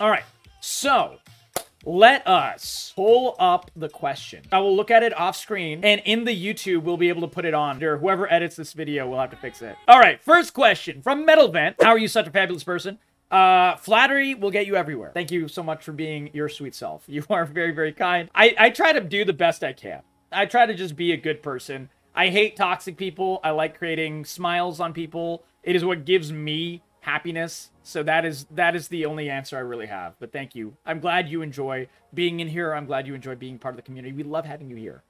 All right, so let us pull up the question. I will look at it off screen, and in the YouTube, we'll be able to put it on. Or whoever edits this video will have to fix it. All right, first question from Metal Vent. How are you such a fabulous person? Flattery will get you everywhere. Thank you so much for being your sweet self. You are very, very kind. I try to do the best I can. I try to just be a good person. I hate toxic people. I like creating smiles on people. It is what gives me happiness. So that is the only answer I really have. But thank you. I'm glad you enjoy being in here. I'm glad you enjoy being part of the community. We love having you here.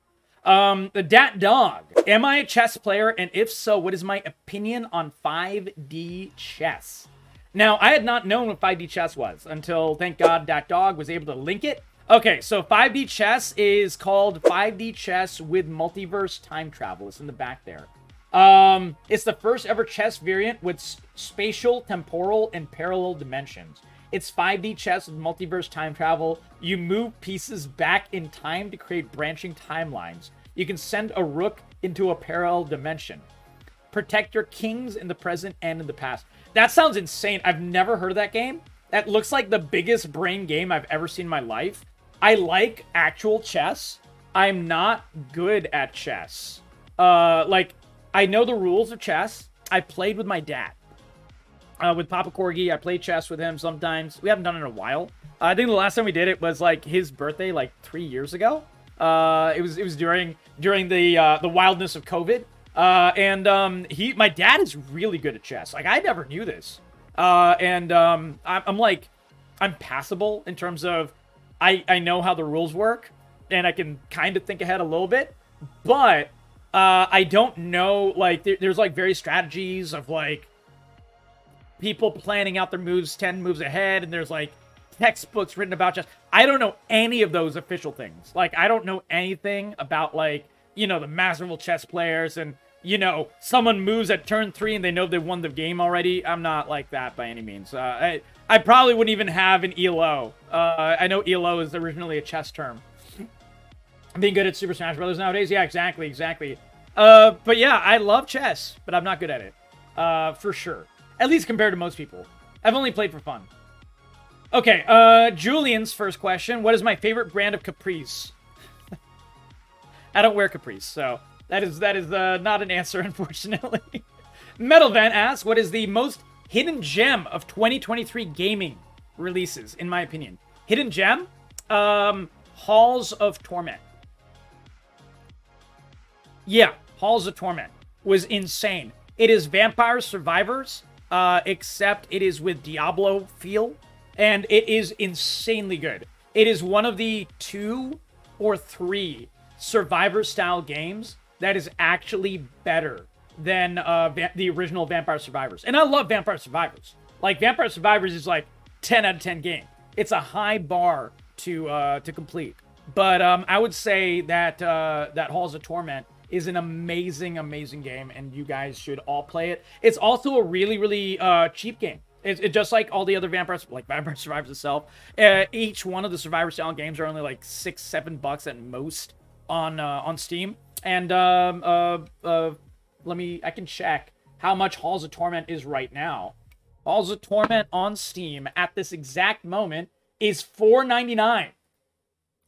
The Dat Dog. Am I a chess player? And if so, what is my opinion on 5D chess? Now, I had not known what 5D chess was until, thank God, Dat Dog was able to link it. Okay, so 5D chess is called 5D chess with multiverse time travel. It's in the back there. It's the first ever chess variant with spatial, temporal, and parallel dimensions. It's 5D chess with multiverse time travel. You move pieces back in time to create branching timelines. You can send a rook into a parallel dimension. Protect your kings in the present and in the past. That sounds insane. I've never heard of that game. That looks like the biggest brain game I've ever seen in my life. I like actual chess. I'm not good at chess. I know the rules of chess. I played with my dad. With Papa Corgi, I played chess with him sometimes. We haven't done it in a while. I think the last time we did it was like his birthday, like 3 years ago. It was during the wildness of COVID. My dad is really good at chess. Like, I never knew this. I'm passable in terms of I know how the rules work, and I can kind of think ahead a little bit, but I don't know, like, there's like various strategies of like people planning out their moves 10 moves ahead, and there's like textbooks written about chess. I don't know any of those official things. Like, I don't know anything about, like, you know, the masterful chess players, and, you know, someone moves at turn 3 and they know they won the game already. I'm not like that by any means. I probably wouldn't even have an ELO. I know ELO is originally a chess term. Being good at Super Smash Brothers nowadays? Yeah, exactly. But yeah, I love chess, but I'm not good at it. For sure. At least compared to most people. I've only played for fun. Okay, Julian's first question. What is my favorite brand of Caprice? I don't wear Caprice, so that is not an answer, unfortunately. Metal Vent asks, what is the most hidden gem of 2023 gaming releases, in my opinion? Hidden gem? Halls of Torment. Yeah, Halls of Torment was insane. It is Vampire Survivors, except it is with Diablo feel, and it is insanely good. It is one of the 2 or 3 Survivor-style games that is actually better than the original Vampire Survivors. And I love Vampire Survivors. Like, Vampire Survivors is like 10 out of 10 game. It's a high bar to complete. But I would say that that Halls of Torment is an amazing, amazing game, and you guys should all play it. It's also a really, really cheap game. It's just like all the other Vampire Survivors itself. Each one of the Survivor-style games are only like $6, $7 at most on Steam. And I can check how much Halls of Torment is right now. Halls of Torment on Steam at this exact moment is $4.99.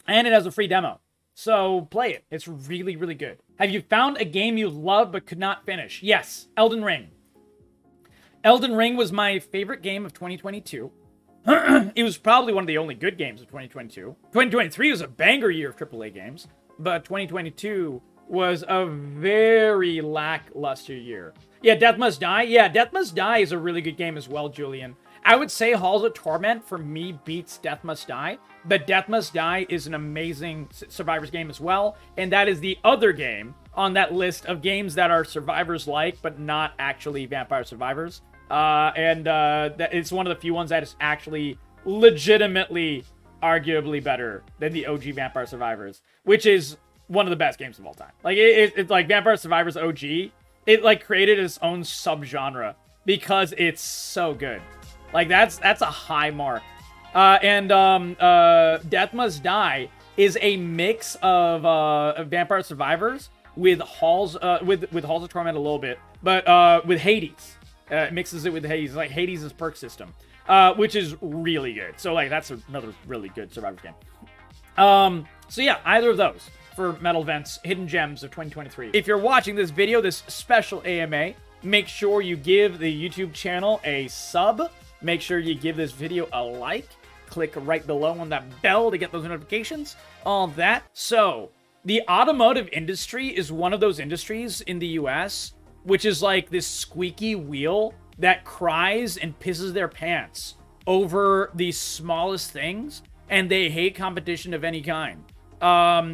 And it has a free demo. So play it. It's really, really good. Have you found a game you love but could not finish? Yes, Elden Ring. Elden Ring was my favorite game of 2022. It was probably one of the only good games of 2022. 2023 was a banger year of AAA games, but 2022 was a very lackluster year. Yeah, Death Must Die. Yeah, Death Must Die is a really good game as well, Julian. I would say Halls of Torment, for me, beats Death Must Die, but Death Must Die is an amazing Survivors game as well, and that is the other game on that list of games that are Survivors-like, but not actually Vampire Survivors. It's one of the few ones that is actually legitimately, arguably better than the OG Vampire Survivors, which is one of the best games of all time. Like, it's like Vampire Survivors OG, it like created its own subgenre because it's so good. Like, that's a high mark. Death Must Die is a mix of Vampire Survivors with Halls with Halls of Torment a little bit, but with Hades. It mixes it with Hades, like Hades' perk system. which is really good. So, like, that's another really good Survivor game. So yeah, either of those for Metal Events Hidden Gems of 2023. If you're watching this video, this special AMA, make sure you give the YouTube channel a sub. Make sure you give this video a like. Click right below on that bell to get those notifications. All that. So, the automotive industry is one of those industries in the US which is like this squeaky wheel that cries and pisses their pants over the smallest things, and they hate competition of any kind.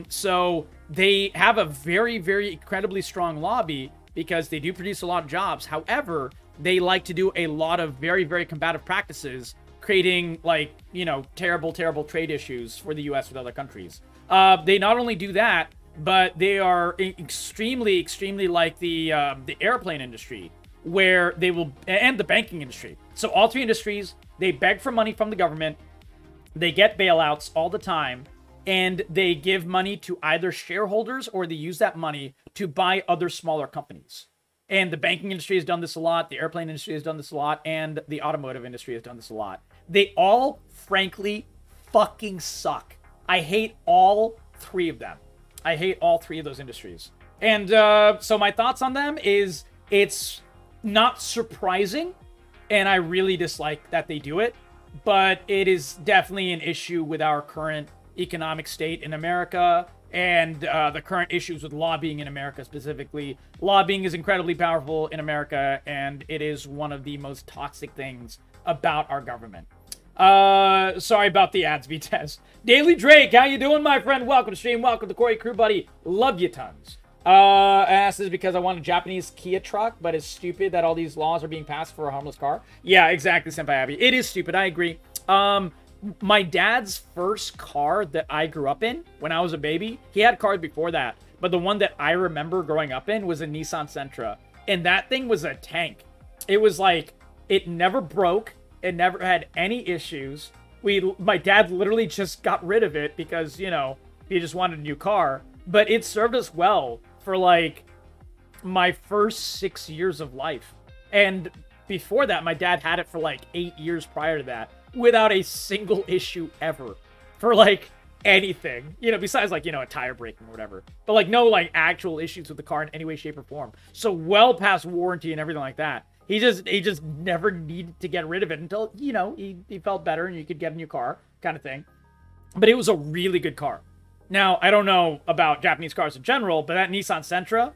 So they have a very, very incredibly strong lobby because they do produce a lot of jobs. However, they like to do a lot of very, very combative practices, creating, like, you know, terrible, terrible trade issues for the US with other countries. They not only do that, but they are extremely, extremely like the airplane industry, where they will, and the banking industry. So all three industries, they beg for money from the government, they get bailouts all the time, and they give money to either shareholders or they use that money to buy other smaller companies. And the banking industry has done this a lot, the airplane industry has done this a lot, and the automotive industry has done this a lot. They all, frankly, fucking suck. I hate all three of them. I hate all three of those industries. And so my thoughts on them is it's not surprising, and I really dislike that they do it, but it is definitely an issue with our current economic state in America and the current issues with lobbying in America specifically. Lobbying is incredibly powerful in America, and it is one of the most toxic things about our government. Sorry about the ads, Vitesse. Daily Drake, how you doing, my friend? Welcome to stream. Welcome to Corey Crew, buddy. Love you tons. I asked this because I want a Japanese Kia truck, but it's stupid that all these laws are being passed for a harmless car. Yeah, exactly, Senpai Abby. It is stupid, I agree. My dad's first car that I grew up in when I was a baby, he had cars before that, but the one that I remember growing up in was a Nissan Sentra, and that thing was a tank. It was like, it never broke. It never had any issues. My dad literally just got rid of it because, you know, he just wanted a new car. But it served us well for, like, my first 6 years of life. And before that, my dad had it for, like, 8 years prior to that without a single issue ever for, like, anything. You know, besides, like, you know, a tire breaking or whatever. But, like, no, like, actual issues with the car in any way, shape, or form. So well past warranty and everything like that. He just never needed to get rid of it until, you know, he felt better and you could get a new car kind of thing. But it was a really good car. Now, I don't know about Japanese cars in general, but that Nissan Sentra,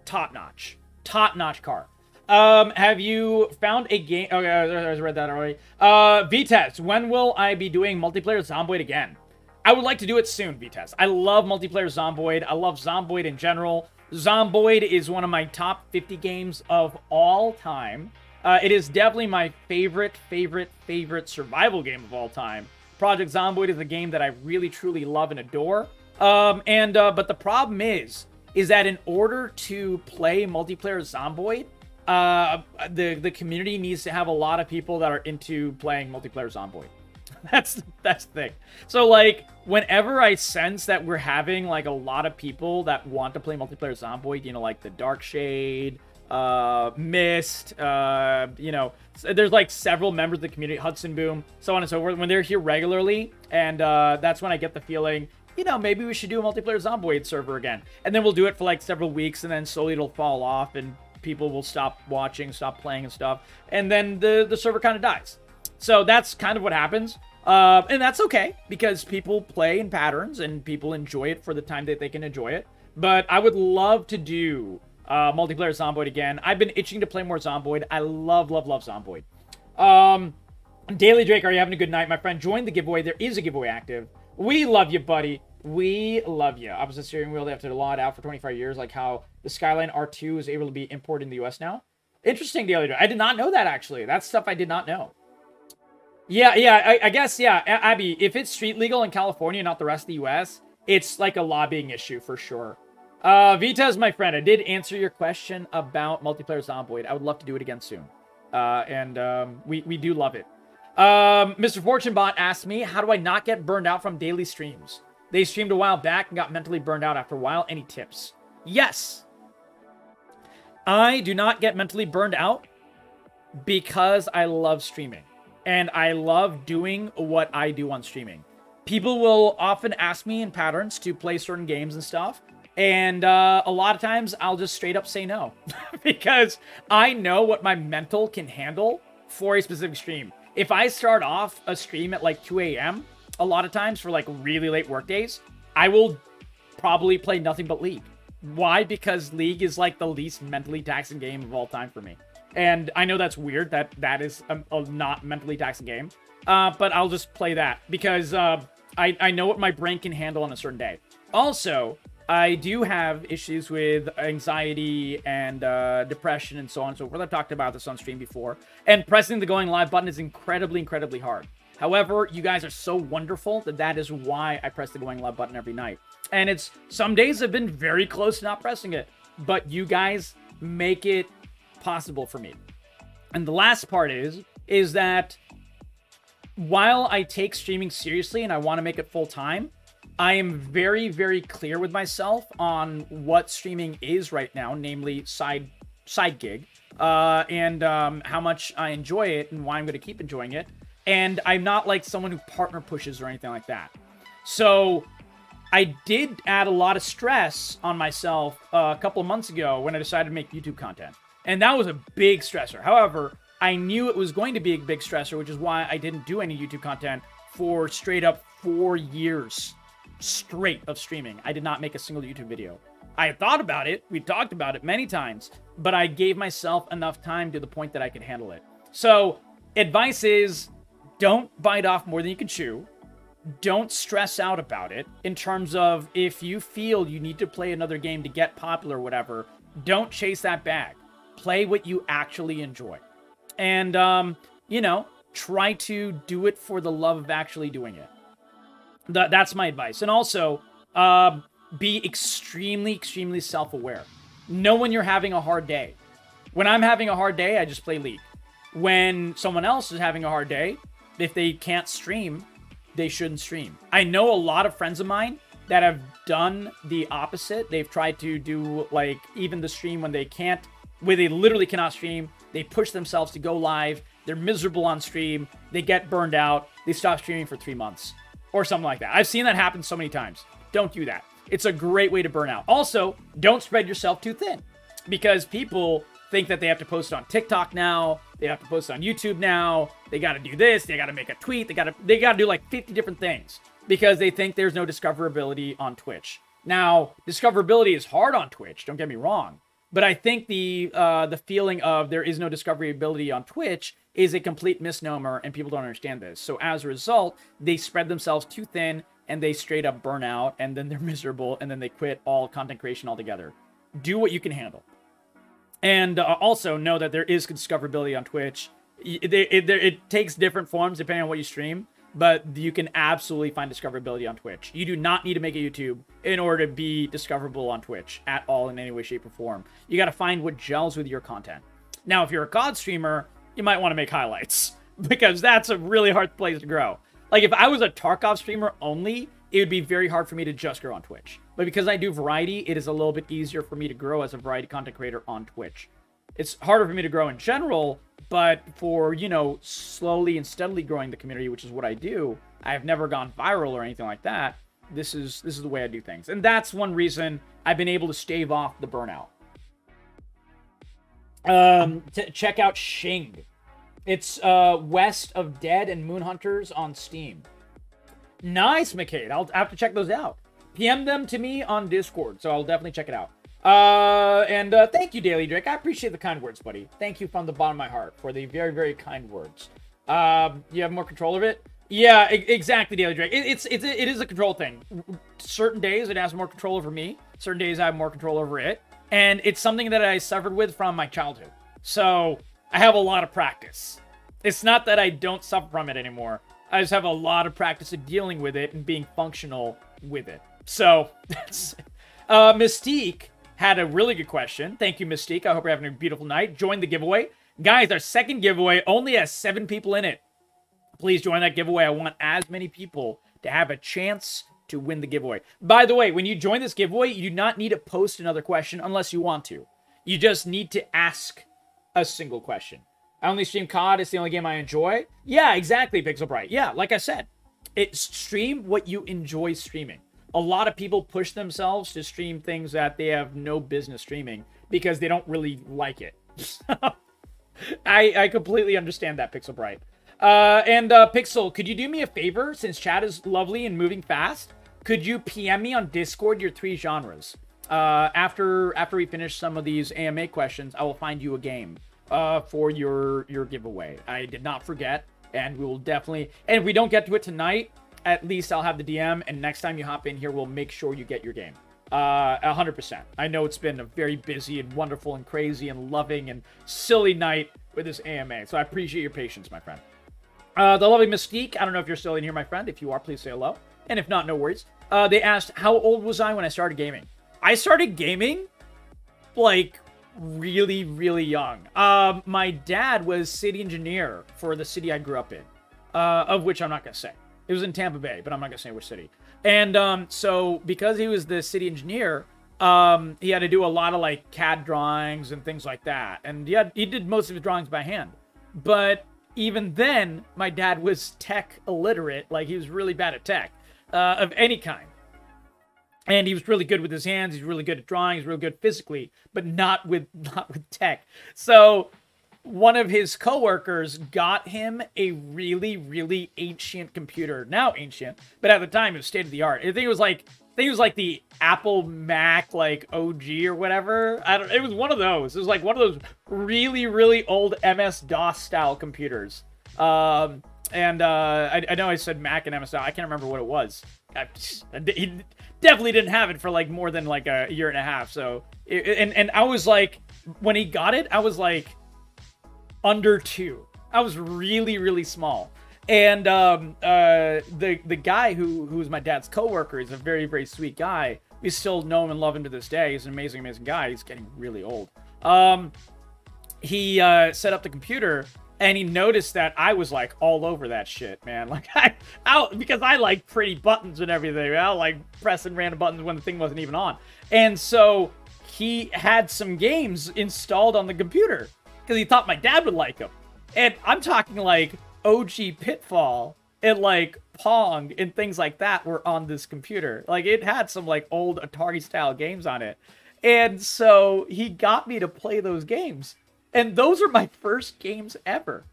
top-notch. Top-notch car. Have you found a game? Okay, I read that already. VTES, when will I be doing multiplayer Zomboid again? I would like to do it soon, VTES. I love multiplayer Zomboid. I love Zomboid in general. Zomboid is one of my top 50 games of all time. It is definitely my favorite survival game of all time. Project Zomboid is a game that I really, truly love and adore. But the problem is that in order to play multiplayer Zomboid, the community needs to have a lot of people that are into playing multiplayer Zomboid. That's the thing. So, like, whenever I sense that we're having, like, a lot of people that want to play multiplayer Zomboid, you know, like the Dark Shade, Mist, you know, there's, like, several members of the community, Hudson Boom, so on and so forth, when they're here regularly, and that's when I get the feeling, you know, maybe we should do a multiplayer Zomboid server again. And then we'll do it for, like, several weeks, and then slowly it'll fall off, and people will stop watching, stop playing and stuff, and then the server kind of dies. So that's kind of what happens. And that's okay, because people play in patterns, and people enjoy it for the time that they can enjoy it. But I would love to do multiplayer Zomboid again. I've been itching to play more Zomboid. I love, love, love Zomboid. Daily Drake, are you having a good night, my friend? Join the giveaway. There is a giveaway active. We love you, buddy. We love you. Opposite steering wheel, they have to law it out for 25 years, like how the Skyline R2 is able to be imported in the US now. Interesting, Daily Drake. I did not know that, actually. That's stuff I did not know. Yeah, I guess, yeah, Abby, if it's street legal in California, not the rest of the U.S., it's like a lobbying issue for sure. Vita's my friend. I did answer your question about multiplayer Zomboid. I would love to do it again soon. We do love it. Mr. FortuneBot asked me, how do I not get burned out from daily streams? They streamed a while back and got mentally burned out after a while. Any tips? Yes. I do not get mentally burned out because I love streaming. And I love doing what I do on streaming. People will often ask me in patterns to play certain games and stuff. And a lot of times I'll just straight up say no. Because I know what my mental can handle for a specific stream. If I start off a stream at like 2 a.m., a lot of times for like really late work days, I will probably play nothing but League. Why? Because League is like the least mentally taxing game of all time for me. And I know that's weird, that is a not mentally taxing game. But I'll just play that because I know what my brain can handle on a certain day. Also, I do have issues with anxiety and depression and so on and so forth. I've talked about this on stream before. And pressing the going live button is incredibly, incredibly hard. However, you guys are so wonderful that is why I press the going live button every night. And it's some days have been very close to not pressing it. But you guys make it possible for me. And the last part is that while I take streaming seriously and I want to make it full time, I am very, very clear with myself on what streaming is right now, namely side gig, and how much I enjoy it and why I'm going to keep enjoying it. And I'm not like someone who partner pushes or anything like that. So I did add a lot of stress on myself a couple of months ago when I decided to make YouTube content. And that was a big stressor. However, I knew it was going to be a big stressor, which is why I didn't do any YouTube content for straight up 4 years straight of streaming. I did not make a single YouTube video. I had thought about it. We talked about it many times, but I gave myself enough time to the point that I could handle it. So advice is don't bite off more than you can chew. Don't stress out about it in terms of if you feel you need to play another game to get popular or whatever, don't chase that bag. Play what you actually enjoy. And, you know, try to do it for the love of actually doing it. That's my advice. And also, be extremely, extremely self-aware. Know when you're having a hard day. When I'm having a hard day, I just play League. When someone else is having a hard day, if they can't stream, they shouldn't stream. I know a lot of friends of mine that have done the opposite. They've tried to do, like, even the stream when they can't, where they literally cannot stream. They push themselves to go live. They're miserable on stream. They get burned out. They stop streaming for 3 months or something like that. I've seen that happen so many times. Don't do that. It's a great way to burn out. Also, don't spread yourself too thin because people think that they have to post on TikTok now. They have to post on YouTube now. They got to do this. They got to make a tweet. They got to do like 50 different things because they think there's no discoverability on Twitch. Now, discoverability is hard on Twitch. Don't get me wrong. But I think the feeling of there is no discoverability on Twitch is a complete misnomer, and people don't understand this. So as a result, they spread themselves too thin, and they straight up burn out, and then they're miserable, and then they quit all content creation altogether. Do what you can handle. And also know that there is discoverability on Twitch. It takes different forms depending on what you stream, but you can absolutely find discoverability on Twitch. You do not need to make a YouTube in order to be discoverable on Twitch at all in any way, shape, or form. You got to find what gels with your content. Now, if you're a COD streamer, you might want to make highlights because that's a really hard place to grow. Like, if I was a Tarkov streamer only, it would be very hard for me to just grow on Twitch. But because I do variety, it is a little bit easier for me to grow as a variety content creator on Twitch. It's harder for me to grow in general, but for, you know, slowly and steadily growing the community, which is what I do, I have never gone viral or anything like that. This is the way I do things. And that's one reason I've been able to stave off the burnout. Check out Shing. It's West of Dead and Moon Hunters on Steam. Nice, McCade. I'll have to check those out. PM them to me on Discord, so I'll definitely check it out. Thank you, Daily Drake. I appreciate the kind words, buddy. Thank you from the bottom of my heart for the very, very kind words. You have more control of it? Yeah, exactly, Daily Drake. It is a control thing. Certain days it has more control over me. Certain days I have more control over it. And it's something that I suffered with from my childhood. So I have a lot of practice. It's not that I don't suffer from it anymore. I just have a lot of practice of dealing with it and being functional with it. So, that's Mystique had a really good question. Thank you, Mystique. I hope you're having a beautiful night. Join the giveaway. Guys, our second giveaway only has 7 people in it. Please join that giveaway. I want as many people to have a chance to win the giveaway. By the way, when you join this giveaway, you do not need to post another question unless you want to. You just need to ask a single question. I only stream COD. It's the only game I enjoy. Yeah, exactly, Pixel Bright. Yeah, like I said, stream what you enjoy streaming. A lot of people push themselves to stream things that they have no business streaming because they don't really like it. I completely understand that, Pixel Bright. Pixel, could you do me a favor? Since chat is lovely and moving fast, could you PM me on Discord your 3 genres? After we finish some of these AMA questions, I will find you a game for your giveaway. I did not forget, and we will definitely... And if we don't get to it tonight, at least I'll have the DM, and next time you hop in here, we'll make sure you get your game. 100%. I know it's been a very busy and wonderful and crazy and loving and silly night with this AMA, so I appreciate your patience, my friend. The lovely Mystique, I don't know if you're still in here, my friend. If you are, please say hello. And if not, no worries. They asked, how old was I when I started gaming? I started gaming, like, really, really young. My dad was city engineer for the city I grew up in, of which I'm not going to say. It was in Tampa Bay, but I'm not going to say which city. And so because he was the city engineer, he had to do a lot of, like, CAD drawings and things like that. And he did most of his drawings by hand. But even then, my dad was tech illiterate. Like, he was really bad at tech of any kind. And he was really good with his hands. He's really good at drawing. He's really good physically, but not with tech. So one of his coworkers got him a really, really ancient computer. Now ancient, but at the time it was state of the art. I think it was like the Apple Mac, like OG or whatever. It was one of those. It was like one of those really, really old MS-DOS style computers. I know I said Mac and MS-DOS. I can't remember what it was. He definitely didn't have it for like more than like a year and a half. So, and I was like, when he got it, I was like under 2. I was really, really small. And the guy who was my dad's coworker is a very, very sweet guy. We still know him and love him to this day. He's an amazing, amazing guy. He's getting really old. He set up the computer. And he noticed that I was, like, all over that shit, man. Like, because I like pretty buttons and everything. I like pressing random buttons when the thing wasn't even on. And so he had some games installed on the computer because he thought my dad would like them. And I'm talking, like, OG Pitfall and, like, Pong and things like that were on this computer. Like, it had some, like, old Atari-style games on it. And so he got me to play those games. And those are my first games ever,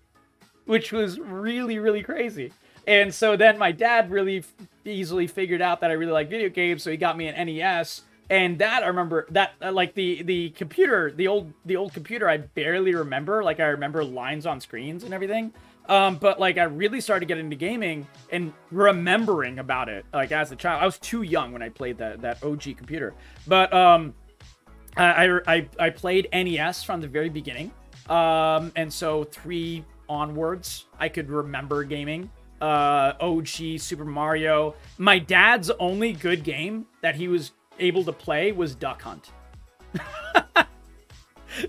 which was really, really crazy. And so then my dad really easily figured out that I really like video games, so he got me an NES. And that, I remember, that, like, the computer, the old computer, I barely remember. Like, I remember lines on screens and everything. But, like, I really started getting into gaming and remembering about it, like, as a child. I was too young when I played that OG computer. But, I played NES from the very beginning, and so 3 onwards, I could remember gaming. OG Super Mario. My dad's only good game that he was able to play was Duck Hunt.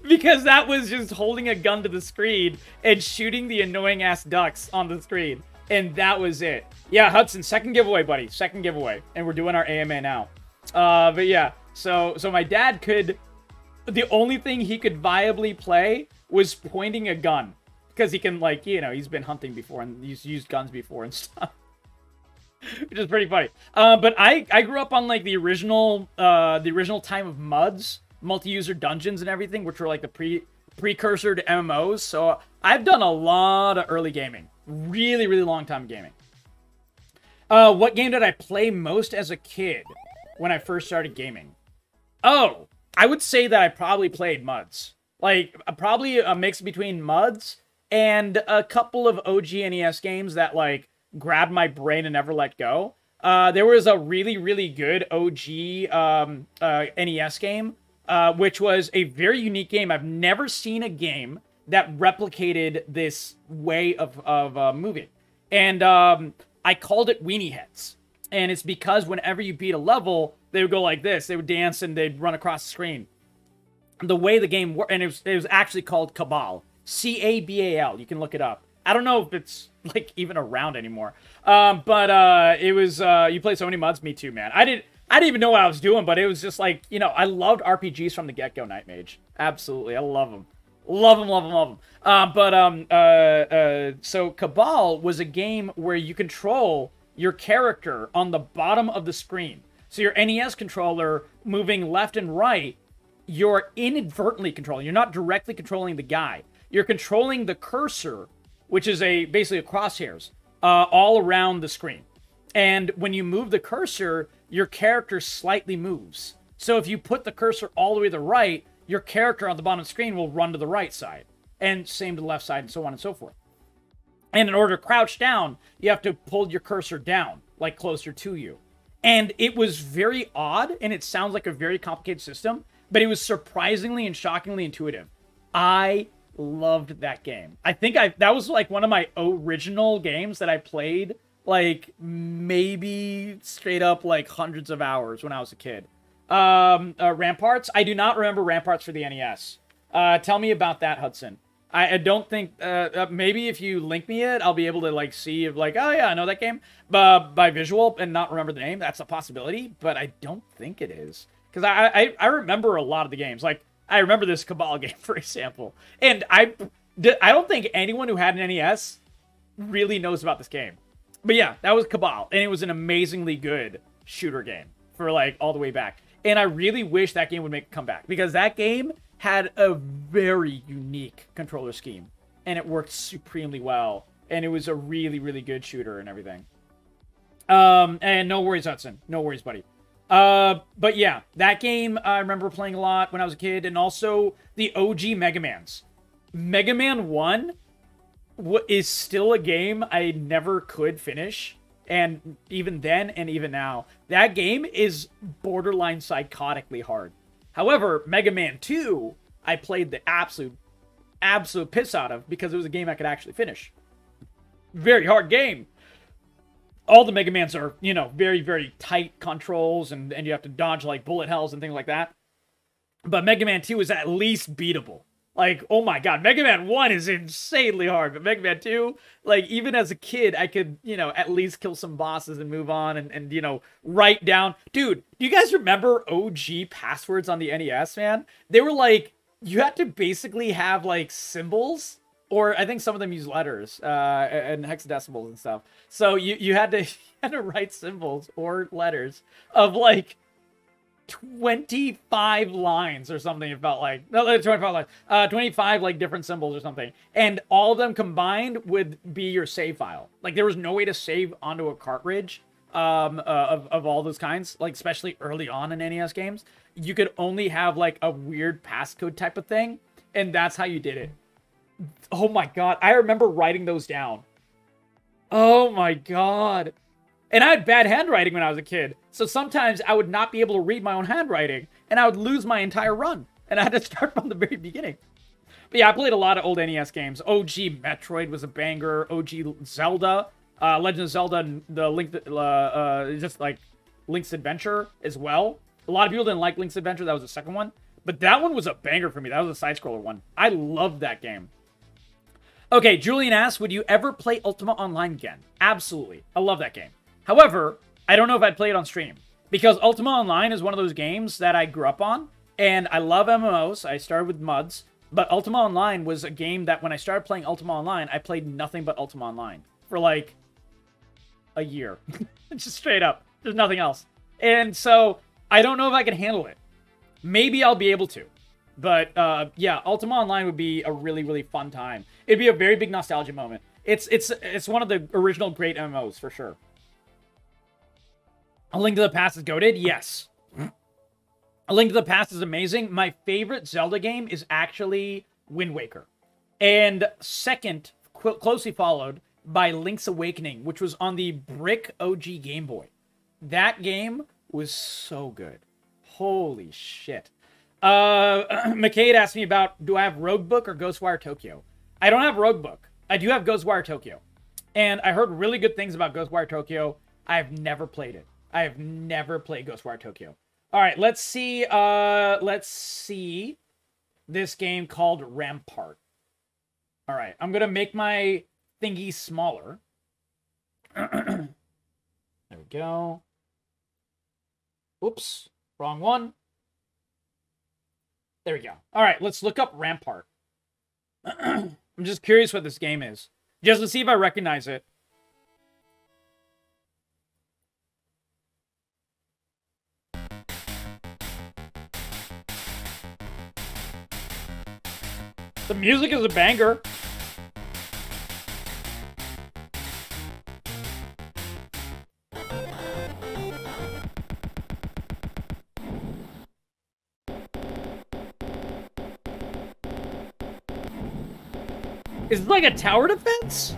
Because that was just holding a gun to the screen and shooting the annoying-ass ducks on the screen. And that was it. Yeah, Hudson, second giveaway, buddy. Second giveaway. And we're doing our AMA now. But yeah. So my dad could, the only thing he could viably play was pointing a gun. Because he can, like, you know, he's been hunting before and he's used guns before and stuff. Which is pretty funny. But I grew up on, like, the original time of MUDs, multi-user dungeons and everything, which were, like, the precursor to MMOs. So I've done a lot of early gaming. Really, really long time gaming. What game did I play most as a kid when I first started gaming? Oh, I would say that I probably played MUDs. Like, probably a mix between MUDs and a couple of OG NES games that, like, grabbed my brain and never let go. There was a really, really good OG NES game, which was a very unique game. I've never seen a game that replicated this way of moving. And I called it Weenie Heads. And it's because whenever you beat a level, they would go like this. They would dance and they'd run across the screen. The way the game worked, and it was actually called Cabal. C-A-B-A-L. You can look it up. I don't know if it's, like, even around anymore. But it was, you played so many MUDs. Me too, man. I didn't even know what I was doing, but it was just like, you know, I loved RPGs from the get-go, Night Mage. Absolutely. I love them. Love them, love them, love them. So Cabal was a game where you control your character on the bottom of the screen. So your NES controller moving left and right, you're inadvertently controlling. You're not directly controlling the guy. You're controlling the cursor, which is basically a crosshairs, all around the screen. And when you move the cursor, your character slightly moves. So if you put the cursor all the way to the right, your character on the bottom of the screen will run to the right side. And same to the left side, and so on and so forth. And in order to crouch down, you have to pull your cursor down, like closer to you. And it was very odd, and it sounds like a very complicated system, but it was surprisingly and shockingly intuitive. I loved that game. I think that was like one of my original games that I played, like maybe straight up like hundreds of hours when I was a kid. Ramparts. I do not remember Ramparts for the NES. Tell me about that, Hudson. I don't think, maybe if you link me it, I'll be able to, like, see if, like, oh, yeah, I know that game, by visual and not remember the name. That's a possibility, but I don't think it is. Because I remember a lot of the games. Like, I remember this Cabal game, for example. And I don't think anyone who had an NES really knows about this game. But yeah, that was Cabal, and it was an amazingly good shooter game for, like, all the way back. And I really wish that game would make a comeback, because that game had a very unique controller scheme, and it worked supremely well, and it was a really, really good shooter and everything. And no worries, Hudson. No worries, buddy. But yeah, that game I remember playing a lot when I was a kid, and also the OG Mega Mans. Mega Man 1 is still a game I never could finish, and even then and even now, that game is borderline psychotically hard. However, Mega Man 2, I played the absolute piss out of, because it was a game I could actually finish. Very hard game. All the Mega Mans are, you know, very, very tight controls, and you have to dodge, like, bullet hells and things like that. But Mega Man 2 is at least beatable. Like, oh my god, Mega Man 1 is insanely hard, but Mega Man 2, like, even as a kid, I could, you know, at least kill some bosses and move on and you know, write down. Dude, do you guys remember OG passwords on the NES, man? They were like, you had to basically have, like, symbols, or I think some of them use letters, and hexadecimals and stuff. So you had to write symbols or letters of, like, 25 lines or something. It felt like, no, 25 lines, 25 like different symbols or something, and all of them combined would be your save file. Like, there was no way to save onto a cartridge of all those kinds, like, especially early on in NES games. You could only have, like, a weird passcode type of thing, and that's how you did it. Oh my god, I remember writing those down. Oh my god. And I had bad handwriting when I was a kid, so sometimes I would not be able to read my own handwriting, and I would lose my entire run, and I had to start from the very beginning. But yeah, I played a lot of old NES games. OG Metroid was a banger. OG Zelda, Legend of Zelda, and the Link, just like Link's Adventure as well. A lot of people didn't like Link's Adventure. That was the second one, but that one was a banger for me. That was a side-scroller one. I loved that game. Okay, Julian asks, would you ever play Ultima Online again? Absolutely. I love that game. However, I don't know if I'd play it on stream, because Ultima Online is one of those games that I grew up on, and I love MMOs. I started with MUDs, but Ultima Online was a game that when I started playing Ultima Online, I played nothing but Ultima Online for like a year. Just straight up. There's nothing else. And so I don't know if I can handle it. Maybe I'll be able to. But yeah, Ultima Online would be a really, really fun time. It'd be a very big nostalgia moment. It's one of the original great MMOs for sure. A Link to the Past is goated? Yes. A Link to the Past is amazing. My favorite Zelda game is actually Wind Waker. And second, closely followed by Link's Awakening, which was on the brick OG Game Boy. That game was so good. Holy shit. McCade asked me about, do I have Roguebook or Ghostwire Tokyo? I don't have Roguebook. I do have Ghostwire Tokyo. And I heard really good things about Ghostwire Tokyo. I've never played it. I have never played Ghostwire Tokyo. All right, let's see this game called Rampart. All right, I'm going to make my thingy smaller. There we go. Oops, wrong one. There we go. All right, let's look up Rampart. I'm just curious what this game is. Just to see if I recognize it. The music is a banger. Is it like a tower defense?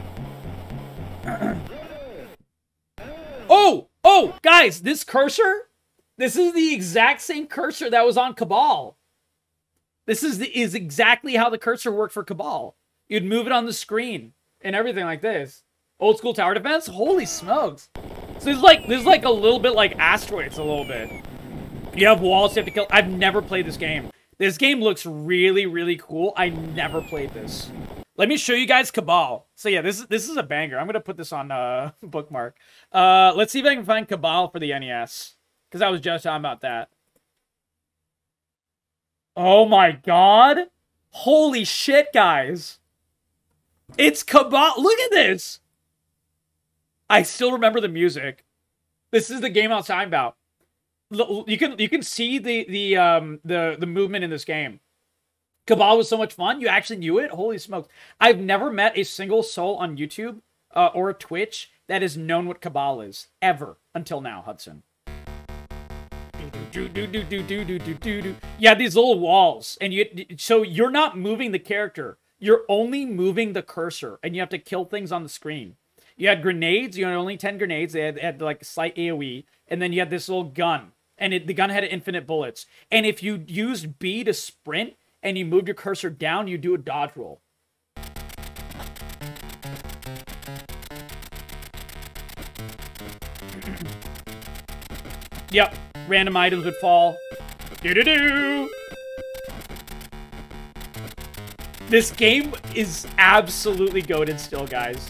Oh, guys, this cursor, this is the exact same cursor that was on Cabal. This is exactly how the cursor worked for Cabal. You'd move it on the screen and everything like this. Old school tower defense? Holy smokes. So this is like a little bit like Asteroids a little bit. You have walls you have to kill. I've never played this game. This game looks really, really cool. I never played this. Let me show you guys Cabal. So yeah, this is a banger. I'm gonna put this on bookmark. Let's see if I can find Cabal for the NES. Because I was just talking about that. Oh my god. Holy shit, guys. It's Cabal. Look at this. I still remember the music. This is the game I was talking about. You can see the movement in this game. Cabal was so much fun. You actually knew it? Holy smokes. I've never met a single soul on YouTube or Twitch that has known what Cabal is. Ever. Until now, Hudson. You have these little walls. And so you're not moving the character. You're only moving the cursor. And you have to kill things on the screen. You had grenades. You had only 10 grenades. They had like a slight AoE. And then you had this little gun. And the gun had infinite bullets. And if you used B to sprint, and you moved your cursor down, you do a dodge roll. Yep, random items would fall. Do-do-do! This game is absolutely goated still, guys.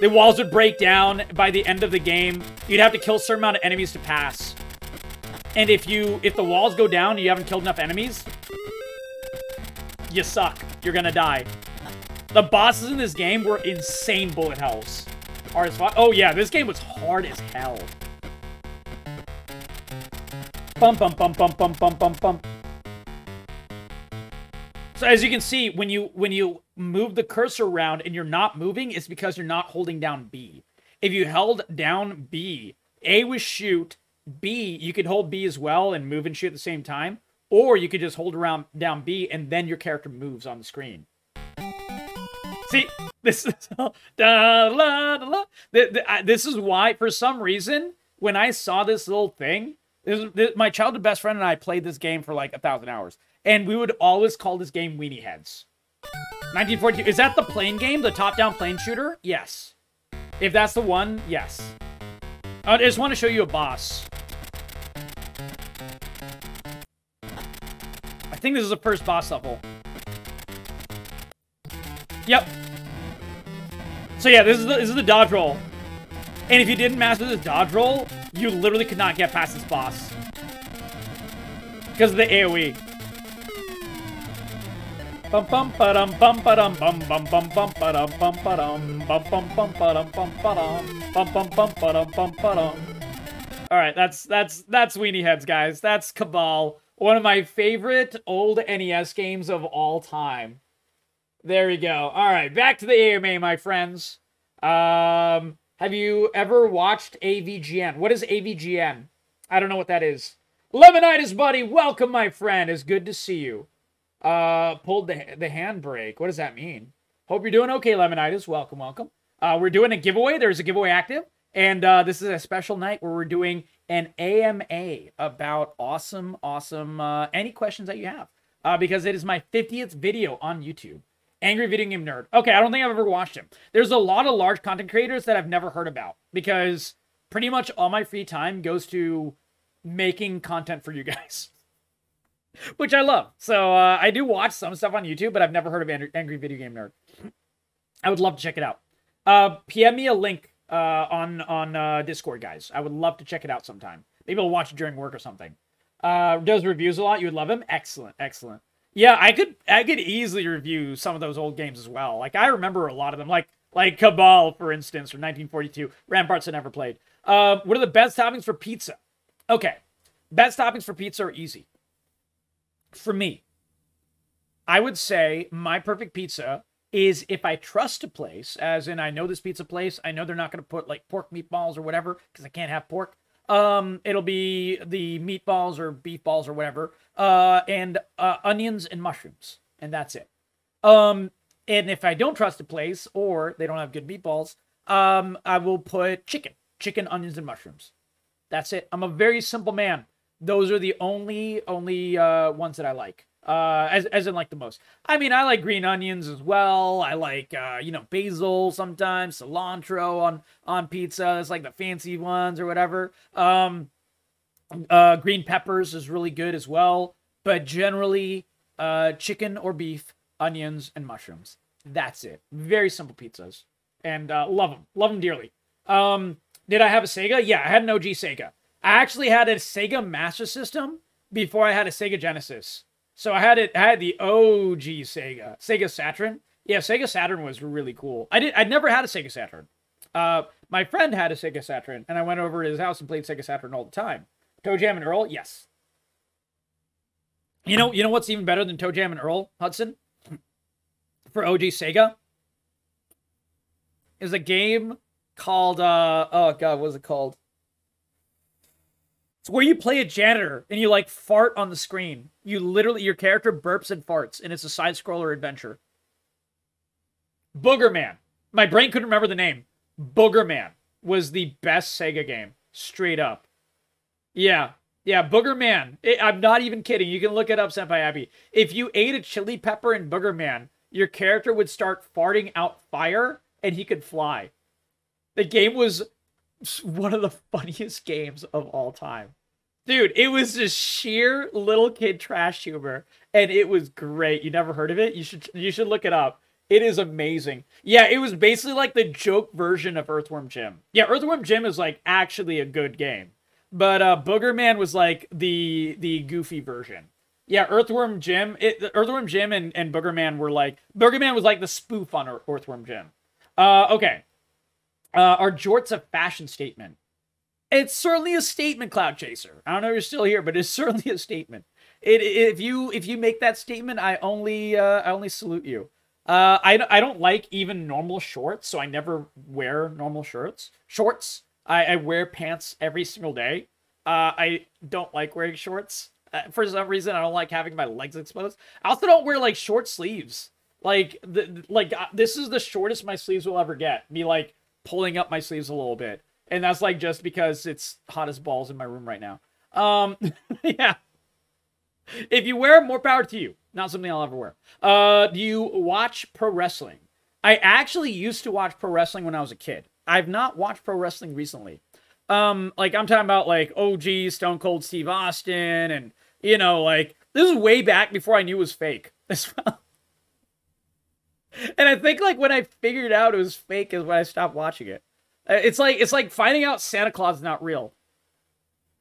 The walls would break down by the end of the game. You'd have to kill a certain amount of enemies to pass. And if the walls go down and you haven't killed enough enemies, you suck. You're gonna die. The bosses in this game were insane bullet hells. Hard as fuck. Oh yeah, this game was hard as hell. Bum bum bum bum bum bum bum bum. So as you can see, when you move the cursor around and you're not moving, it's because you're not holding down B. If you held down B, A was shoot, B, you could hold B as well and move and shoot at the same time. Or you could just hold down B and then your character moves on the screen. See, this is this is why, for some reason, when I saw this little thing, my childhood best friend and I played this game for like 1,000 hours, and we would always call this game Weenie Heads. 1942. Is that the plane game, the top-down plane shooter? Yes. If that's the one, yes. I just want to show you a boss. I think this is the first boss level. Yep. So yeah, this is the dodge roll. And if you didn't master this dodge roll, you literally could not get past this boss. Because of the AoE. Bum bum ba-dum bum ba-dum bum bum bum bum ba-dum bum ba-dum bum bum bum ba-dum bum ba-dum bum bum bum ba-dum bum ba-dum. Alright, that's Weenie Heads, guys. That's Cabal. One of my favorite old NES games of all time. There we go. All right, back to the AMA, my friends. Have you ever watched AVGN? What is AVGN? I don't know what that is. Lemonitis, buddy, welcome, my friend. It's good to see you. Pulled the handbrake. What does that mean? Hope you're doing okay, Lemonitis. Welcome, welcome. We're doing a giveaway. There's a giveaway active. And this is a special night where we're doing an AMA about awesome any questions that you have. Because it is my 50th video on YouTube. Angry Video Game Nerd. Okay, I don't think I've ever watched him. There's a lot of large content creators that I've never heard about. Because pretty much all my free time goes to making content for you guys. Which I love. So I do watch some stuff on YouTube, but I've never heard of Angry Video Game Nerd. I would love to check it out. PM me a link on Discord, guys. I would love to check it out sometime. Maybe I'll watch it during work or something. Does reviews a lot. You would love him. Excellent, excellent. Yeah, I could easily review some of those old games as well. Like I remember a lot of them, like Cabal, for instance, from 1942. Ramparts I never played. What are the best toppings for pizza? Okay, best toppings for pizza are easy. For me, I would say my perfect pizza is if I trust a place, as in I know this pizza place, I know they're not going to put like pork meatballs or whatever because I can't have pork. It'll be the meatballs or beef balls or whatever, and onions and mushrooms, and that's it. And if I don't trust a place or they don't have good meatballs, I will put chicken, onions, and mushrooms. That's it. I'm a very simple man. Those are the only ones that I like. As in like the most. I mean, I like green onions as well. I like basil sometimes, cilantro on pizza. That's like the fancy ones or whatever. Green peppers is really good as well. But generally, chicken or beef, onions, and mushrooms. That's it. Very simple pizzas. And love them. Love them dearly. Did I have a Sega? Yeah, I had an OG Sega. I actually had a Sega Master System before I had a Sega Genesis. So I had the OG Sega Saturn. Yeah, Sega Saturn was really cool. I'd never had a Sega Saturn. My friend had a Sega Saturn, and I went over to his house and played Sega Saturn all the time. Toe Jam and Earl, yes. You know what's even better than Toe Jam and Earl, Hudson? For OG Sega? Is a game called, oh god, what was it called? It's where you play a janitor and you like fart on the screen. Your character burps and farts, and it's a side-scroller adventure. Boogerman. My brain couldn't remember the name. Boogerman was the best Sega game. Straight up. Yeah, Boogerman. I'm not even kidding. You can look it up, Senpai Abby. If you ate a chili pepper in Boogerman, your character would start farting out fire, and he could fly. The game was one of the funniest games of all time. Dude, it was just sheer little kid trash humor, and it was great. You never heard of it? You should look it up. It is amazing. Yeah, it was basically like the joke version of Earthworm Jim. Yeah, Earthworm Jim is like actually a good game. But Boogerman was like the goofy version. Yeah, Earthworm Jim and Boogerman were like... Boogerman was like the spoof on Earthworm Jim. Okay. Are jorts a fashion statement? It's certainly a statement, Cloud Chaser. I don't know if you're still here, but it's certainly a statement. If you make that statement, I only salute you. I don't like even normal shorts, so I never wear normal shorts. I wear pants every single day. I don't like wearing shorts. For some reason, I don't like having my legs exposed. I also don't wear like short sleeves. This is the shortest my sleeves will ever get. Me like pulling up my sleeves a little bit. And that's like just because it's hot as balls in my room right now. Yeah. If you wear, more power to you. Not something I'll ever wear. Do you watch pro wrestling? I actually used to watch pro wrestling when I was a kid. I've not watched pro wrestling recently. Like I'm talking about like OG Stone Cold Steve Austin and like this is way back before I knew it was fake as well. And I think like when I figured out it was fake is when I stopped watching it. It's like finding out Santa Claus is not real.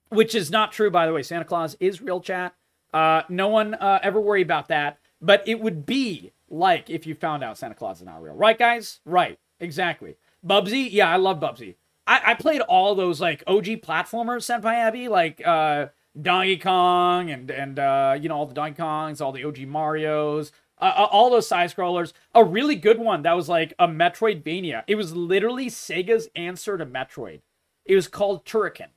Which is not true, by the way. Santa Claus is real, chat. No one ever worry about that. But it would be like if you found out Santa Claus is not real. Right, guys? Right. Exactly. Bubsy? Yeah, I love Bubsy. I played all those like OG platformers, Senpai Abby. Like Donkey Kong and all the Donkey Kongs, all the OG Marios. All those side-scrollers. A really good one that was like a Metroidvania. It was literally Sega's answer to Metroid. It was called Turrican.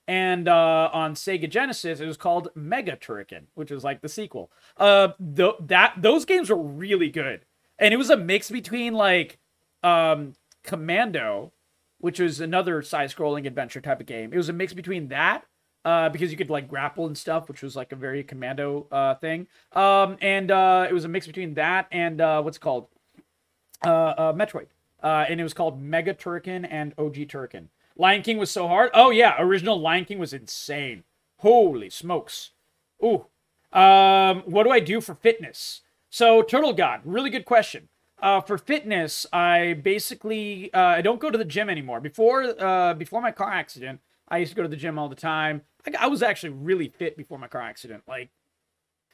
And on Sega Genesis, it was called Mega Turrican, which was like the sequel. Those games were really good. And it was a mix between like Commando, which was another side-scrolling adventure type of game. It was a mix between that, because you could like grapple and stuff, which was like a very Commando thing. And it was a mix between that and what's it called? Metroid. And it was called Mega Turrican and OG Turrican. Lion King was so hard. Oh yeah, original Lion King was insane. Holy smokes. Ooh. What do I do for fitness? So Turtle God, really good question. For fitness, I basically I don't go to the gym anymore. Before my car accident, I used to go to the gym all the time. I was actually really fit before my car accident. Like,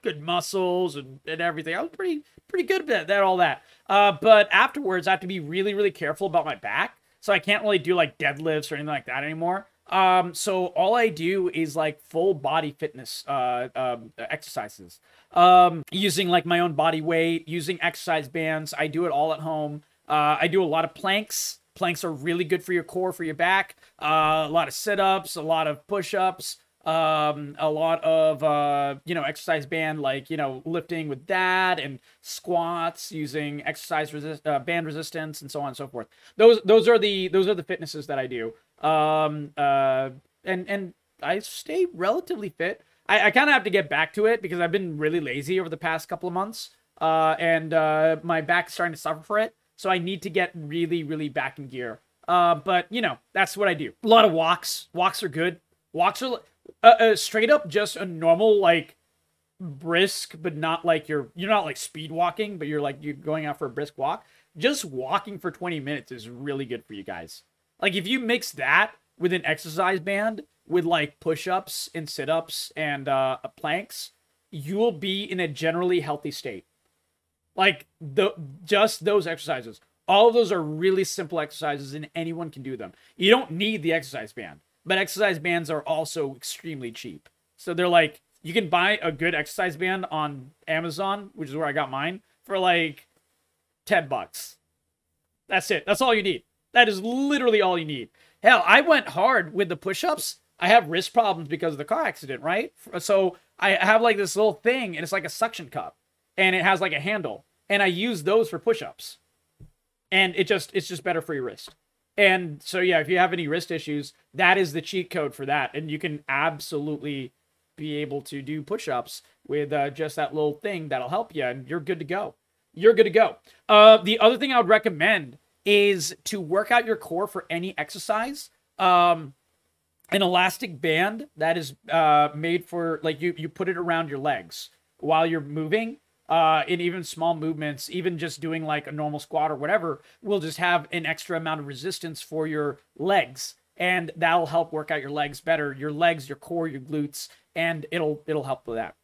good muscles and everything. I was pretty good at that, all that. But afterwards, I have to be really, really careful about my back. So I can't really do like deadlifts or anything like that anymore. So all I do is like full body fitness exercises. Using like my own body weight, using exercise bands. I do it all at home. I do a lot of planks. Planks are really good for your core, for your back. A lot of sit-ups, a lot of push-ups, a lot of exercise band, like lifting with that, and squats using exercise band resistance, and so on and so forth. Those are the fitnesses that I do. And I stay relatively fit. I kind of have to get back to it because I've been really lazy over the past couple of months. And my back's starting to suffer for it. So I need to get really, really back in gear. But that's what I do. A lot of walks. Walks are good. Walks are straight up just a normal, like, brisk, but not like you're not like speed walking, but you're going out for a brisk walk. Just walking for 20 minutes is really good for you guys. Like, if you mix that with an exercise band with like push-ups and sit-ups and planks, you will be in a generally healthy state. Like, just those exercises. All of those are really simple exercises, and anyone can do them. You don't need the exercise band, but exercise bands are also extremely cheap. So they're like, you can buy a good exercise band on Amazon, which is where I got mine, for like $10. That's it. That's all you need. That is literally all you need. Hell, I went hard with the push-ups. I have wrist problems because of the car accident, right? So I have like this little thing, and it's like a suction cup. And it has like a handle, and I use those for push-ups, and it's just better for your wrist. And so yeah, if you have any wrist issues, that is the cheat code for that, and you can absolutely be able to do push-ups with just that little thing that'll help you, and you're good to go. You're good to go. The other thing I would recommend is to work out your core for any exercise. An elastic band that is made for, like, you put it around your legs while you're moving. In even small movements, even just doing like a normal squat or whatever, will just have an extra amount of resistance for your legs, and that'll help work out your legs better, your legs, your core, your glutes, and it'll help with that.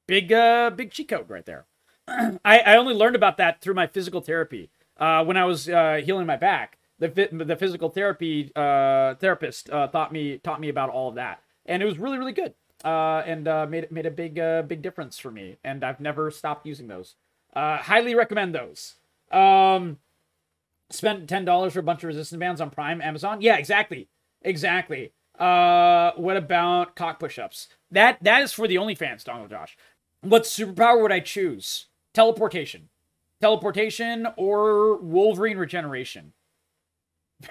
Big cheat code right there. I only learned about that through my physical therapy. When I was healing my back, the physical therapy therapist taught me about all of that, and it was really, really good. And made a big difference for me, and I've never stopped using those. Highly recommend those. Spent $10 for a bunch of resistance bands on Prime, Amazon. Yeah, exactly. What about cock push-ups? That is for the OnlyFans, Donald Josh. What superpower would I choose? Teleportation or Wolverine regeneration,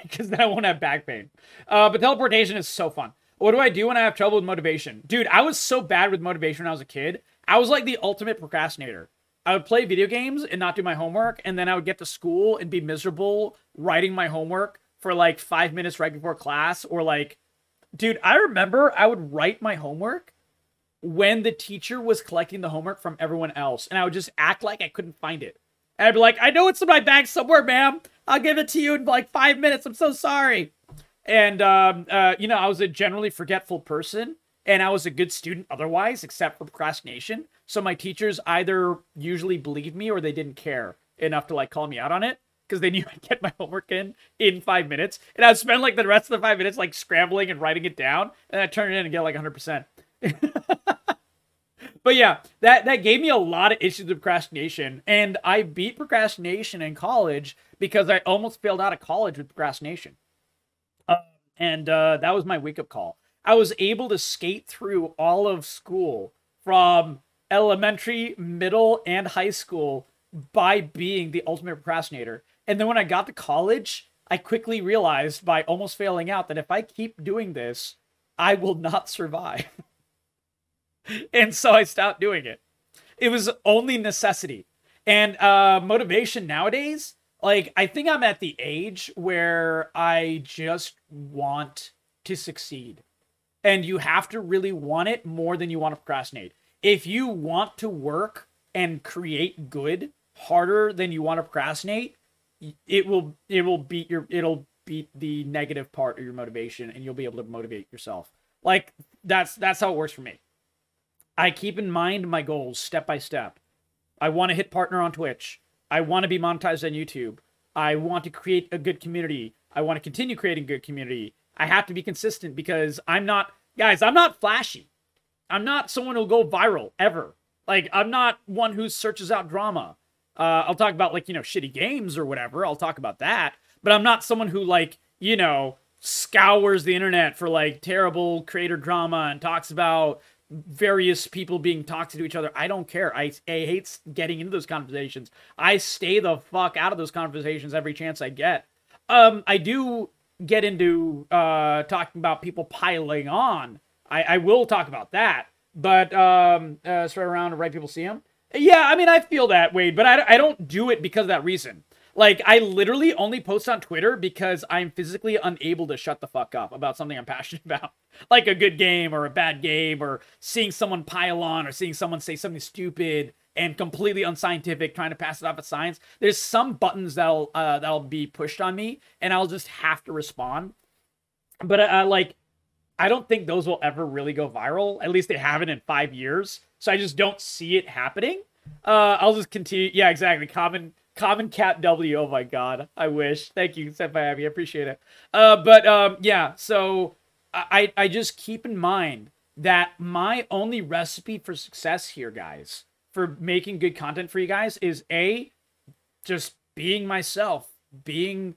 because then I won't have back pain. But teleportation is so fun. What do I do when I have trouble with motivation? Dude, I was so bad with motivation when I was a kid. I was like the ultimate procrastinator. I would play video games and not do my homework, and then I would get to school and be miserable writing my homework for like 5 minutes right before class, or like, dude, I remember I would write my homework when the teacher was collecting the homework from everyone else, and I would just act like I couldn't find it. And I'd be like, I know it's in my bag somewhere, ma'am. I'll give it to you in like 5 minutes. I'm so sorry. And, I was a generally forgetful person, and I was a good student otherwise, except for procrastination. So my teachers either usually believed me or they didn't care enough to, like, call me out on it, because they knew I'd get my homework in 5 minutes. And I'd spend, like, the rest of the 5 minutes, like, scrambling and writing it down, and I'd turn it in and get, like, 100%. But yeah, that gave me a lot of issues with procrastination, and I beat procrastination in college because I almost failed out of college with procrastination. And that was my wake-up call. I was able to skate through all of school from elementary, middle, and high school by being the ultimate procrastinator. And then when I got to college, I quickly realized by almost failing out that if I keep doing this, I will not survive. And so I stopped doing it. It was only necessity. And motivation nowadays, like, I think I'm at the age where I just want to succeed. And you have to really want it more than you want to procrastinate. If you want to work and create good harder than you want to procrastinate, it'll beat the negative part of your motivation, and you'll be able to motivate yourself. Like, that's how it works for me. I keep in mind my goals step by step. I want to hit partner on Twitch. I want to be monetized on YouTube. I want to create a good community. I want to continue creating good community. I have to be consistent because I'm not, guys, I'm not flashy. I'm not someone who'll go viral ever. Like, I'm not one who searches out drama. I'll talk about, like, you know, shitty games or whatever. I'll talk about that. But I'm not someone who, like, you know, scours the internet for, like, terrible creator drama and talks about various people being toxic to each other. I don't care. I hate getting into those conversations. I stay the fuck out of those conversations every chance I get. I do get into talking about people piling on. I will talk about that. But spread around and right people see them. Yeah, I mean, I feel that, Wade, but I don't do it because of that reason. Like, I literally only post on Twitter because I'm physically unable to shut the fuck up about something I'm passionate about. Like a good game or a bad game or seeing someone pile on or seeing someone say something stupid and completely unscientific trying to pass it off as science. There's some buttons that'll be pushed on me and I'll just have to respond. But I don't think those will ever really go viral. At least they haven't in 5 years. So I just don't see it happening. I'll just continue. Yeah, exactly. Common Cat W. Oh my God. I wish. Thank you, Senpai Abby. I appreciate it. Yeah. So I just keep in mind that my only recipe for success here, guys, for making good content for you guys is just being myself, being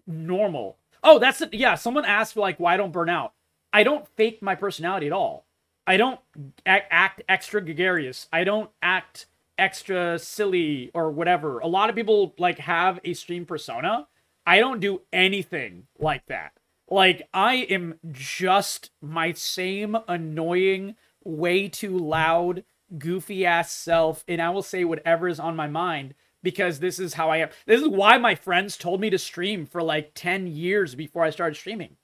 normal. Oh, that's it. Yeah. Someone asked, like, why I don't burn out. I don't fake my personality at all. I don't act extra gregarious. I don't act extra silly or whatever. A lot of people, like, have a stream persona. I don't do anything like that. Like, I am just my same annoying, way too loud, goofy-ass self, and I will say whatever is on my mind because this is how I am. This is why my friends told me to stream for, like, 10 years before I started streaming.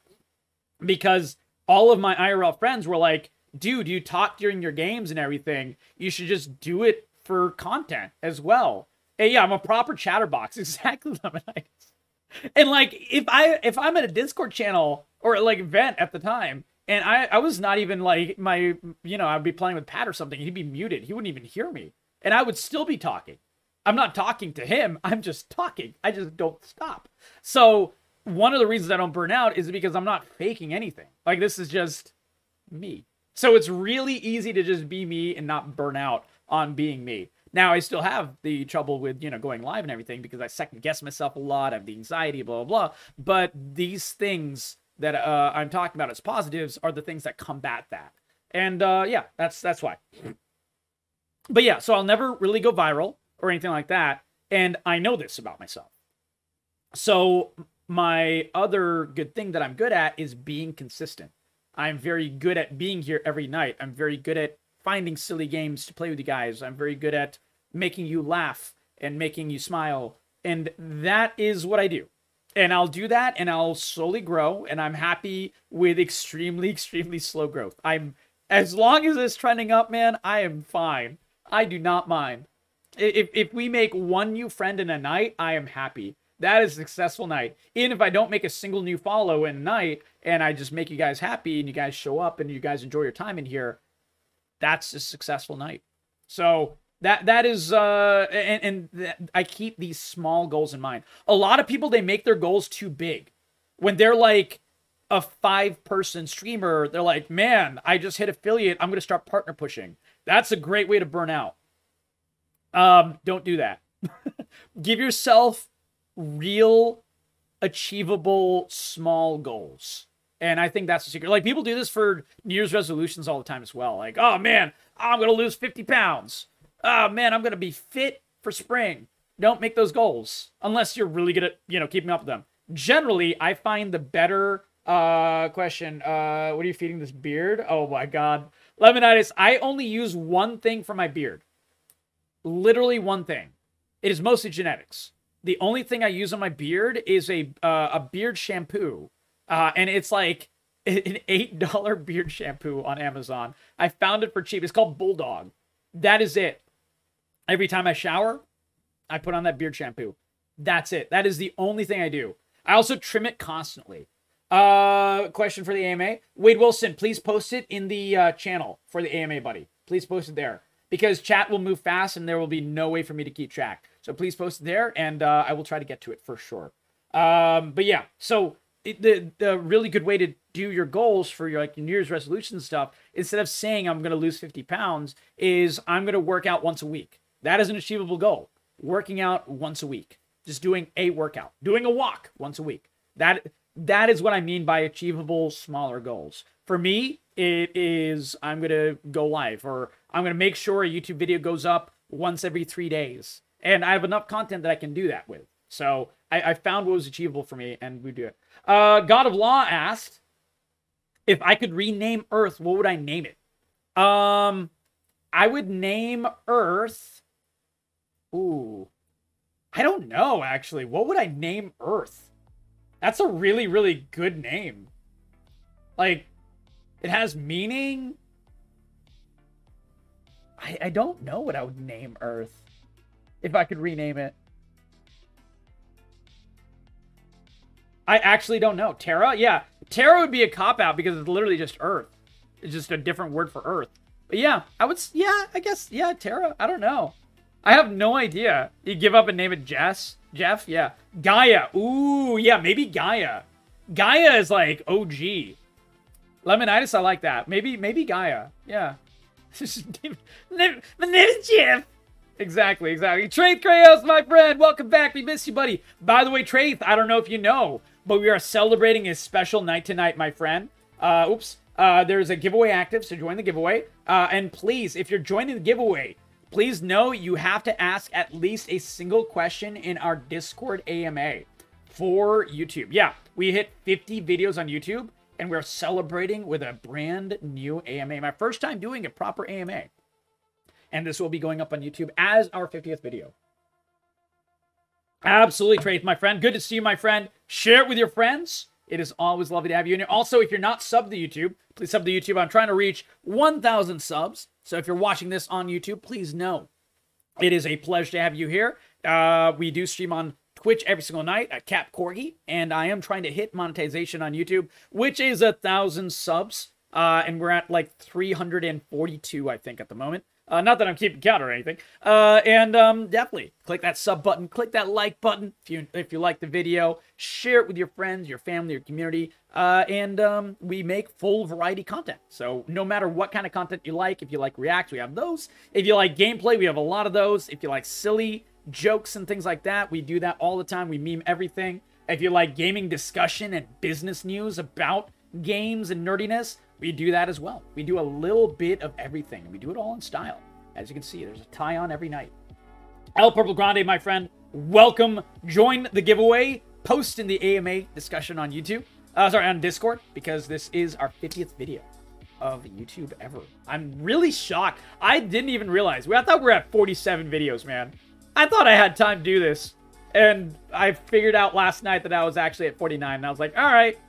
Because all of my IRL friends were like, dude, you talk during your games and everything. You should just do it for content as well. And yeah, I'm a proper chatterbox. Exactly, Lemonites. And like, if I'm at a Discord channel or like event at the time, and I was not even like I'd be playing with Pat or something, he'd be muted. He wouldn't even hear me. And I would still be talking. I'm not talking to him. I'm just talking. I just don't stop. So one of the reasons I don't burn out is because I'm not faking anything. Like, this is just me. So it's really easy to just be me and not burn out on being me. Now, I still have the trouble with, going live and everything because I second guess myself a lot. I have the anxiety, blah, blah, blah. But these things that I'm talking about as positives are the things that combat that. And yeah, that's why. But yeah, so I'll never really go viral or anything like that. And I know this about myself. So my other good thing that I'm good at is being consistent. I'm very good at being here every night. I'm very good at finding silly games to play with you guys. I'm very good at making you laugh and making you smile. And that is what I do. And I'll do that and I'll slowly grow. And I'm happy with extremely, extremely slow growth. As long as it's trending up, man, I am fine. I do not mind. If we make one new friend in a night, I am happy. That is a successful night. Even if I don't make a single new follow in a night and I just make you guys happy and you guys show up and you guys enjoy your time in here, that's a successful night. So that is, I keep these small goals in mind. A lot of people, they make their goals too big. When they're like a 5-person streamer, they're like, man, I just hit affiliate. I'm going to start partner pushing. That's a great way to burn out. Don't do that. Give yourself real, achievable, small goals. And I think that's the secret. Like, people do this for New Year's resolutions all the time as well. Like, oh, man, I'm going to lose 50 pounds. Oh, man, I'm going to be fit for spring. Don't make those goals unless you're really good at, keeping up with them. Generally, I find the better question. What are you feeding this beard? Oh, my God. Lemonitis, I only use one thing for my beard. Literally one thing. It is mostly genetics. The only thing I use on my beard is a beard shampoo. And it's like an $8 beard shampoo on Amazon. I found it for cheap. It's called Bulldog. That is it. Every time I shower, I put on that beard shampoo. That's it. That is the only thing I do. I also trim it constantly. Question for the AMA. Wade Wilson, please post it in the channel for the AMA, buddy. please post it there. Because chat will move fast and there will be no way for me to keep track. So please post it there, and I will try to get to it for sure. But yeah, so the really good way to do your goals for your New Year's resolution stuff, instead of saying I'm going to lose 50 pounds, is I'm going to work out once a week. That is an achievable goal. Working out once a week. Just doing a workout. Doing a walk once a week. That is what I mean by achievable smaller goals. For me, it is I'm going to go live, or I'm going to make sure a YouTube video goes up once every 3 days. And I have enough content that I can do that with. So I found what was achievable for me, and we do it. God of Law asked, if I could rename Earth, what would I name it? I would name Earth... Ooh. I don't know, actually. What would I name Earth? That's a really, really good name. Like, it has meaning. I don't know what I would name Earth if I could rename it. I actually don't know. Terra? Yeah. Terra would be a cop-out because it's literally just Earth. It's just a different word for Earth. But yeah, yeah, I guess, yeah, Terra. I don't know. I have no idea. You give up and name it Jeff? Yeah. Gaia. Ooh, yeah, maybe Gaia. Gaia is like OG. Lemonitis, I like that. Maybe Gaia. Yeah. My name is Jeff. Exactly. Traith Krayos, my friend. Welcome back. We miss you, buddy. By the way, Traith, I don't know if you know, but we are celebrating a special night tonight, my friend. There's a giveaway active, so join the giveaway. And please, if you're joining the giveaway, please know you have to ask at least a single question in our Discord AMA for YouTube. Yeah, we hit 50 videos on YouTube, and we're celebrating with a brand new AMA. My first time doing a proper AMA. And this will be going up on YouTube as our 50th video. Absolutely, Trace, my friend. Good to see you, my friend. Share it with your friends. It is always lovely to have you in here. Also, if you're not subbed to YouTube, please sub to YouTube. I'm trying to reach 1,000 subs. So if you're watching this on YouTube, please know it is a pleasure to have you here. We do stream on Twitch every single night at Cap Corgi, and I am trying to hit monetization on YouTube, which is 1,000 subs. And we're at like 342, I think, at the moment. Not that I'm keeping count or anything. Definitely click that sub button, click that like button if you like the video, share it with your friends, your family, your community, we make full variety content. So no matter what kind of content you like, if you like React, we have those. If you like gameplay, we have a lot of those. If you like silly jokes and things like that, we do that all the time. We meme everything. If you like gaming discussion and business news about games and nerdiness, we do that as well. We do a little bit of everything, and we do it all in style. As you can see, there's a tie on every night. El Purple Grande, my friend, welcome. Join the giveaway. Post in the AMA discussion on YouTube. On Discord, because this is our 50th video of YouTube ever. I'm really shocked. I didn't even realize. I thought we were at 47 videos, man. I thought I had time to do this. And I figured out last night that I was actually at 49, and I was like, all right,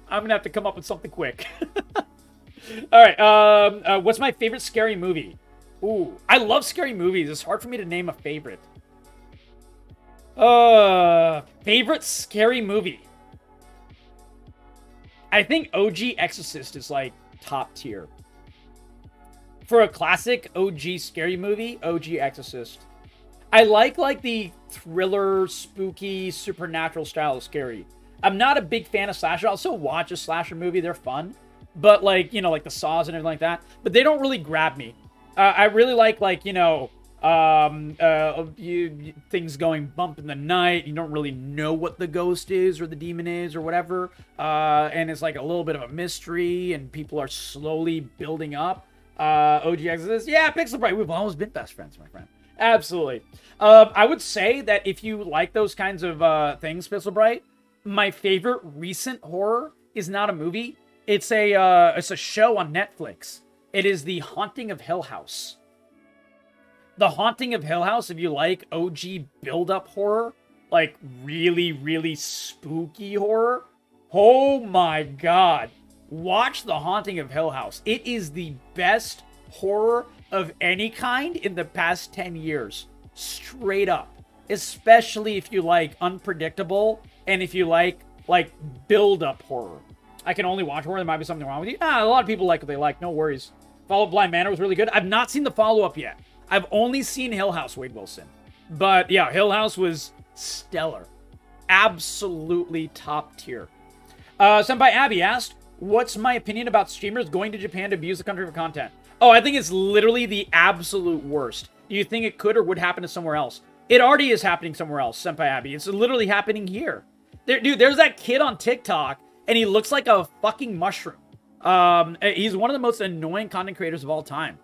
I'm gonna have to come up with something quick. All right, what's my favorite scary movie? Ooh, I love scary movies. It's hard for me to name a favorite. Favorite scary movie? I think OG Exorcist is like top tier. For a classic OG scary movie, OG Exorcist. I like the thriller, spooky, supernatural style of scary. I'm not a big fan of slasher. I'll still watch a slasher movie. They're fun. But, like, you know, like the Saws and everything like that. But they don't really grab me. I really like, you know, things going bump in the night. You don't really know what the ghost is or the demon is or whatever. And it's like a little bit of a mystery. And people are slowly building up. OG Exodus. Yeah, Pixel Bright. We've always been best friends, my friend. Absolutely. I would say that if you like those kinds of things, Pixel Bright, my favorite recent horror is not a movie. It's a show on Netflix. It is The Haunting of Hill House. The Haunting of Hill House, if you like OG build-up horror, like really, really spooky horror, oh my god. Watch The Haunting of Hill House. It is the best horror of any kind in the past 10 years. Straight up. Especially if you like unpredictable and if you like build-up horror. I can only watch horror. There might be something wrong with you. A lot of people like what they like. No worries. Follow Blind Manor was really good. I've not seen the follow-up yet. I've only seen Hill House, Wade Wilson. But yeah, Hill House was stellar. Absolutely top tier. Senpai Abby asked, what's my opinion about streamers going to Japan to abuse the country for content? Oh, I think it's literally the absolute worst. Do you think it could or would happen to somewhere else? It already is happening somewhere else, Senpai Abby. It's literally happening here. Dude, there's that kid on TikTok, and he looks like a fucking mushroom. He's one of the most annoying content creators of all time.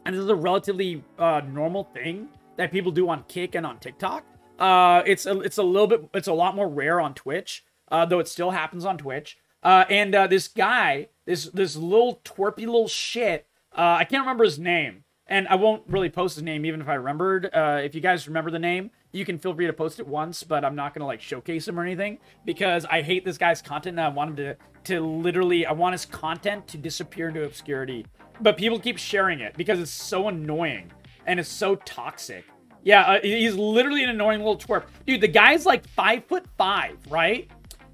And this is a relatively normal thing that people do on Kick and on TikTok. It's a lot more rare on Twitch, though it still happens on Twitch. This guy, this little twerpy little shit, I can't remember his name, and I won't really post his name even if I remembered. If you guys remember the name, you can feel free to post it once, but I'm not gonna like showcase him or anything because I hate this guy's content and I want him to literally, I want his content to disappear into obscurity. But people keep sharing it because it's so annoying and it's so toxic. Yeah, he's literally an annoying little twerp. Dude, the guy's like 5'5", right?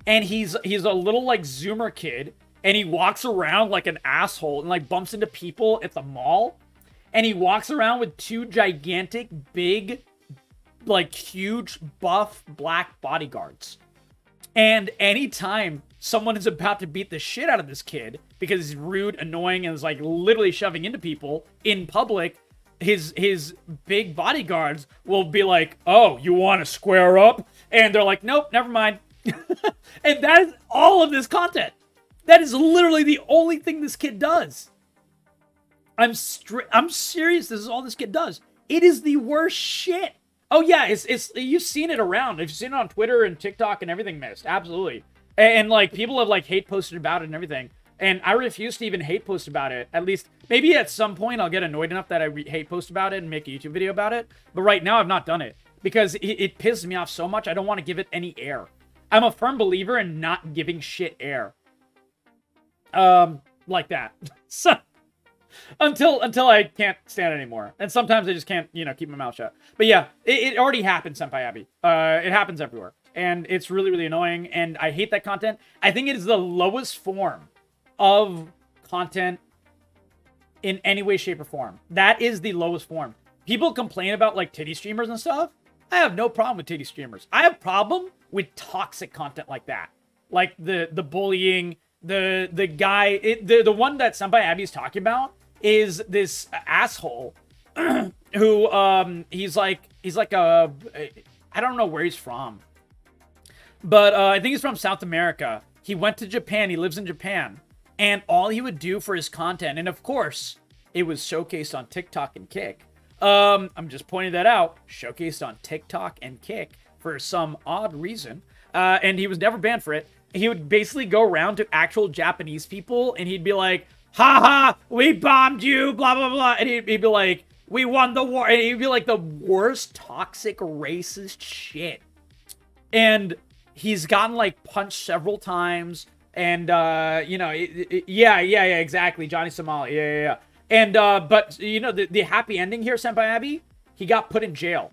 And he's a little like Zoomer kid, and he walks around like an asshole and like bumps into people at the mall. And he walks around with two gigantic, big, like huge, buff, black bodyguards. And anytime someone is about to beat the shit out of this kid because he's rude, annoying, and is like literally shoving into people in public, his big bodyguards will be like, oh, you want to square up? And they're like, nope, never mind. And that is all of this content. That is literally the only thing this kid does. I'm serious. This is all this kid does. It is the worst shit. Oh yeah, it's you've seen it around. You've seen it on Twitter and TikTok and everything, missed. Absolutely. And like people have like hate posted about it and everything. And I refuse to even hate post about it. At least maybe at some point I'll get annoyed enough that I hate post about it and make a YouTube video about it. But right now I've not done it because it pisses me off so much. I don't want to give it any air. I'm a firm believer in not giving shit air. Like that. So until I can't stand it anymore. And sometimes I just can't, you know, keep my mouth shut. But yeah, it already happened, Senpai Abby. It happens everywhere. And it's really, really annoying. And I hate that content. I think it is the lowest form of content in any way, shape, or form. That is the lowest form. People complain about like titty streamers and stuff. I have no problem with titty streamers. I have problem with toxic content like that. Like the bullying, the guy, the one that Senpai Abby's talking about is this asshole who he's like a, I don't know where he's from, but I think he's from South America. He went to Japan. He lives in Japan, and all he would do for his content, and of course it was showcased on TikTok and Kick. I'm just pointing that out. Showcased on TikTok and Kick for some odd reason, and he was never banned for it. He would basically go around to actual Japanese people, and he'd be like, haha, we bombed you, blah, blah, blah. And he'd be like, we won the war. And he'd be like the worst toxic racist shit. And he's gotten like punched several times. And, you know, yeah, exactly. Johnny Somali. Yeah. And, but, you know, the happy ending here, Senpai Abby, he got put in jail.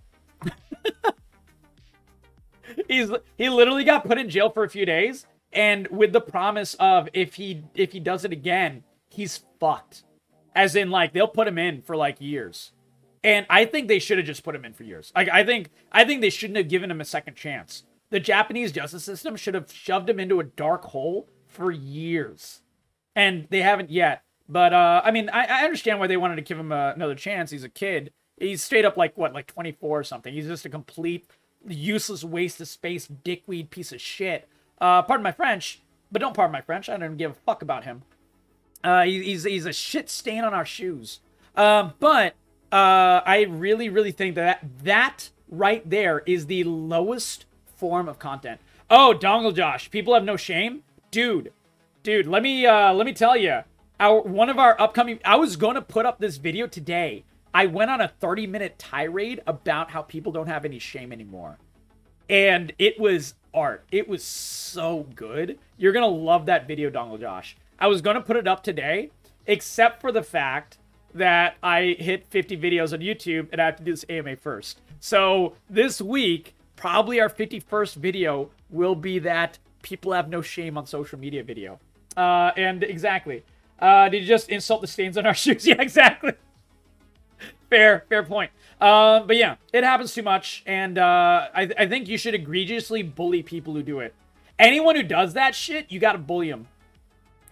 He literally got put in jail for a few days. And with the promise of if he does it again, he's fucked. As in, like, they'll put him in for, like, years. And I think they should have just put him in for years. Like, I think they shouldn't have given him a second chance. The Japanese justice system should have shoved him into a dark hole for years. And they haven't yet. But, I mean, I understand why they wanted to give him another chance. He's a kid. He's straight up, like, what, like 24 or something. He's just a complete useless waste of space dickweed piece of shit. Pardon my French, but don't pardon my French. I don't give a fuck about him. He's a shit stain on our shoes. But I really, really think that right there is the lowest form of content. Oh, Dongle Josh, people have no shame, dude. Let me tell you, one of our upcoming. I was gonna put up this video today. I went on a 30-minute tirade about how people don't have any shame anymore, and it was art. It was so good. You're gonna love that video, Dongle Josh. I was gonna put it up today, except for the fact that I hit 50 videos on YouTube and I have to do this AMA first. So this week, probably our 51st video will be that people have no shame on social media video. And exactly. Did you just insult the stains on our shoes? Yeah, exactly. Fair point. But yeah, it happens too much, and I think you should egregiously bully people who do it. Anyone who does that shit, you gotta bully them.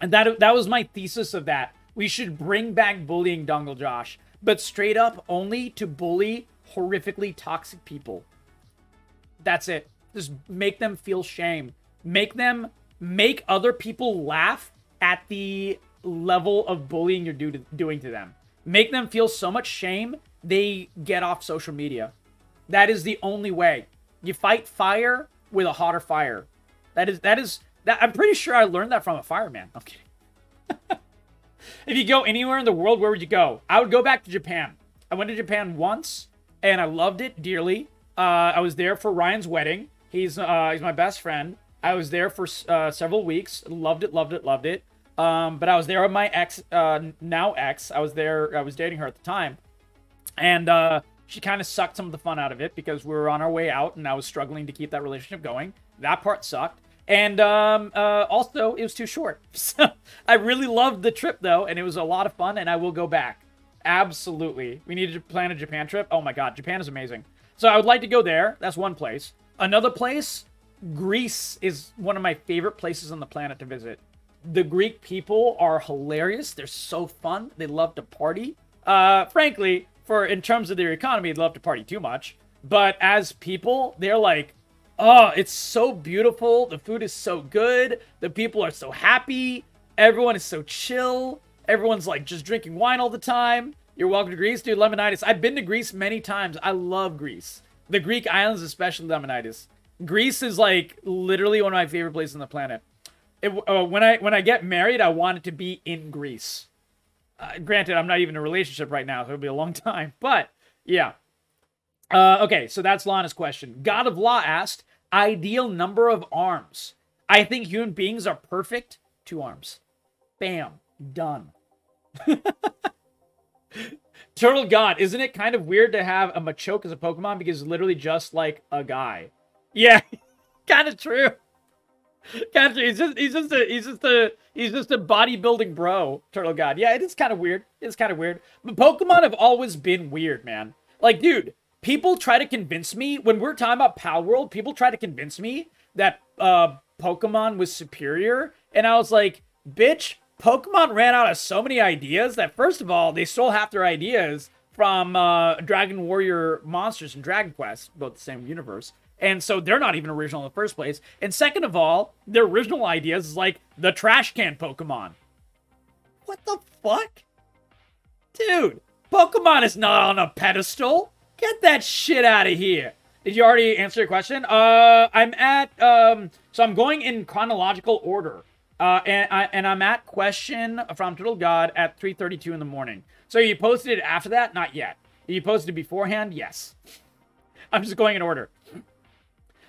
And that was my thesis of that. We should bring back bullying, Dongle Josh, but straight up only to bully horrifically toxic people. That's it. Just make them feel shame. Make other people laugh at the level of bullying you're doing to them. Make them feel so much shame, they get off social media. That is the only way. You fight fire with a hotter fire. I'm pretty sure I learned that from a fireman. I'm kidding. If you go anywhere in the world, where would you go? I would go back to Japan. I went to Japan once, and I loved it dearly. I was there for Ryan's wedding. He's my best friend. I was there for several weeks. Loved it. But I was there with my ex, now ex. I was dating her at the time. And she kind of sucked some of the fun out of it because we were on our way out, and I was struggling to keep that relationship going. That part sucked. And also, it was too short. So I really loved the trip, though, and it was a lot of fun, and I will go back. Absolutely. We need to plan a Japan trip. Oh, my God. Japan is amazing. So I would like to go there. That's one place. Another place, Greece is one of my favorite places on the planet to visit. The Greek people are hilarious. They're so fun. They love to party. Frankly, in terms of their economy, they love to party too much. But as people, they're like, oh, it's so beautiful. The food is so good. The people are so happy. Everyone is so chill. Everyone's like just drinking wine all the time. You're welcome to Greece, dude. Lemonitis. I've been to Greece many times. I love Greece. The Greek islands, especially Lemonitis. Greece is like literally one of my favorite places on the planet. When I get married, I want it to be in Greece. Granted, I'm not even in a relationship right now, so it'll be a long time. But yeah. Okay, so that's Lana's question. God of Law asked, ideal number of arms. I think human beings are perfect. 2 arms. Bam. Done. Turtle God, isn't it kind of weird to have a Machoke as a Pokemon because it's literally just like a guy? Yeah, kind of true. Kind of true. He's just a bodybuilding bro, Turtle God. Yeah, it is kind of weird. It's kind of weird. But Pokemon have always been weird, man. Like, dude, people try to convince me when we're talking about Pal World. People try to convince me that Pokemon was superior, and I was like, bitch. Pokemon ran out of so many ideas that, first of all, they stole half their ideas from Dragon Warrior Monsters and Dragon Quest, both the same universe. And so they're not even original in the first place. And second of all, their original ideas is like the trash can Pokemon. What the fuck? Dude, Pokemon is not on a pedestal. Get that shit out of here. Did you already answer your question? So I'm going in chronological order. And I'm at question from Turtle God at 3:32 in the morning. So you posted it after that? Not yet. You posted it beforehand? Yes. I'm just going in order.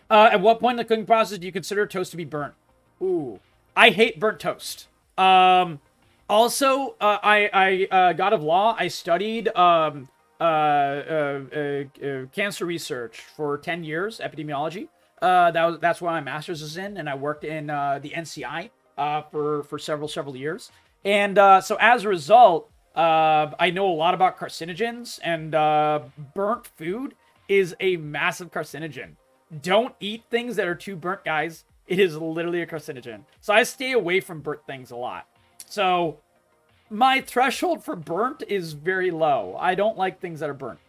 At what point in the cooking process do you consider toast to be burnt? Ooh. I hate burnt toast. Also, God of Law, I studied cancer research for 10 years, epidemiology. That's what my master's is in, and I worked in the NCI. For several years. And so as a result, I know a lot about carcinogens, and burnt food is a massive carcinogen. Don't eat things that are too burnt, guys. It is literally a carcinogen. So I stay away from burnt things a lot. So my threshold for burnt is very low. I don't like things that are burnt.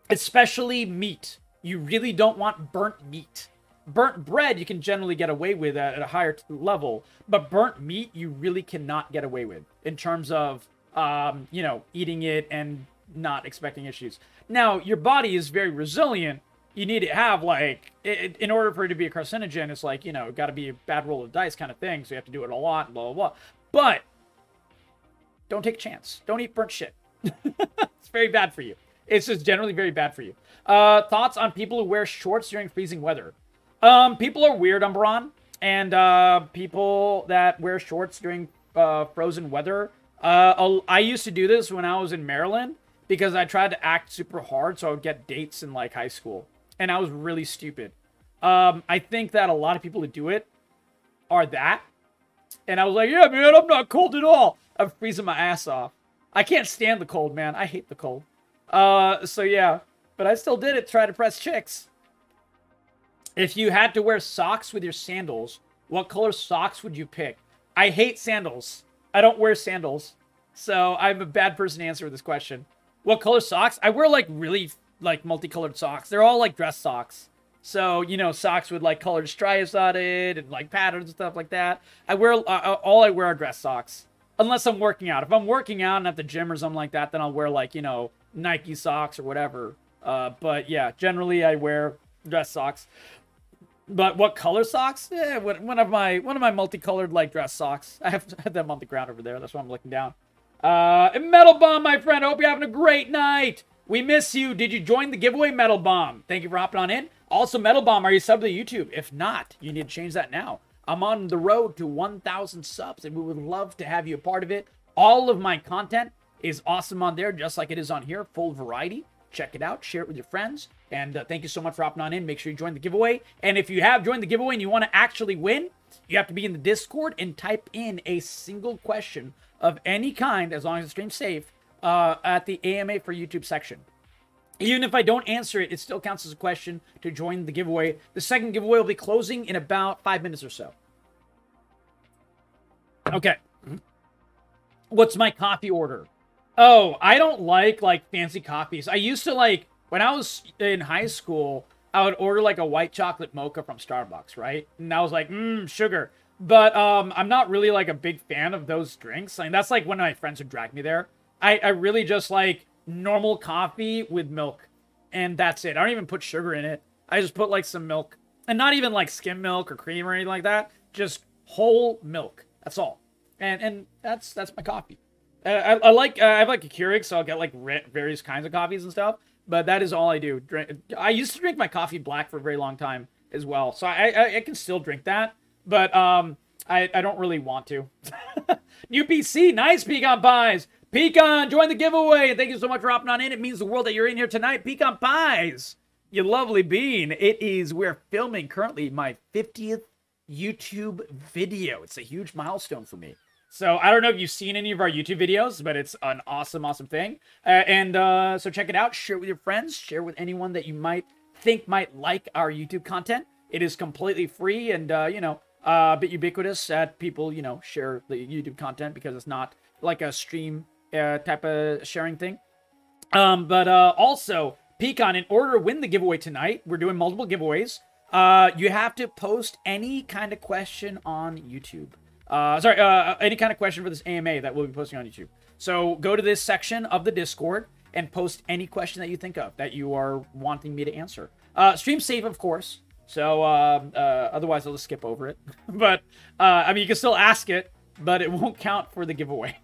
Especially meat. You really don't want burnt meat. Burnt bread you can generally get away with at a higher level, but burnt meat you really cannot get away with in terms of, eating it and not expecting issues. Now, your body is very resilient. You need to have, in order for it to be a carcinogen, it's like, got to be a bad roll of dice kind of thing, so you have to do it a lot, blah, blah, blah. But don't take a chance. Don't eat burnt shit. It's very bad for you. It's just generally very bad for you. Thoughts on people who wear shorts during freezing weather? People are weird, Umbron, and people that wear shorts during frozen weather. I used to do this when I was in Maryland because I tried to act super hard so I would get dates in high school, and I was really stupid. I think that a lot of people who do it are that, And I was like, yeah, man, I'm not cold at all. I'm freezing my ass off. I can't stand the cold, man. I hate the cold. So yeah. But I still did it, try to press chicks. If you had to wear socks with your sandals, what color socks would you pick? I hate sandals. I don't wear sandals. So I'm a bad person to answer this question. What color socks? I wear like really like multicolored socks. They're all like dress socks. So, you know, socks with like colored stripes on it and like patterns and stuff like that. I wear, all I wear are dress socks. Unless I'm working out. If I'm working out and at the gym or something like that, then I'll wear like, you know, Nike socks or whatever. But yeah, generally I wear dress socks. But what color socks? Yeah, one of my multicolored like dress socks. I have them on the ground over there. That's why I'm looking down. Metal Bomb, my friend. I hope you're having a great night. We miss you. Did you join the giveaway, Metal Bomb? Thank you for hopping on in. Also, Metal Bomb, are you subbed to YouTube? If not, you need to change that now. I'm on the road to 1,000 subs, and we would love to have you a part of it. All of my content is awesome on there, just like it is on here. Full variety. Check it out. Share it with your friends. And thank you so much for hopping on in. Make sure you join the giveaway. And if you have joined the giveaway and you want to actually win, you have to be in the Discord and type in a single question of any kind, as long as the stream's safe, at the AMA for YouTube section. Even if I don't answer it, it still counts as a question to join the giveaway. The second giveaway will be closing in about 5 minutes or so. Okay. What's my coffee order? Oh, I don't like fancy coffees. I used to when I was in high school, I would order like a white chocolate mocha from Starbucks, right? And I was like, sugar. But I'm not really like a big fan of those drinks. I mean, that's like when my friends would drag me there. I really just like normal coffee with milk. And that's it. I don't even put sugar in it. I just put like some milk. And not even like skim milk or cream or anything like that. Just whole milk. That's all. And that's my coffee. I have like a Keurig, so I'll get like various kinds of coffees and stuff. But that is all I do. I used to drink my coffee black for a very long time as well. So I can still drink that. But I don't really want to. New PC, nice Pecan Pies. Pecan, join the giveaway. Thank you so much for hopping on in. It means the world that you're in here tonight. Pecan Pies, you lovely bean. We're filming currently my 50th YouTube video. It's a huge milestone for me. So I don't know if you've seen any of our YouTube videos, but it's an awesome, awesome thing. So check it out. Share it with your friends. Share with anyone that you might think might like our YouTube content. It is completely free and, a bit ubiquitous that people, share the YouTube content because it's not like a stream type of sharing thing. Also, Pecan, in order to win the giveaway tonight, we're doing multiple giveaways. You have to post any kind of question on YouTube. Any kind of question for this AMA that we'll be posting on YouTube. So go to this section of the Discord and post any question that you think of that you are wanting me to answer. Stream safe, of course. So otherwise, I'll just skip over it. But I mean, you can still ask it, but it won't count for the giveaway.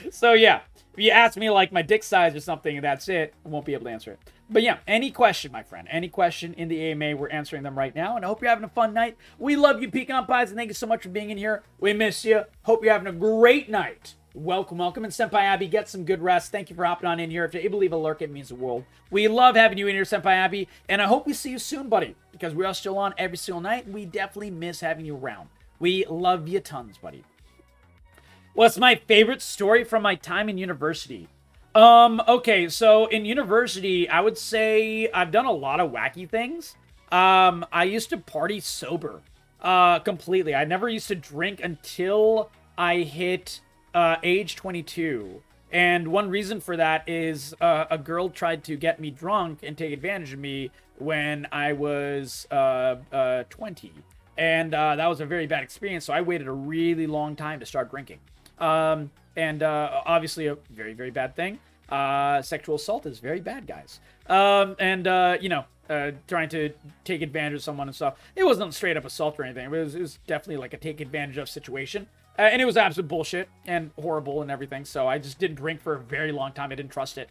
So yeah, if you ask me like my dick size or something, and that's it, I won't be able to answer it. But yeah, any question, my friend, any question in the AMA, we're answering them right now. And I hope you're having a fun night. We love you, Pecan Pies, and thank you so much for being in here. We miss you. Hope you're having a great night. Welcome, welcome. And Senpai Abby, get some good rest. Thank you for hopping on in here. If you're able to leave a lurk, it means the world. We love having you in here, Senpai Abby. And I hope we see you soon, buddy, because we are still on every single night. And we definitely miss having you around. We love you tons, buddy. What's my favorite story from my time in university? Okay, so in university, I would say I've done a lot of wacky things. I used to party sober, completely. I never used to drink until I hit, age 22. And one reason for that is, a girl tried to get me drunk and take advantage of me when I was, 20. And, that was a very bad experience, so I waited a really long time to start drinking. Obviously a very, very bad thing. Sexual assault is very bad, guys. Trying to take advantage of someone and stuff. It wasn't straight up assault or anything. It was definitely like a take advantage of situation. And it was absolute bullshit and horrible and everything. So I just didn't drink for a very long time. I didn't trust it.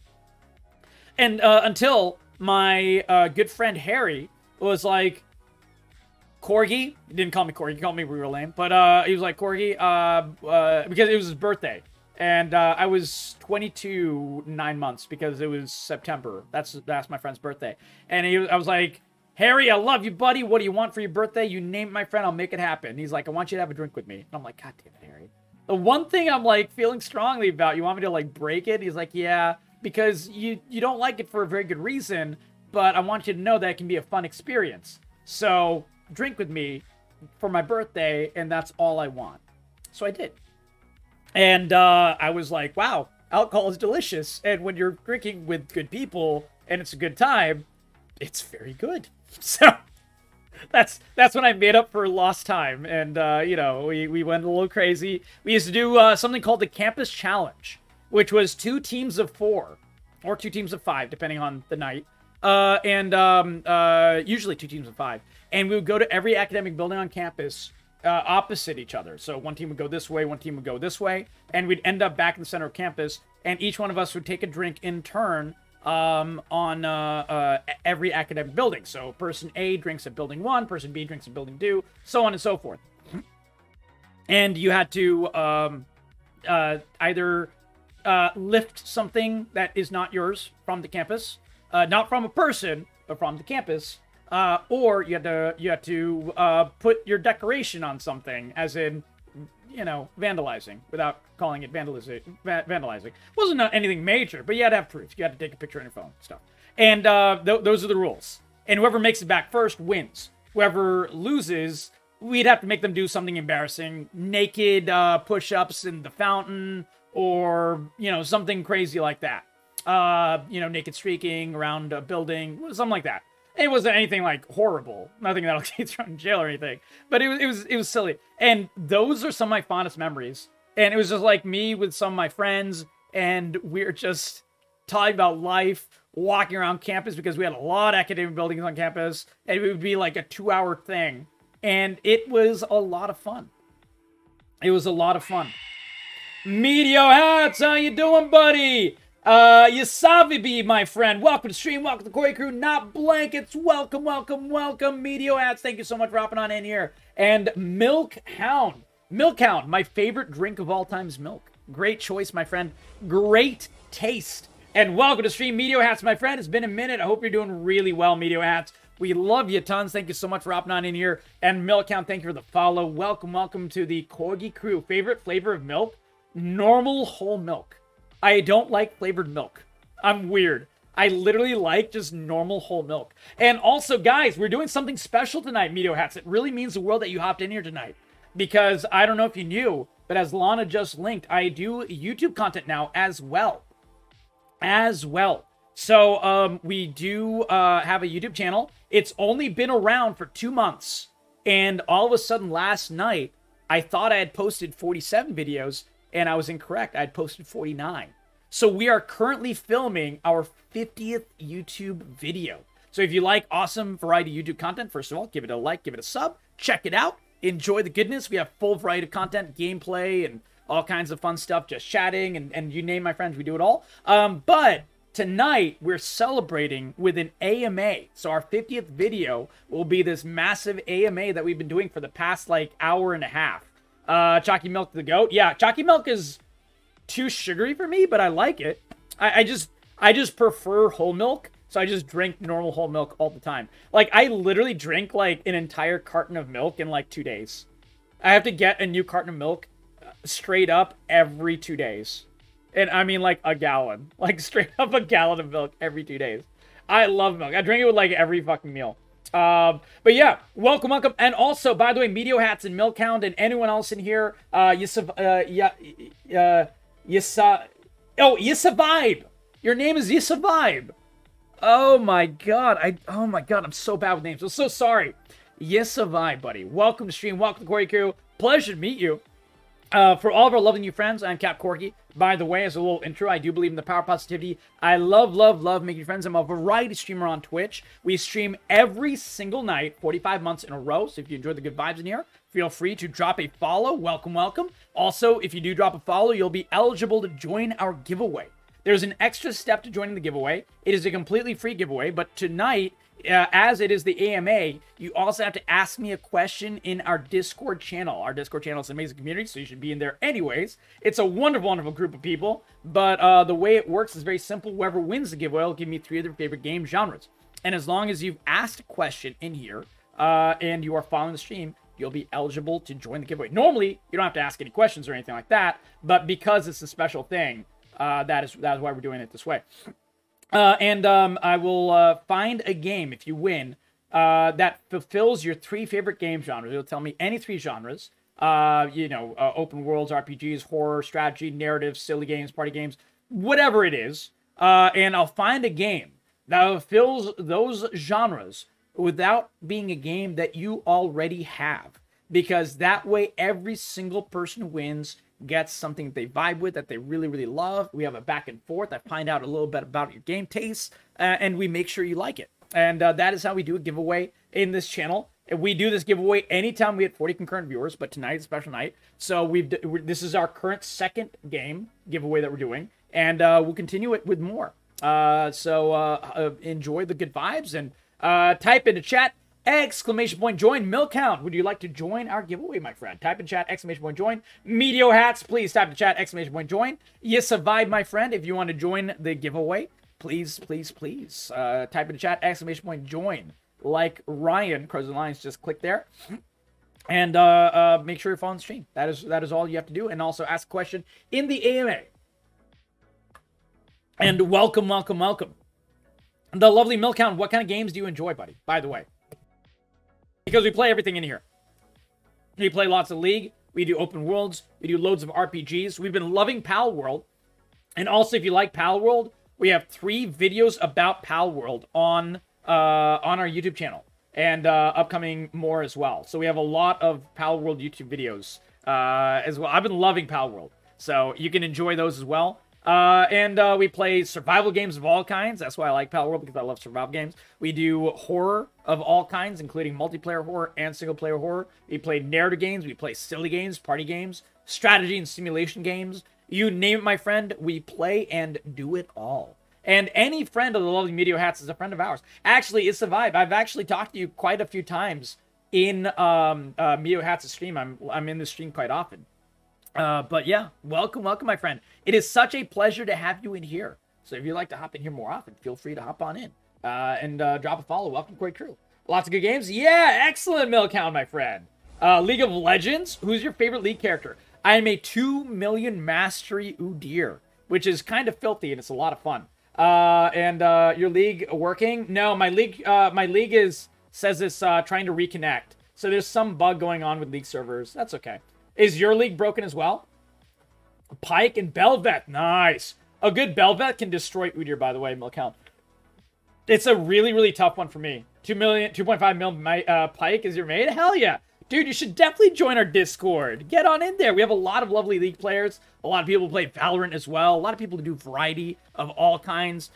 And, until my, good friend Harry was like, Corgi, he didn't call me Corgi, he called me real name, but he was like, Corgi, because it was his birthday, and I was 22 9 months because it was September. That's my friend's birthday, and I was like, Harry, I love you, buddy. What do you want for your birthday? You name it, my friend. I'll make it happen. And he's like, I want you to have a drink with me. And I'm like, God damn it, Harry. The one thing I'm like feeling strongly about, you want me to like break it? He's like, yeah, because you don't like it for a very good reason, but I want you to know that it can be a fun experience. So drink with me for my birthday, and that's all I want. So I did. And I was like, wow, alcohol is delicious. And when you're drinking with good people and it's a good time, it's very good. So that's when I made up for lost time. And, you know, we went a little crazy. We used to do something called the Campus Challenge, which was 2 teams of 4 or 2 teams of 5, depending on the night. Usually 2 teams of 5. And we would go to every academic building on campus opposite each other. So one team would go this way, one team would go this way, and we'd end up back in the center of campus, and each one of us would take a drink in turn on every academic building. So person A drinks at building 1, person B drinks at building 2, so on and so forth. And you had to either lift something that is not yours from the campus, not from a person, but from the campus, or you had to put your decoration on something, as in, you know, vandalizing, without calling it vandalizing. Wasn't anything major, but you had to have proof. You had to take a picture on your phone, stuff. And those are the rules. And whoever makes it back first wins. Whoever loses, we'd have to make them do something embarrassing, naked push-ups in the fountain, or, you know, something crazy like that. You know, naked streaking around a building, something like that. It wasn't anything like horrible, nothing that'll get you thrown in jail or anything, but it was silly. And those are some of my fondest memories. And it was just like me with some of my friends, and we're just talking about life, walking around campus, because we had a lot of academic buildings on campus, and it would be like a 2-hour thing. And it was a lot of fun. It was a lot of fun. Meteor Hats, how you doing, buddy? Yasavibi, my friend. Welcome to stream. Welcome to the Corey Crew. Not Blankets. Welcome, welcome, welcome. Meteor Hats, thank you so much for hopping on in here. And Milk Hound. Milk Hound, my favorite drink of all time is milk. Great choice, my friend. Great taste. And welcome to stream, Meteor Hats, my friend. It's been a minute. I hope you're doing really well, Meteor Hats. We love you tons. Thank you so much for hopping on in here. And Milk Hound, thank you for the follow. Welcome, welcome to the Corgi Crew. Favorite flavor of milk? Normal whole milk. I don't like flavored milk. I'm weird. I literally like just normal whole milk. And also, guys, we're doing something special tonight, Meteor Hats. It really means the world that you hopped in here tonight. Because I don't know if you knew, but as Lana just linked, I do YouTube content now as well. So we do have a YouTube channel. It's only been around for 2 months. And all of a sudden last night, I thought I had posted 47 videos. And I was incorrect. I had posted 49. So we are currently filming our 50th YouTube video. So if you like awesome variety YouTube content, first of all, give it a like, give it a sub, check it out, enjoy the goodness. We have full variety of content, gameplay, and all kinds of fun stuff, just chatting, and you name my friends, we do it all. But tonight, we're celebrating with an AMA. So our 50th video will be this massive AMA that we've been doing for the past, like, hour and a half. Chalky Milk the goat. Yeah, Chalky Milk is too sugary for me, but I like it. I just prefer whole milk, so I just drink normal whole milk all the time. Like, I literally drink, like, an entire carton of milk in, like, 2 days. I have to get a new carton of milk straight up every 2 days. And I mean, like, a gallon. Like, straight up a gallon of milk every 2 days. I love milk. I drink it with, like, every fucking meal. But yeah, welcome. And also, by the way, Meteor Hats and Milk Hound and anyone else in here, Yisavibe. Your name is Yisavibe. Oh my god, I'm so bad with names. I'm so sorry. Yisavibe, buddy. Welcome to stream. Welcome to Corey Crew. Pleasure to meet you. For all of our lovely new friends, I'm Cap Corky. By the way, as a little intro, I do believe in the power of positivity. I love making friends. I'm a variety streamer on Twitch. We stream every single night, 45 months in a row. So if you enjoy the good vibes in here, feel free to drop a follow. Welcome. Also, if you do drop a follow, you'll be eligible to join our giveaway. There's an extra step to joining the giveaway. It is a completely free giveaway, but tonight, as it is the AMA, you also have to ask me a question in our Discord channel. Our Discord channel is an amazing community, so you should be in there anyways. It's a wonderful, wonderful group of people, but the way it works is very simple. Whoever wins the giveaway will give me 3 of their favorite game genres. And as long as you've asked a question in here and you are following the stream, you'll be eligible to join the giveaway. Normally, you don't have to ask any questions or anything like that, but because it's a special thing, that is why we're doing it this way. I will find a game if you win that fulfills your 3 favorite game genres. It'll tell me any 3 genres. Open worlds, RPGs, horror, strategy, narrative, silly games, party games, whatever it is. And I'll find a game that fulfills those genres without being a game that you already have. Because that way, every single person who wins gets something they vibe with, that they really, really love. We have a back and forth. I find out a little bit about your game tastes, and we make sure you like it. And that is how we do a giveaway in this channel. And we do this giveaway anytime we hit 40 concurrent viewers, but tonight is a special night. So this is our current 2nd game giveaway that we're doing, and we'll continue it with more. Enjoy the good vibes, and type into chat, !join. Milcount, would you like to join our giveaway, my friend? Type in chat, !join. Meteor Hats, please type in chat, !join. You survived, my friend. If you want to join the giveaway, please, please, please type in chat, !join. Like Ryan, Crows and Lions, just click there. And make sure you're following the stream. That is all you have to do. And also ask a question in the AMA. And welcome, welcome, welcome. The lovely Milcount, what kind of games do you enjoy, buddy? By the way. Because we play everything in here. We play lots of League. We do open worlds. We do loads of RPGs. We've been loving Pal World. And also, if you like Pal World, we have 3 videos about Pal World on our YouTube channel. And upcoming more as well. So we have a lot of Pal World YouTube videos as well. I've been loving Pal World. So you can enjoy those as well. We play survival games of all kinds. That's why I like Pal World, because I love survival games. We do horror of all kinds, including multiplayer horror and single-player horror. We play narrative games. We play silly games, party games, strategy and simulation games. You name it, my friend, we play and do it all. And any friend of the lovely Meteor Hats is a friend of ours. Actually, it's a vibe. I've actually talked to you quite a few times in Meteor Hats' stream. I'm in the stream quite often. But yeah, welcome, welcome, my friend. It is such a pleasure to have you in here. So if you'd like to hop in here more often, feel free to hop on in and drop a follow. Welcome, Corey Crew. Lots of good games. Yeah, excellent, Milcount, my friend. League of Legends. Who's your favorite League character? I am a 2 million mastery Udyr, which is kind of filthy and it's a lot of fun. Your League working? No, my League says it's trying to reconnect. So there's some bug going on with League servers. That's okay. Is your League broken as well? Pike and Bel'Veth. Nice. A good Bel'Veth can destroy Udyr, by the way, Milcount. It's a really, really tough one for me. 2.5 mil Pike is your main? Hell yeah. Dude, you should definitely join our Discord. Get on in there. We have a lot of lovely League players. A lot of people play Valorant as well. A lot of people do variety of all kinds.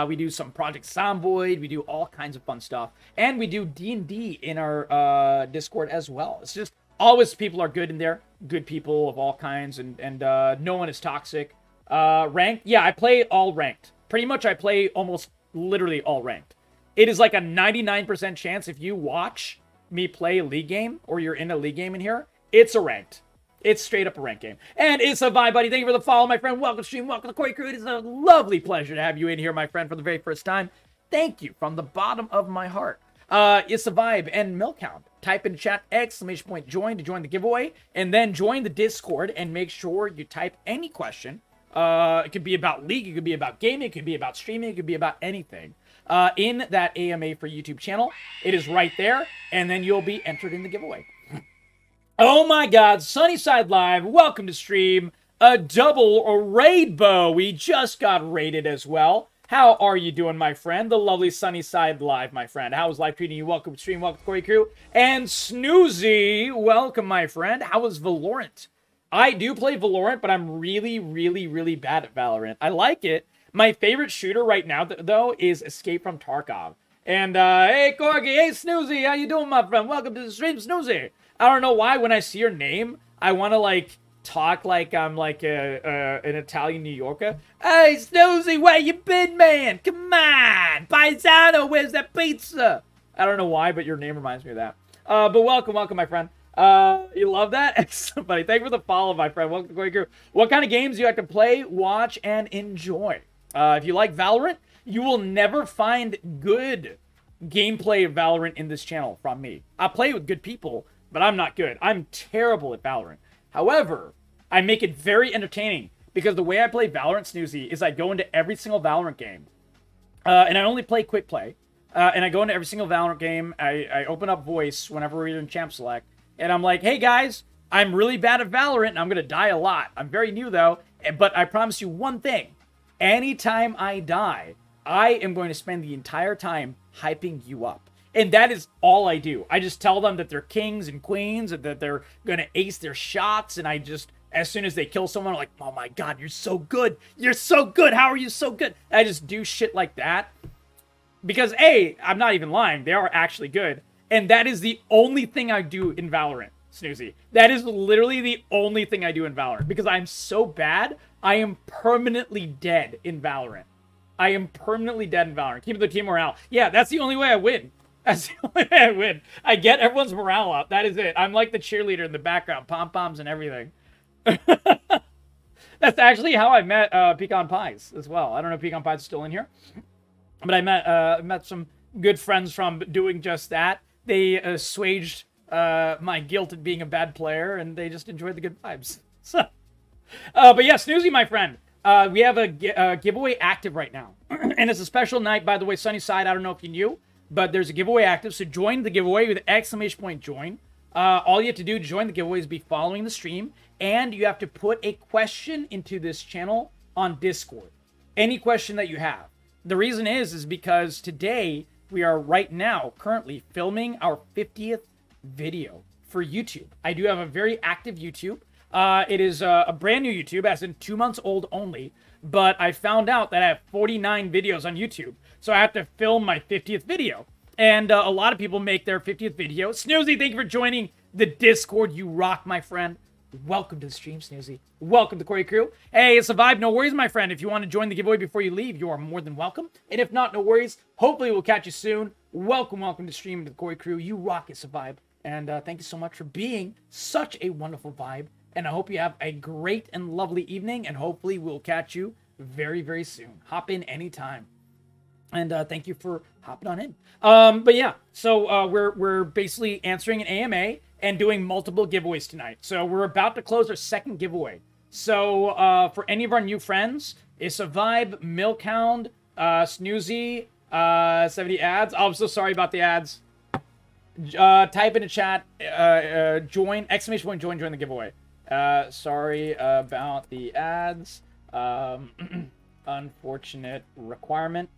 We do some Project Zomboid. We do all kinds of fun stuff. And we do D&D in our Discord as well. It's just always people are good in there. Good people of all kinds. And no one is toxic. Ranked? Yeah, I play all ranked. Pretty much I play almost literally all ranked. It is like a 99% chance if you watch me play a League game, or you're in a League game in here, it's a ranked. It's straight up a ranked game. And it's a vibe, buddy. Thank you for the follow, my friend. Welcome to stream. Welcome to Corey Crew. It is a lovely pleasure to have you in here, my friend, for the very first time. Thank you from the bottom of my heart. It's a vibe. And Milcount. Type in chat !join to join the giveaway, and then join the Discord and make sure you type any question. It could be about League, it could be about gaming, it could be about streaming, it could be about anything. In that AMA for YouTube channel. It is right there, and then you'll be entered in the giveaway. Oh my god, Sunnyside Live, welcome to stream. A double rainbow. We just got raided as well. How are you doing, my friend? The lovely Sunnyside Live, my friend. How is life treating you? Welcome to stream, welcome to Corey Crew. And Snoozy, welcome, my friend. How is Valorant? I do play Valorant, but I'm really, really, really bad at Valorant. I like it. My favorite shooter right now, though, is Escape from Tarkov. And, hey, Corgi, hey, Snoozy, how you doing, my friend? Welcome to the stream, Snoozy. I don't know why, when I see your name, I want to, like, talk like I'm, like, an Italian New Yorker. Hey, Snoozy, where you been, man? Come on! Paisano, where's that pizza? I don't know why, but your name reminds me of that. But welcome, welcome, my friend. You love that? Excellent, buddy. Thank you for the follow, my friend. Welcome to Corey Crew. What kind of games do you like to play, watch, and enjoy? If you like Valorant, you will never find good gameplay of Valorant in this channel from me. I play with good people, but I'm not good. I'm terrible at Valorant. However, I make it very entertaining because the way I play Valorant, Snoozy, is I go into every single Valorant game. And I only play quick play. And I go into every single Valorant game. I open up voice whenever we're in Champ Select. And I'm like, hey guys, I'm really bad at Valorant and I'm going to die a lot. I'm very new though. But I promise you one thing. Anytime I die, I am going to spend the entire time hyping you up. And that is all I do. I just tell them that they're kings and queens and that they're going to ace their shots. And I just, as soon as they kill someone, I'm like, oh my God, you're so good. You're so good. How are you so good? And I just do shit like that. Because A, I'm not even lying. They are actually good. And that is the only thing I do in Valorant, Snoozy. That is literally the only thing I do in Valorant. Because I'm so bad, I am permanently dead in Valorant. I am permanently dead in Valorant. Keep the team morale. Yeah, that's the only way I win. That's the only way I win. I get everyone's morale up. That is it. I'm like the cheerleader in the background. Pom-poms and everything. That's actually how I met Pecan Pies as well. I don't know if Pecan Pies is still in here. But I met some good friends from doing just that. They assuaged my guilt of being a bad player, and they just enjoyed the good vibes. So, but yeah, Snoozy, my friend. We have a giveaway active right now. And it's a special night, by the way, Sunnyside. I don't know if you knew. But there's a giveaway active, so join the giveaway with !join. All you have to do to join the giveaway is be following the stream, and you have to put a question into this channel on Discord. Any question that you have. The reason is because today we are right now currently filming our 50th video for YouTube. I do have a very active YouTube. It is a brand new YouTube, as in 2 months old only. But I found out that I have 49 videos on YouTube. So I have to film my 50th video. And a lot of people make their 50th video. Snoozy, thank you for joining the Discord. You rock, my friend. Welcome to the stream, Snoozy. Welcome to Corey Crew. Hey, it's a vibe. No worries, my friend. If you want to join the giveaway before you leave, you are more than welcome. And if not, no worries. Hopefully we'll catch you soon. Welcome to the stream to the Corey Crew. You rock, it's a vibe. And thank you so much for being such a wonderful vibe. And I hope you have a great and lovely evening. And hopefully we'll catch you very, very soon. Hop in anytime. And thank you for hopping on in. But yeah, so we're basically answering an AMA and doing multiple giveaways tonight. So we're about to close our second giveaway. So for any of our new friends, it's a vibe, Milkhound, Snoozy, 70 ads. Oh, I'm so sorry about the ads. Type in the chat, join, ! join the giveaway. Sorry about the ads. Unfortunate requirement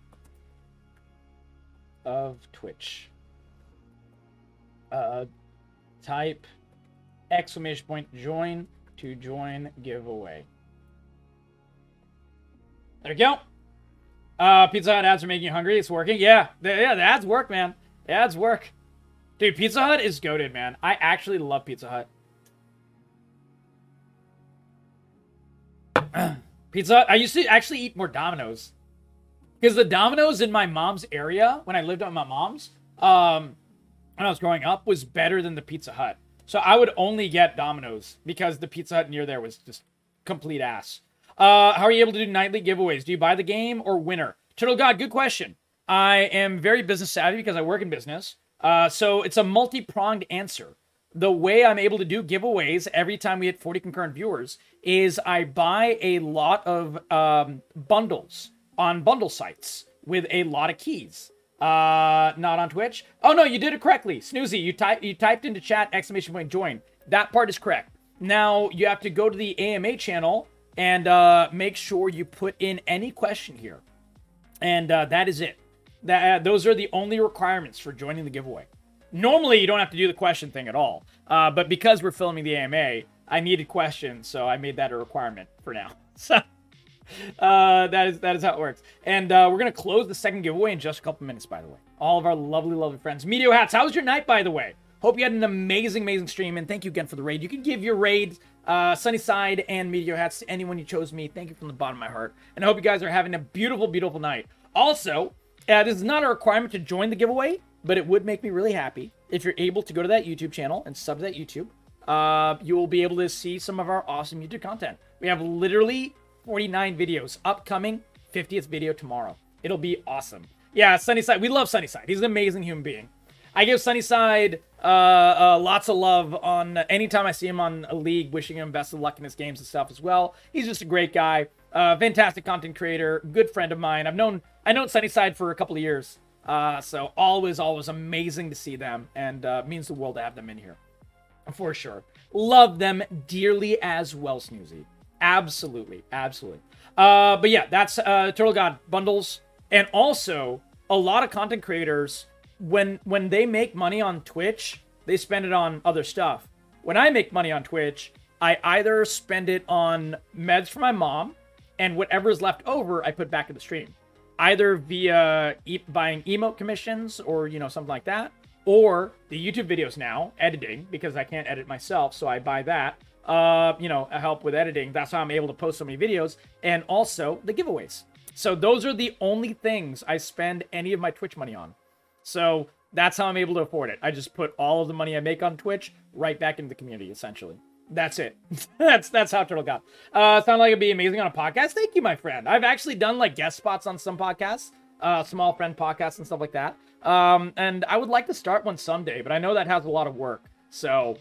of Twitch. Type ! join to join giveaway. There we go. Pizza Hut ads are making you hungry. It's working. Yeah, the ads work, man. The ads work. Dude, Pizza Hut is goated, man. I actually love Pizza Hut. Pizza Hut. I used to actually eat more Domino's. Because the Domino's in my mom's area, when I lived at my mom's, when I was growing up, was better than the Pizza Hut. So I would only get Domino's because the Pizza Hut near there was just complete ass. How are you able to do nightly giveaways? Do you buy the game or winner? Turtle God, good question. I am very business savvy because I work in business. So it's a multi-pronged answer. The way I'm able to do giveaways every time we hit 40 concurrent viewers is I buy a lot of bundles on bundle sites with a lot of keys. Not on Twitch. Oh no, you did it correctly. Snoozy, you typed into chat ! join. That part is correct. Now you have to go to the AMA channel and make sure you put in any question here. And that is it. Those are the only requirements for joining the giveaway. Normally, you don't have to do the question thing at all. But because we're filming the AMA, I needed questions, so I made that a requirement for now. So that is how it works. And we're going to close the second giveaway in just a couple minutes, by the way. All of our lovely, lovely friends. Meteor Hats, how was your night, by the way? Hope you had an amazing, amazing stream, and thank you again for the raid. You can give your raid, Sunnyside and Meteor Hats to anyone you chose me. Thank you from the bottom of my heart. And I hope you guys are having a beautiful, beautiful night. Also, this is not a requirement to join the giveaway, but it would make me really happy if you're able to go to that YouTube channel and sub to that YouTube. You will be able to see some of our awesome YouTube content. We have literally 49 videos. Upcoming 50th video tomorrow. It'll be awesome. Yeah, Sunnyside. We love Sunnyside. He's an amazing human being. I give Sunnyside lots of love on anytime I see him on a league, wishing him best of luck in his games and stuff as well. He's just a great guy, fantastic content creator, good friend of mine. I've known Sunnyside for a couple of years, so always amazing to see them, and means the world to have them in here, for sure. Love them dearly as well, Snoozy. Absolutely. But yeah, that's Turtle God bundles, and also a lot of content creators. When they make money on Twitch, they spend it on other stuff. When I make money on Twitch, I either spend it on meds for my mom, and whatever's left over, I put back in the stream. Either via buying emote commissions or, you know, something like that. Or the YouTube videos now, editing, because I can't edit myself, so I buy that. You know, help with editing. That's how I'm able to post so many videos. And also the giveaways. So those are the only things I spend any of my Twitch money on. So that's how I'm able to afford it. I just put all of the money I make on Twitch right back into the community, essentially. That's it. that's how Turtle got. Sound like it'd be amazing on a podcast? Thank you, my friend. I've actually done like guest spots on some podcasts, small friend podcasts and stuff like that. And I would like to start one someday, but I know that has a lot of work. So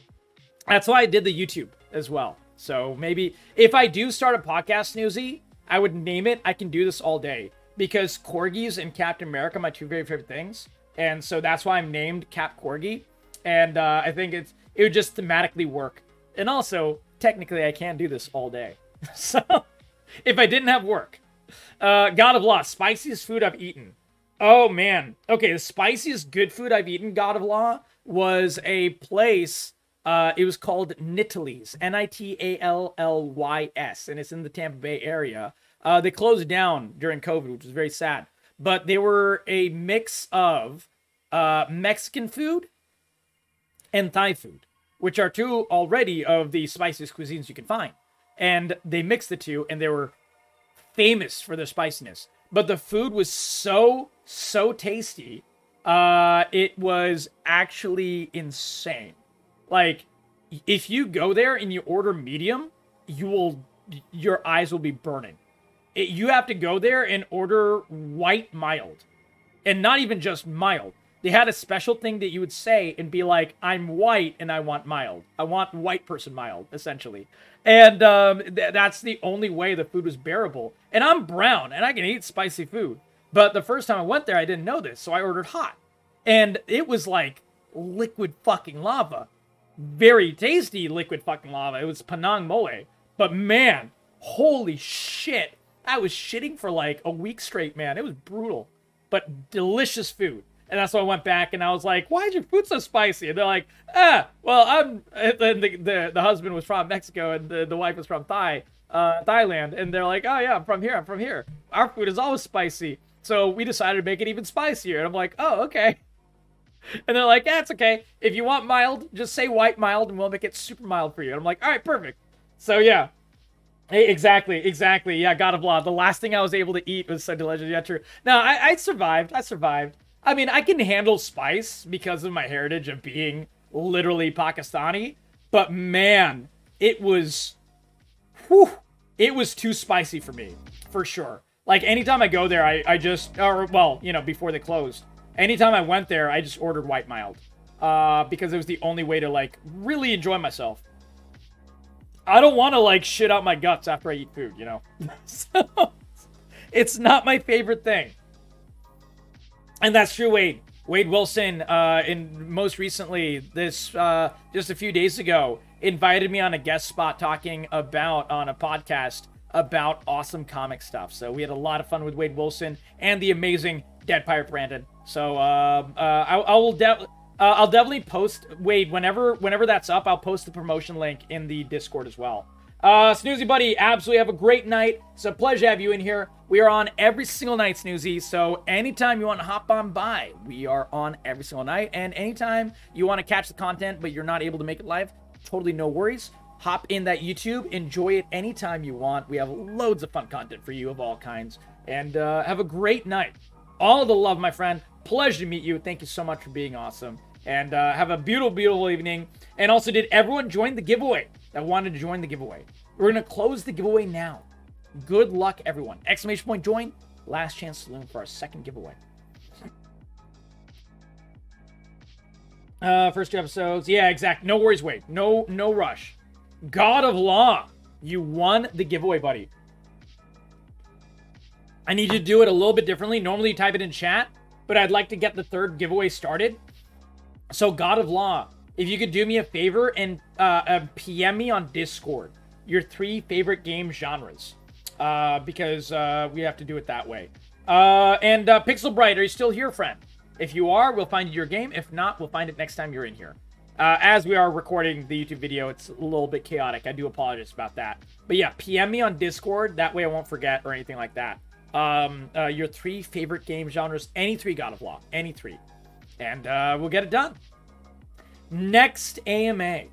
that's why I did the YouTube as well. So maybe if I do start a podcast, Snoozy, I would name it I Can Do This All Day, because corgis and Captain America are my two very favorite things. And so that's why I'm named Cap Corgi. And I think it would just thematically work. And also, technically, I can do this all day. So, if I didn't have work. God of Law, spiciest food I've eaten. Oh, man. Okay, the spiciest good food I've eaten, God of Law, was a place. It was called Nitally's. Nitallys. And it's in the Tampa Bay area. They closed down during COVID, which was very sad. But they were a mix of Mexican food and Thai food, which are two already of the spiciest cuisines you can find. And they mixed the two, and they were famous for their spiciness. But the food was so tasty. It was actually insane. Like, if you go there and you order medium, your eyes will be burning. You have to go there and order white mild. And not even just mild. They had a special thing that you would say and be like, I'm white and I want mild. I want white person mild, essentially. And that's the only way the food was bearable. And I'm brown and I can eat spicy food. But the first time I went there, I didn't know this. So I ordered hot. And it was like liquid fucking lava. Very tasty liquid fucking lava. It was Penang mole. But man, holy shit. I was shitting for like a week straight, man. It was brutal, but delicious food. And that's why I went back and I was like, why is your food so spicy? And they're like, well, the husband was from Mexico and the wife was from Thailand. And they're like, oh yeah, I'm from here. Our food is always spicy. So we decided to make it even spicier. And I'm like, oh, okay. And they're like, yeah, it's okay. If you want mild, just say white mild and we'll make it super mild for you. And I'm like, all right, perfect. So yeah. Hey, exactly. Yeah, God of Law. The last thing I was able to eat was so delicious. Yeah, true. No, I survived. I mean, I can handle spice because of my heritage of being literally Pakistani. But man, it was too spicy for me, for sure. Like, anytime I go there, I just, well, you know, before they closed, anytime I went there, I just ordered white mild. Because it was the only way to, like, really enjoy myself. I don't want to, like, shit out my guts after I eat food, you know? So, it's not my favorite thing. And that's true, Wade. Wade Wilson, most recently, just a few days ago, invited me on a guest spot talking about, on a podcast, about awesome comic stuff. So we had a lot of fun with Wade Wilson and the amazing Dead Pirate Brandon. So I'll definitely post, Wade, whenever that's up, I'll post the promotion link in the Discord as well. Snoozy buddy, absolutely have a great night. It's a pleasure to have you in here. We are on every single night, Snoozy. So anytime you want to hop on by, we are on every single night. And anytime you want to catch the content, but you're not able to make it live, totally no worries. Hop in that YouTube, enjoy it anytime you want. We have loads of fun content for you of all kinds. And have a great night. All the love, my friend. Pleasure to meet you. Thank you so much for being awesome. And have a beautiful, beautiful evening. And also, did everyone join the giveaway that wanted to join the giveaway? We're going to close the giveaway now. Good luck, everyone. Exclamation point join. Last chance saloon for our second giveaway. First 2 episodes. Yeah, exact. No worries, Wade. No rush. God of Law. You won the giveaway, buddy. I need you to do it a little bit differently. Normally you type it in chat, but I'd like to get the 3rd giveaway started. So God of Law, if you could do me a favor and PM me on Discord your 3 favorite game genres, because we have to do it that way. And Pixel Bright, are you still here, friend? If you are, we'll find your game. If not, we'll find it next time you're in here. As we are recording the YouTube video, it's a little bit chaotic. I do apologize about that. But yeah, PM me on Discord. That way I won't forget or anything like that. Your 3 favorite game genres. Any 3 God of Law. Any 3. And we'll get it done. Next AMA.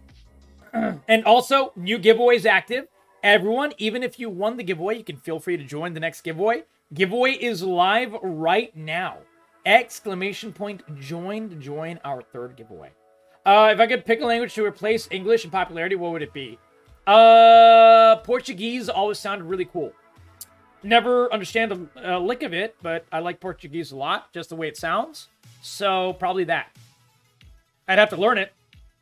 And also, new giveaways active. Everyone, even if you won the giveaway, you can feel free to join the next giveaway. Giveaway is live right now. ! Join to join our 3rd giveaway. If I could pick a language to replace English in popularity, what would it be? Portuguese always sounded really cool. Never understand a lick of it, but I like Portuguese a lot, just the way it sounds. So probably that. I'd have to learn it,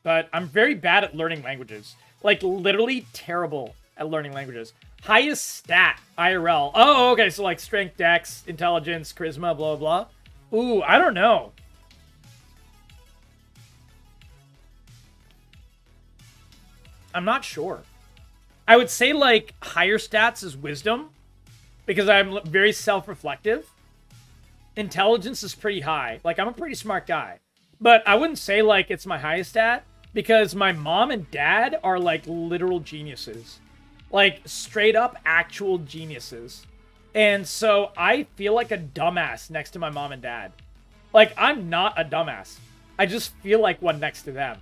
but I'm very bad at learning languages. Like, literally terrible at learning languages. Highest stat, IRL. Oh, okay, so like strength, dex, intelligence, charisma, blah, blah. Ooh, I don't know. I'm not sure. I would say, like, higher stats is wisdom, because I'm very self-reflective. Intelligence is pretty high. Like, I'm a pretty smart guy. But I wouldn't say, like, it's my highest stat, because my mom and dad are, like, literal geniuses. Like, straight-up actual geniuses. And so I feel like a dumbass next to my mom and dad. Like, I'm not a dumbass. I just feel like one next to them.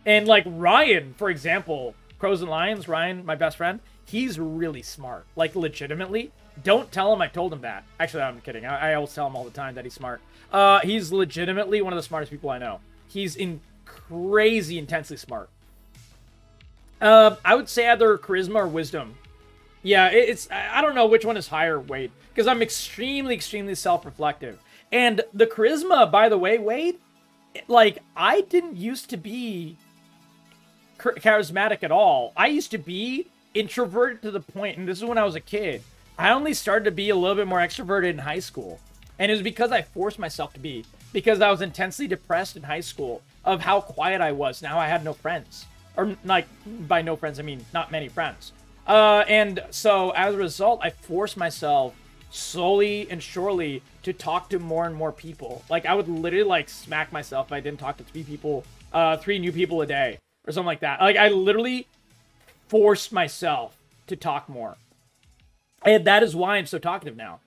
And, like, Ryan, for example, Crows and Lions, Ryan, my best friend, he's really smart. Like, legitimately. Don't tell him I told him that. Actually, I'm kidding. I always tell him all the time that he's smart. He's legitimately one of the smartest people I know. He's crazy intensely smart. I would say either charisma or wisdom. Yeah, I don't know which one is higher, Wade. Because I'm extremely, extremely self-reflective. And the charisma, by the way, Wade, like, I didn't used to be charismatic at all. I used to be introverted to the point, and this is when I was a kid, I only started to be a little bit more extroverted in high school. And it was because I forced myself to be. Because I was intensely depressed in high school of how quiet I was. Now I had no friends. Or, like, by no friends, I mean not many friends. And so, as a result, I forced myself slowly and surely to talk to more and more people. Like, I would literally, like, smack myself if I didn't talk to 3 new people a day. Or something like that. Like, I literally forced myself to talk more. And that is why I'm so talkative now.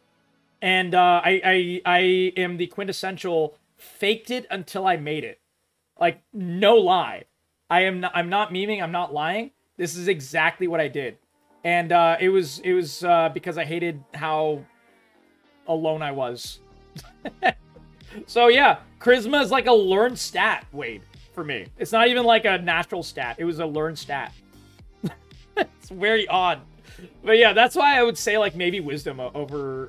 And I am the quintessential faked it until I made it. Like, no lie. I'm not memeing, I'm not lying. This is exactly what I did. And it was because I hated how alone I was. So yeah, charisma is like a learned stat, Wade, for me. It's not even like a natural stat. It was a learned stat. It's very odd. But yeah, that's why I would say, like, maybe wisdom over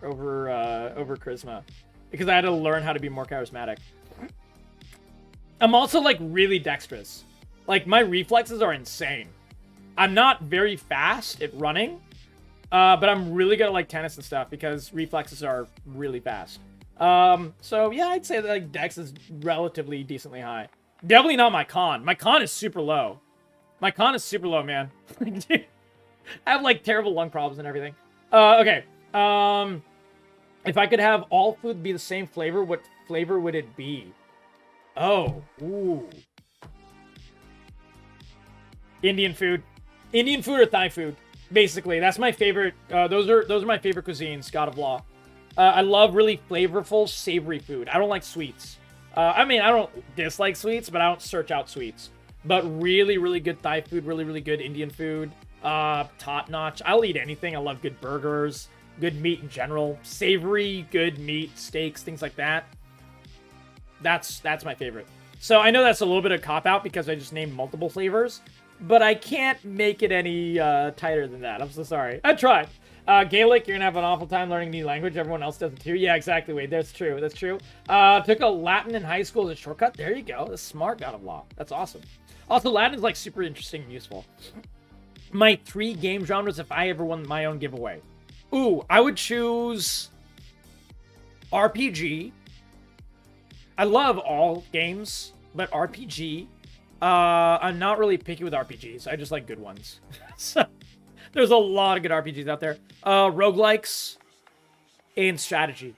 charisma. Because I had to learn how to be more charismatic. I'm also, like, really dexterous. Like, my reflexes are insane. I'm not very fast at running. But I'm really good at, like, tennis and stuff. Because reflexes are really fast. So, yeah, I'd say that, like, dex is relatively decently high. Definitely not my con. My con is super low. My con is super low, man. I have, like, terrible lung problems and everything. Okay. If I could have all food be the same flavor, what flavor would it be? Oh. Ooh. Indian food. Indian food or Thai food. Basically. That's my favorite. Those are my favorite cuisines, God of Law. I love really flavorful, savory food. I don't like sweets. I mean, I don't dislike sweets, but I don't search out sweets. But really, really good Thai food. Really, really good Indian food. Top-notch. I'll eat anything. I love good burgers, good meat in general, savory, good meat, steaks, things like that. That's my favorite. So I know that's a little bit of cop-out because I just named multiple flavors, but I can't make it any tighter than that. I'm so sorry. I tried. Gaelic, you're gonna have an awful time learning a new language. Everyone else does it too. Yeah, exactly, Wade. That's true. That's true. Took a Latin in high school as a shortcut. There you go. That's smart, God of Law. That's awesome. Also, Latin is like super interesting and useful. My 3 game genres if I ever won my own giveaway. Ooh, I would choose RPG. I love all games, but RPG. I'm not really picky with RPGs. I just like good ones. So, there's a lot of good RPGs out there. Roguelikes and strategy.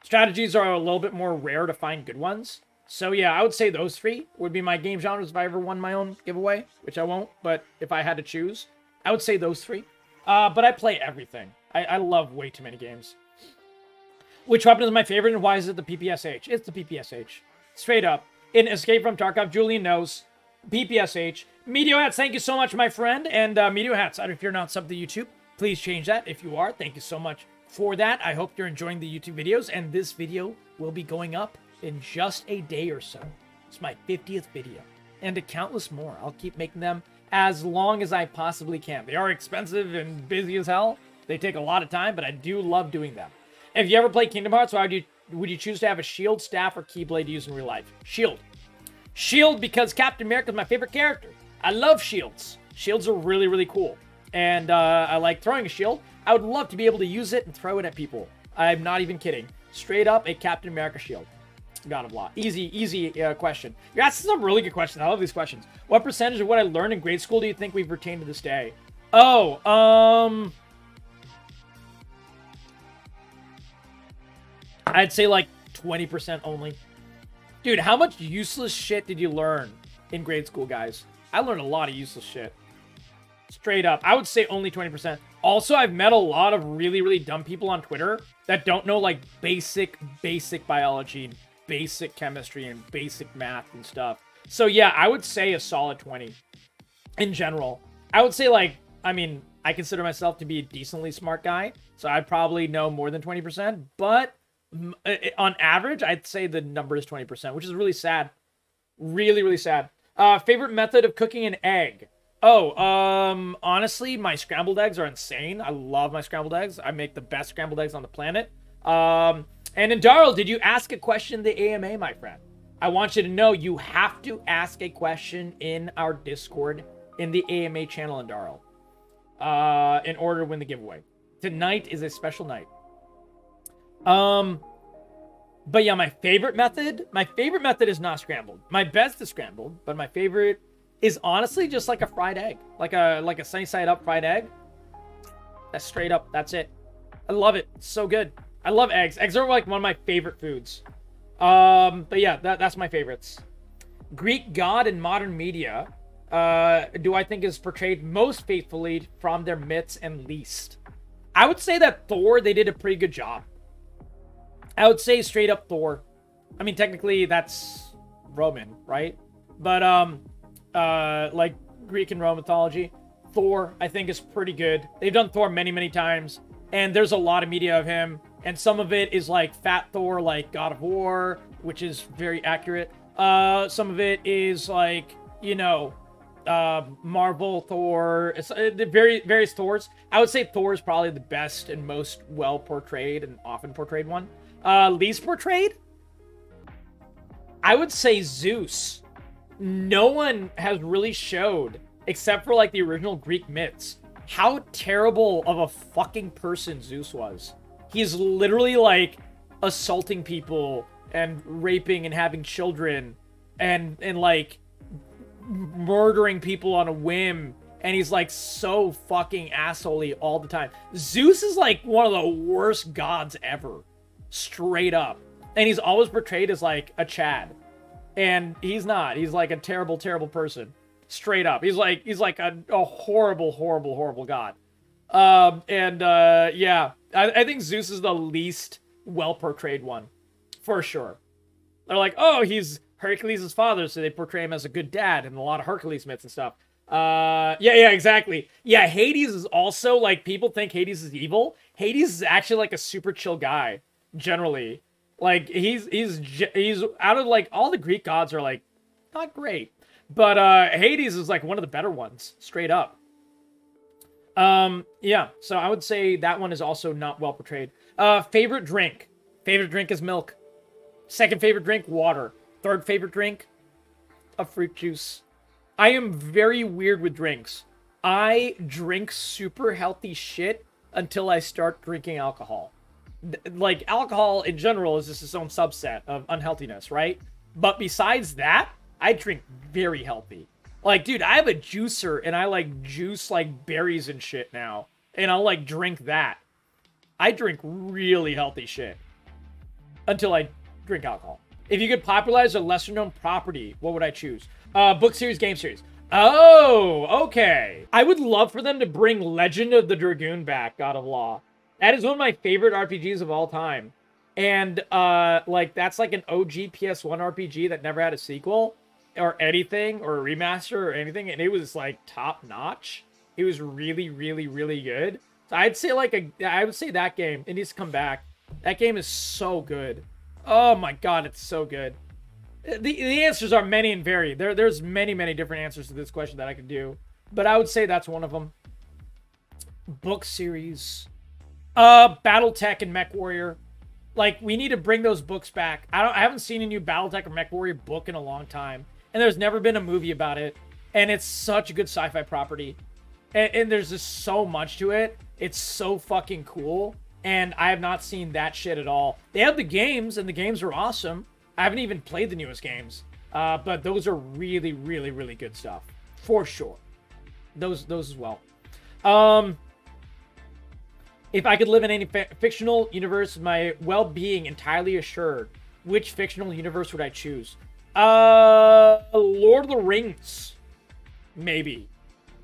Strategies are a little bit more rare to find good ones. So yeah, I would say those 3 would be my game genres if I ever won my own giveaway, which I won't, but if I had to choose, I would say those 3. But I play everything. I love way too many games. Which weapon is my favorite and why is it the PPSH? It's the PPSH. Straight up. In Escape from Tarkov, Julian knows. PPSH. Meteor Hats, thank you so much, my friend. And Meteor Hats, if you're not subbed to YouTube, please change that. If you are, thank you so much for that. I hope you're enjoying the YouTube videos. And this video will be going up in just a day or so. It's my 50th video. And a countless more. I'll keep making them as long as I possibly can. They are expensive and busy as hell. They take a lot of time, but I do love doing them. If you ever play Kingdom Hearts, would you choose to have a shield, staff, or keyblade to use in real life? Shield. Shield because Captain America is my favorite character. I love shields. Shields are really, really cool. And I like throwing a shield. I would love to be able to use it and throw it at people. I'm not even kidding. Straight up a Captain America shield. God of Law. Easy question. You're asking some really good questions. I love these questions. What percentage of what I learned in grade school do you think we've retained to this day? Oh, I'd say like 20% only. Dude, how much useless shit did you learn in grade school, guys? I learned a lot of useless shit. Straight up. I would say only 20%. Also, I've met a lot of really, really dumb people on Twitter that don't know like basic biology and basic chemistry and basic math and stuff. So yeah, I would say a solid 20 in general. I would say like, I mean, I consider myself to be a decently smart guy, so I probably know more than 20%, but on average, I'd say the number is 20%, which is really sad. Really, really sad. Favorite method of cooking an egg? Oh, honestly, my scrambled eggs are insane. I love my scrambled eggs. I make the best scrambled eggs on the planet. And in Darrell, did you ask a question in the AMA, my friend? I want you to know you have to ask a question in our Discord in the AMA channel in Darrell in order to win the giveaway. Tonight is a special night. But yeah, my favorite method is not scrambled. My best is scrambled, but my favorite is honestly just like a fried egg, like a sunny side up fried egg. That's straight up. That's it. I love it. It's so good. I love eggs. Eggs are like one of my favorite foods. But yeah, that's my favorites. Greek god in modern media, do I think is portrayed most faithfully from their myths and least? I would say that Thor, they did a pretty good job. I would say straight up Thor. I mean, technically that's Roman, right? But, like Greek and Roman mythology, Thor, I think is pretty good. They've done Thor many, many times, and there's a lot of media of him, and some of it is like Fat Thor, like God of War, which is very accurate. Some of it is like, you know, Marvel Thor. It's various Thors. I would say Thor is probably the best and most well portrayed and often portrayed one. Least portrayed? I would say Zeus. No one has really showed, except for like the original Greek myths, how terrible of a fucking person Zeus was. He's literally like assaulting people and raping and having children and like murdering people on a whim, and he's like so fucking assholey all the time. Zeus is like one of the worst gods ever, straight up, and he's always portrayed as like a Chad, and he's not. He's like a terrible person, straight up. He's like a horrible god. Yeah, I think Zeus is the least well portrayed one, for sure. They're like, oh, he's Hercules' father, so they portray him as a good dad in a lot of Hercules myths and stuff. Yeah, exactly. Yeah, Hades is also, like, people think Hades is evil. Hades is actually, like, a super chill guy, generally. Like, he's out of, like, all the Greek gods are, like, not great. But, Hades is, like, one of the better ones, straight up. Yeah, so I would say that one is also not well portrayed. Favorite drink. Favorite drink is milk. Second favorite drink, water. Third favorite drink, a fruit juice. I am very weird with drinks. I drink super healthy shit until I start drinking alcohol. Like, alcohol in general is just its own subset of unhealthiness, right? But besides that, I drink very healthy. Like, dude, I have a juicer, and I, like, juice, like, berries and shit now. And I'll, like, drink that. I drink really healthy shit. Until I drink alcohol. If you could popularize a lesser-known property, what would I choose? Book series, game series. Oh, okay. I would love for them to bring Legend of the Dragoon back, God of Law. That is one of my favorite RPGs of all time. And, like, that's like an OG PS1 RPG that never had a sequel or anything, or a remaster or anything, and it was, like, top-notch. It was really, really, really good. So I'd say, like, I would say that game. It needs to come back. That game is so good. Oh my god, it's so good. The answers are many and varied. There's many, many different answers to this question that I could do. But I would say that's one of them. Book series. Battletech and MechWarrior. Like, we need to bring those books back. I haven't seen a new Battletech or MechWarrior book in a long time. And there's never been a movie about it. And it's such a good sci-fi property. And there's just so much to it. It's so fucking cool. And I have not seen that shit at all. They have the games, and the games are awesome. I haven't even played the newest games. But those are really, really, really good stuff. For sure. Those as well. If I could live in any fictional universe, my well-being entirely assured, which fictional universe would I choose? Lord of the Rings. Maybe.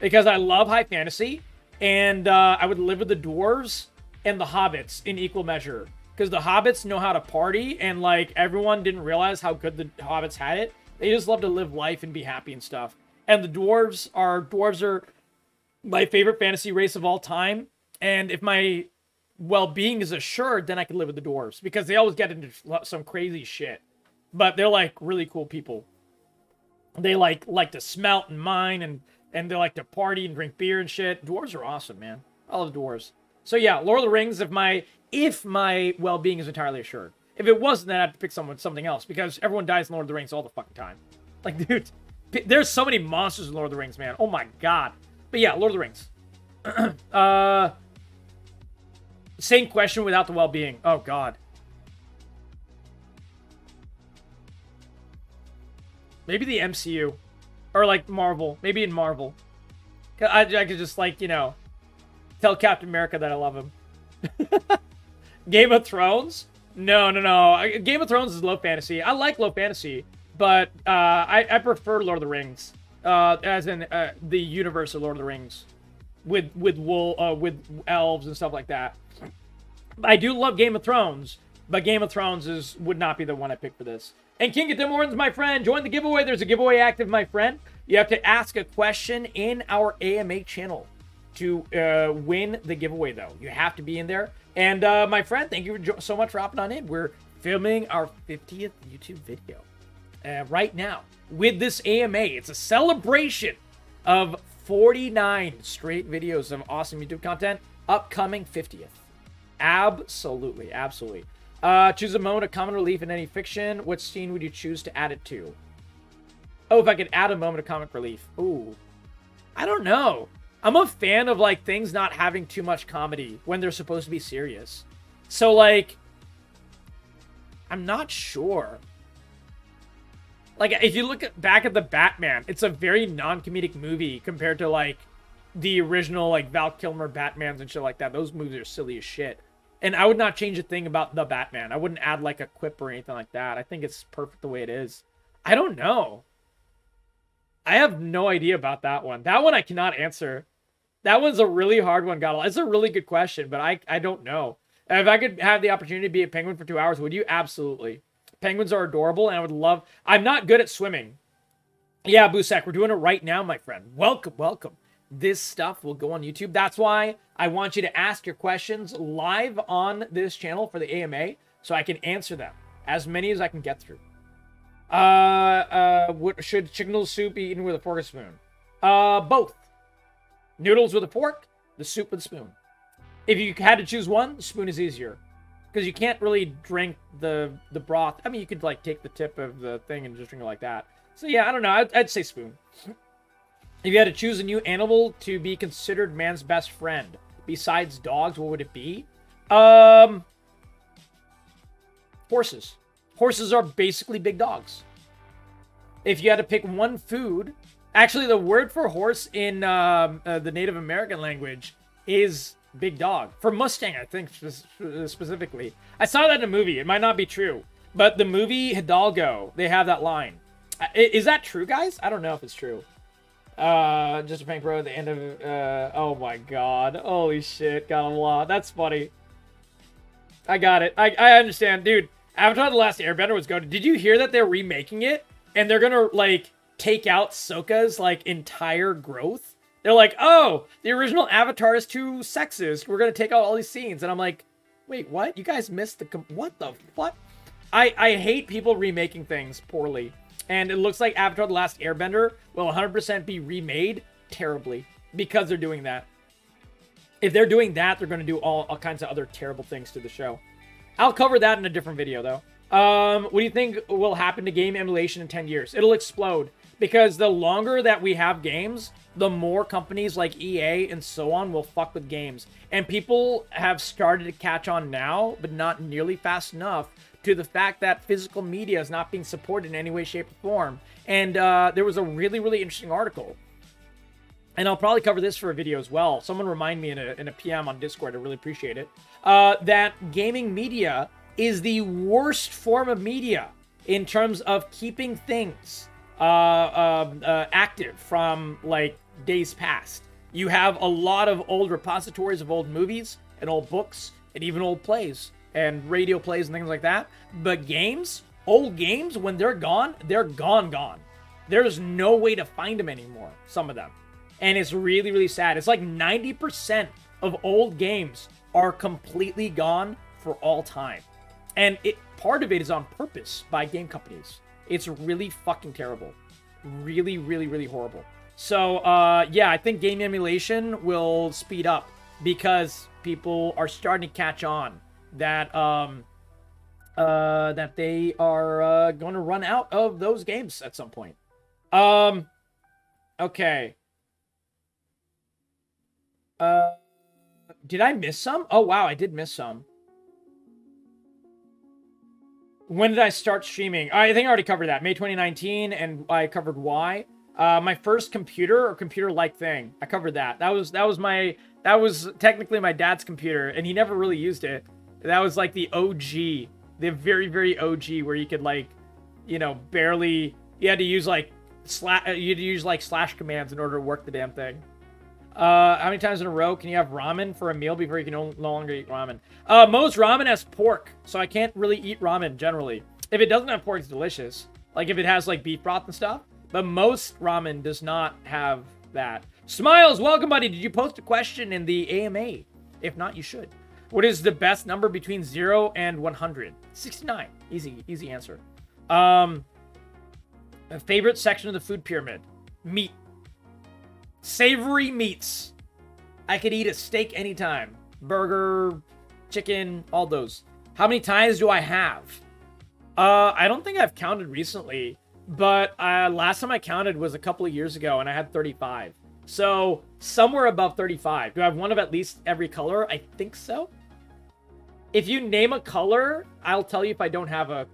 Because I love high fantasy. And I would live with the dwarves and the hobbits in equal measure. Because the hobbits know how to party, and, like, everyone didn't realize how good the hobbits had it. They just love to live life and be happy and stuff. And the dwarves are my favorite fantasy race of all time. And if my well-being is assured, then I can live with the dwarves. Because they always get into some crazy shit. But they're, like, really cool people. They, like to smelt and mine, and they like to party and drink beer and shit. Dwarves are awesome, man. I love dwarves. So yeah, Lord of the Rings, if my well-being is entirely assured. If it wasn't, then I'd pick something else, because everyone dies in Lord of the Rings all the fucking time. Like, dude, there's so many monsters in Lord of the Rings, man. Oh my god. But yeah, Lord of the Rings. Same question without the well-being. Oh god. Maybe the MCU. Or, like, Marvel. Maybe in Marvel. I could just, like, you know, tell Captain America that I love him. Game of Thrones? No. Game of Thrones is low fantasy. I like low fantasy, but I prefer Lord of the Rings. As in the universe of Lord of the Rings. With elves and stuff like that. I do love Game of Thrones, but Game of Thrones would not be the one I picked for this. And King of Tim Hortons, my friend, join the giveaway. There's a giveaway active, my friend. You have to ask a question in our AMA channel to win the giveaway, though. You have to be in there. And my friend, thank you so much for hopping on in. We're filming our 50th YouTube video right now with this AMA. It's a celebration of 49 straight videos of awesome YouTube content. Upcoming 50th. Absolutely. Choose a moment of comic relief in any fiction. What scene would you choose to add it to? Oh, if I could add a moment of comic relief. Ooh. I don't know. I'm a fan of, like, things not having too much comedy when they're supposed to be serious. So, like, I'm not sure. Like, if you look back at the Batman, it's a very non-comedic movie compared to, like, the original, like, Val Kilmer Batmans and shit like that. Those movies are silly as shit. And I would not change a thing about the Batman. I wouldn't add, like, a quip or anything like that. I think it's perfect the way it is. I don't know. I have no idea about that one. That one I cannot answer. That one's a really hard one, Godel. It's a really good question, but I don't know. If I could have the opportunity to be a penguin for 2 hours, would you? Absolutely. Penguins are adorable, and I would love... I'm not good at swimming. Yeah, Busek, we're doing it right now, my friend. Welcome. This stuff will go on YouTube. That's why I want you to ask your questions live on this channel for the AMA, so I can answer them. As many as I can get through. Should chicken noodle soup be eaten with a fork or spoon? Both. Noodles with a fork, The soup with spoon. If you had to choose one, the spoon is easier. Because you can't really drink the broth. I mean, you could, like, take the tip of the thing and just drink it like that. So, yeah, I don't know. I'd say spoon. If you had to choose a new animal to be considered man's best friend, besides dogs, what would it be? Horses. Horses are basically big dogs. If you had to pick one food... Actually, the word for horse in the Native American language is big dog. For Mustang, I think, specifically. I saw that in a movie. It might not be true. But the movie Hidalgo, they have that line. Is that true, guys? I don't know if it's true. Just a prank bro at the end of... oh my god. Holy shit. Got a lot. That's funny. I got it. I understand. Dude, Avatar The Last Airbender was good. Did you hear that they're remaking it? And they're gonna, like, take out Sokka's, like, entire growth? They're like, oh, the original Avatar is too sexist. We're gonna take out all these scenes. And I'm like, wait, what? You guys missed the... What the... What? I hate people remaking things poorly. And it looks like Avatar The Last Airbender will 100% be remade terribly because they're doing that. If they're doing that, they're going to do all kinds of other terrible things to the show. I'll cover that in a different video, though. What do you think will happen to game emulation in 10 years? It'll explode. Because the longer that we have games, the more companies like EA and so on will fuck with games. And people have started to catch on now, but not nearly fast enough, to the fact that physical media is not being supported in any way, shape, or form. And there was a really, really interesting article. And I'll probably cover this for a video as well. Someone remind me in a PM on Discord. I really appreciate it. That gaming media is the worst form of media in terms of keeping things active from, like, days past. You have a lot of old repositories of old movies and old books and even old plays and radio plays and things like that. But games, old games, when they're gone, they're gone. There's no way to find them anymore, some of them. And it's really, really sad. It's like 90% of old games are completely gone for all time. And part of it is on purpose by game companies. It's really fucking terrible. Really, really, really horrible. So, yeah, I think game emulation will speed up because people are starting to catch on that that they are going to run out of those games at some point. Okay. Did I miss some? Oh, wow, I did miss some. When did I start streaming? I think I already covered that. May 2019, and I covered why. My first computer or computer-like thing. I covered that. That was technically my dad's computer, and he never really used it. That was like the OG, the very, very OG, where you could, like, you know, barely. You had to use like slash commands in order to work the damn thing. How many times in a row can you have ramen for a meal before you can no longer eat ramen? Most ramen has pork, so I can't really eat ramen generally. If it doesn't have pork, it's delicious. Like if it has like beef broth and stuff. But most ramen does not have that. Smiles, welcome, buddy. Did you post a question in the AMA? If not, you should. What is the best number between 0 and 100? 69. Easy answer. Favorite section of the food pyramid? Meat. Savory meats. I could eat a steak anytime. Burger, chicken, all those. How many ties do I have? I don't think I've counted recently, but last time I counted was a couple of years ago, and I had 35. So, somewhere above 35. Do I have one of at least every color? I think so. If you name a color, I'll tell you if I don't have a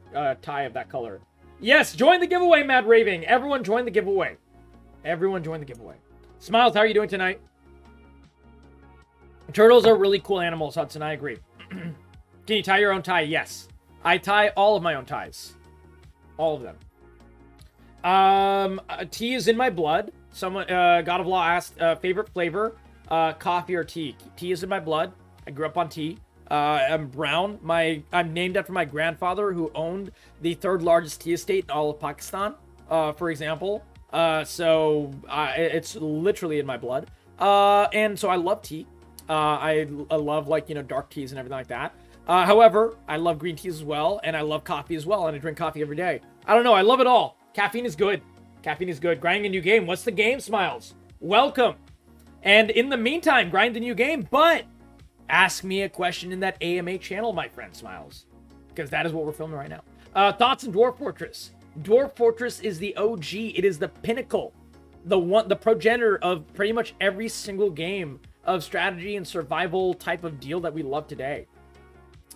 tie of that color. Yes, join the giveaway, Mad Raving. Everyone join the giveaway. Everyone join the giveaway. Smiles, how are you doing tonight? Turtles are really cool animals, Hudson. I agree. Can you tie your own tie? Yes. I tie all of my own ties. All of them. Tea is in my blood. Someone, God of Law asked, favorite flavor, coffee or tea? Tea is in my blood. I grew up on tea. I'm brown. I'm named after my grandfather who owned the third largest tea estate in all of Pakistan, for example. So it's literally in my blood. And so I love tea. I love, like, you know, dark teas and everything like that. However, I love green teas as well, and I love coffee as well, and I drink coffee every day. I don't know. I love it all. Caffeine is good. Caffeine is good. Grinding a new game. What's the game, Smiles? Welcome. And in the meantime, grind the new game, but ask me a question in that AMA channel, my friend Smiles, because that is what we're filming right now. Thoughts on Dwarf Fortress. Dwarf Fortress is the OG. It is the pinnacle, the progenitor of pretty much every single game of strategy and survival type of deal that we love today.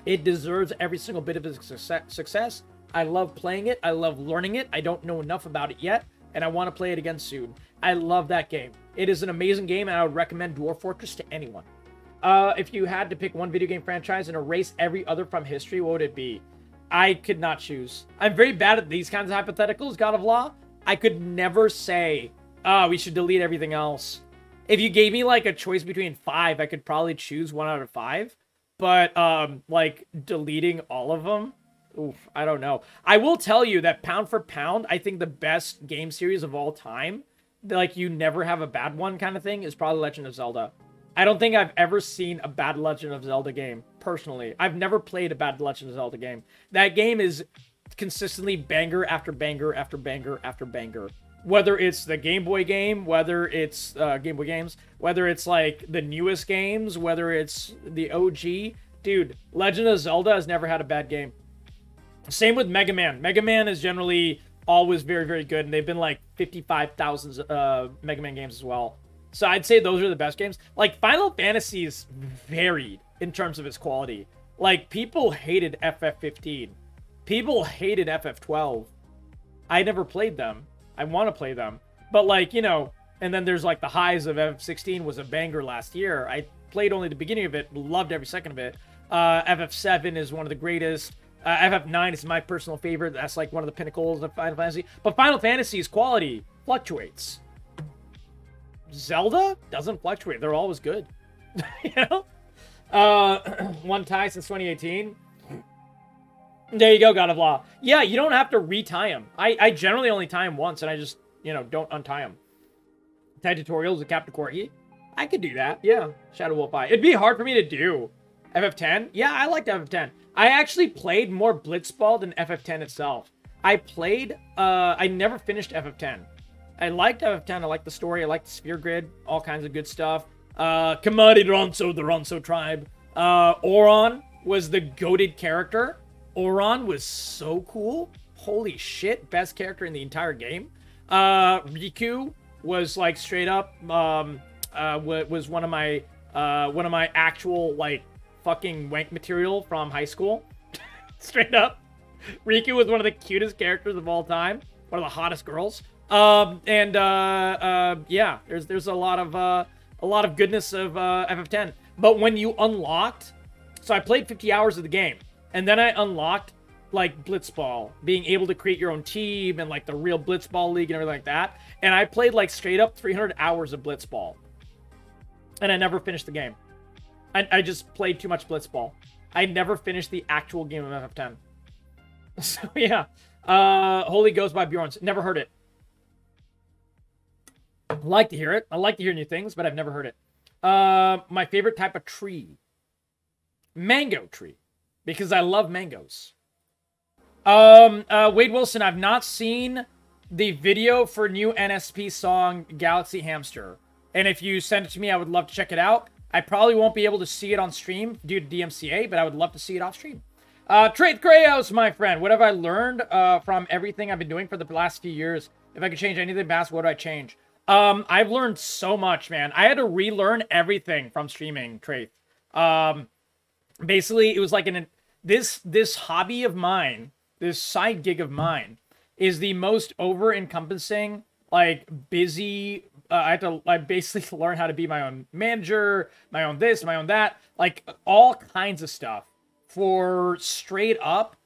It deserves every single bit of its success. I love playing it. I love learning it. I don't know enough about it yet, and I want to play it again soon. I love that game. It is an amazing game, and I would recommend Dwarf Fortress to anyone. If you had to pick one video game franchise and erase every other from history, what would it be? I could not choose. I'm very bad at these kinds of hypotheticals, God of Law. I could never say, oh, we should delete everything else. If you gave me like a choice between 5, I could probably choose 1 out of 5. But, like, deleting all of them? Oof, I don't know. I will tell you that pound for pound, I think the best game series of all time, like, you never have a bad one kind of thing, is probably Legend of Zelda. I don't think I've ever seen a bad Legend of Zelda game, personally. I've never played a bad Legend of Zelda game. That game is consistently banger after banger after banger after banger. Whether it's the Game Boy game, whether it's Game Boy games, whether it's like the newest games, whether it's the OG. Dude, Legend of Zelda has never had a bad game. Same with Mega Man. Mega Man is generally always very, very good. And they've been like 55,000 Mega Man games as well. So I'd say those are the best games. Like, Final Fantasy is varied in terms of its quality. Like, people hated FF15. People hated FF12. I never played them. I want to play them. But, like, you know, and then there's, like, the highs of FF16 was a banger last year. I played only the beginning of it, loved every second of it. FF7 is one of the greatest. FF9 is my personal favorite. That's, like, one of the pinnacles of Final Fantasy. But Final Fantasy's quality fluctuates. Zelda doesn't fluctuate. They're always good. You know? One tie since 2018. There you go, God of Law. Yeah, you don't have to retie them. I generally only tie them once, and I just, you know, don't untie them. Tie tutorials with Captain Corgi. I could do that. Yeah, Shadow Wolf Eye. It'd be hard for me to do. FF10? Yeah, I liked FF10. I actually played more Blitzball than FF10 itself. I never finished FF10. I liked FF10. I liked the story. I liked the sphere grid. All kinds of good stuff. Kamari Ronso, the Ronso tribe. Oron was the goated character. Oron was so cool. Holy shit. Best character in the entire game. Riku was like straight up, was one of my actual like fucking wank material from high school. Straight up. Riku was one of the cutest characters of all time. One of the hottest girls. Yeah, there's a lot of goodness of FF10. But when you unlocked, so I played 50 hours of the game, and then I unlocked like Blitzball, being able to create your own team and like the real Blitzball league and everything like that. And I played like straight up 300 hours of Blitzball, and I never finished the game. I just played too much Blitzball. I never finished the actual game of FF10. So yeah, Holy Ghost by Bjorns. Never heard it. I like to hear it. I like to hear new things, but I've never heard it. My favorite type of tree. Mango tree. Because I love mangoes. Wade Wilson, I've not seen the video for new NSP song, Galaxy Hamster. And if you send it to me, I would love to check it out. I probably won't be able to see it on stream due to DMCA, but I would love to see it off stream. Traith Greyhouse, my friend. What have I learned from everything I've been doing for the last few years? If I could change anything past, what would I change? I've learned so much, man. I had to relearn everything from streaming, Traith. Basically, it was like this hobby of mine, this side gig of mine, is the most over-encompassing, like, busy. I basically learn how to be my own manager, my own this, my own that, like, all kinds of stuff for straight up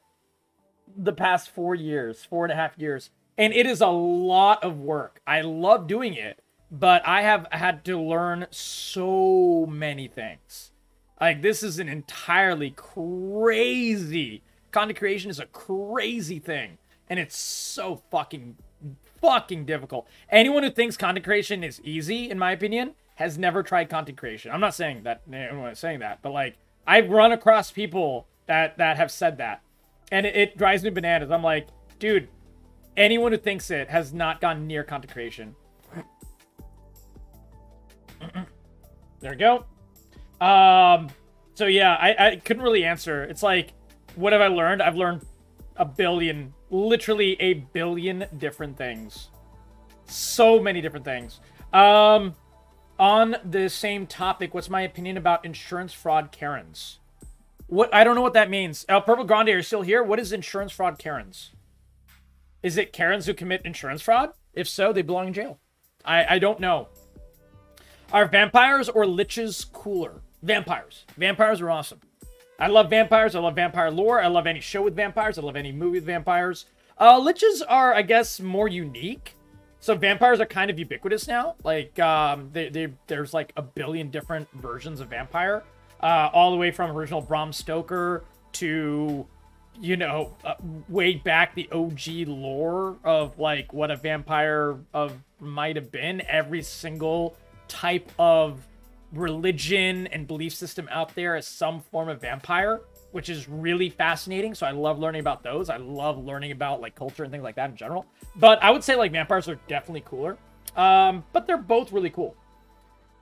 the past 4.5 years. And it is a lot of work. I love doing it, but I have had to learn so many things. Like, this is an entirely crazy... Content creation is a crazy thing. And it's so fucking difficult. Anyone who thinks content creation is easy, in my opinion, has never tried content creation. I'm not saying that, anyone's saying that, but, like, I've run across people that have said that. And it drives me bananas. I'm like, dude... Anyone who thinks it has not gone near content creation. There we go. So yeah, I couldn't really answer. It's like, what have I learned? I've learned a billion, literally a billion different things. So many different things. On the same topic, what's my opinion about insurance fraud Karens? What? I don't know what that means. Purple Grande, are you still here? What is insurance fraud Karens? Is it Karens who commit insurance fraud? If so, they belong in jail. I don't know. Are vampires or liches cooler? Vampires. Vampires are awesome. I love vampires. I love vampire lore. I love any show with vampires. I love any movie with vampires. Liches are, I guess, more unique. So vampires are kind of ubiquitous now. Like, there's like a billion different versions of vampire. All the way from original Bram Stoker to, you know, way back the OG lore of like what a vampire might have been. Every single type of religion and belief system out there is some form of vampire, which is really fascinating. So I love learning about those. I love learning about like culture and things like that in general. But I would say like vampires are definitely cooler. But they're both really cool.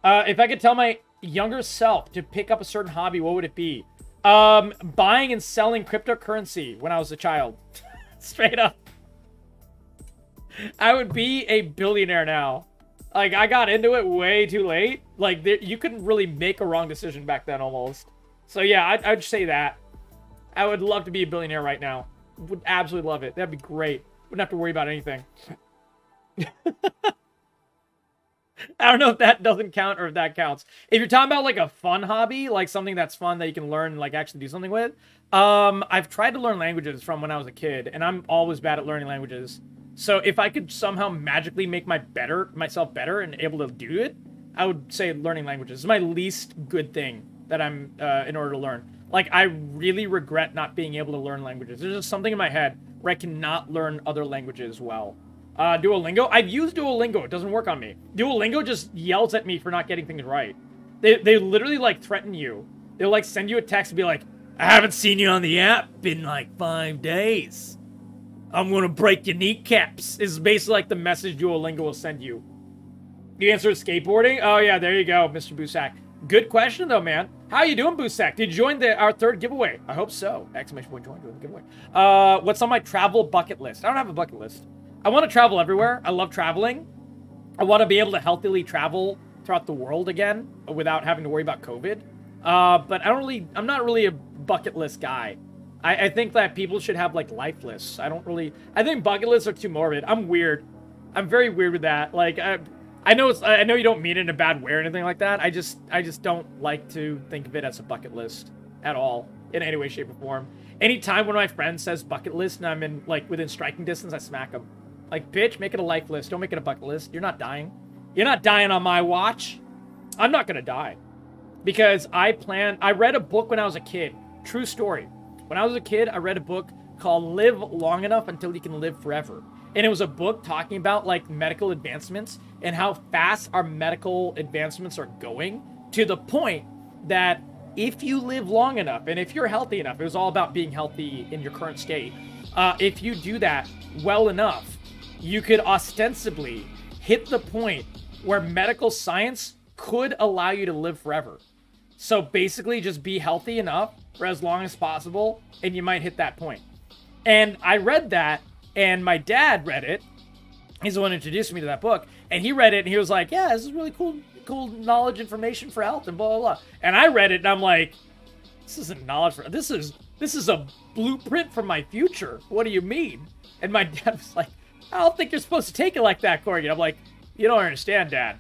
If I could tell my younger self to pick up a certain hobby, what would it be? Buying and selling cryptocurrency when I was a child. Straight up. I would be a billionaire now. Like, I got into it way too late. Like, you couldn't really make a wrong decision back then, almost. So, yeah, I'd say that. I would love to be a billionaire right now. Would absolutely love it. That'd be great. Wouldn't have to worry about anything. I don't know if that doesn't count or if that counts. If you're talking about, like, a fun hobby, like something that's fun that you can learn and, like, actually do something with, I've tried to learn languages from when I was a kid, and I'm always bad at learning languages. So if I could somehow magically make myself better and able to do it, I would say learning languages is my least good thing that I'm in order to learn. Like, I really regret not being able to learn languages. There's just something in my head where I cannot learn other languages well. Duolingo? I've used Duolingo. It doesn't work on me. Duolingo just yells at me for not getting things right. They literally, like, threaten you. They'll, like, send you a text and be like, I haven't seen you on the app in, like, 5 days. I'm gonna break your kneecaps. Is basically like the message Duolingo will send you. The answer is skateboarding? Oh yeah, there you go, Mr. Busak. Good question though, man. How you doing, Busak? Did you join our third giveaway? I hope so. Exclamation point, join the giveaway. What's on my travel bucket list? I don't have a bucket list. I want to travel everywhere. I love traveling. I want to be able to healthily travel throughout the world again without having to worry about COVID. But I'm not really a bucket list guy. I think that people should have, like, life lists. I think bucket lists are too morbid. I'm weird. I'm very weird with that. Like, I know you don't mean it in a bad way or anything like that. I just don't like to think of it as a bucket list at all, in any way, shape, or form. Anytime one of my friends says bucket list and I'm in, like, within striking distance, I smack them. Like, bitch, make it a life list. Don't make it a bucket list. You're not dying. You're not dying on my watch. I'm not gonna die. Because I read a book when I was a kid. True story. When I was a kid, I read a book called Live Long Enough Until You Can Live Forever. And it was a book talking about, like, medical advancements and how fast our medical advancements are going, to the point that if you live long enough and if you're healthy enough, it was all about being healthy in your current state. If you do that well enough, you could ostensibly hit the point where medical science could allow you to live forever. So basically just be healthy enough for as long as possible, and you might hit that point. And I read that, and my dad read it. He's the one who introduced me to that book, and he read it, and he was like, yeah, this is really cool knowledge, information for health, and blah, blah, blah. And I read it, and I'm like, this isn't knowledge for... This is a blueprint for my future. What do you mean? And my dad was like, I don't think you're supposed to take it like that, Corey. And I'm like, you don't understand, Dad.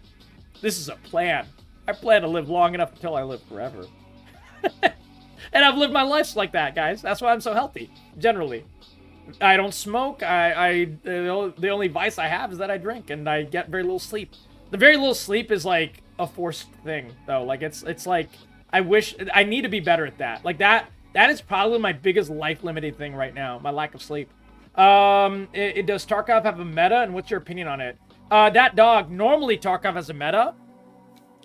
This is a plan. I plan to live long enough until I live forever. And I've lived my life like that, guys. That's why I'm so healthy, generally. I don't smoke. The only vice I have is that I drink, and I get very little sleep. The very little sleep is like a forced thing, though. Like, it's like, I need to be better at that. Like, that is probably my biggest life-limiting thing right now, my lack of sleep. Does Tarkov have a meta, and what's your opinion on it? That dog, normally Tarkov has a meta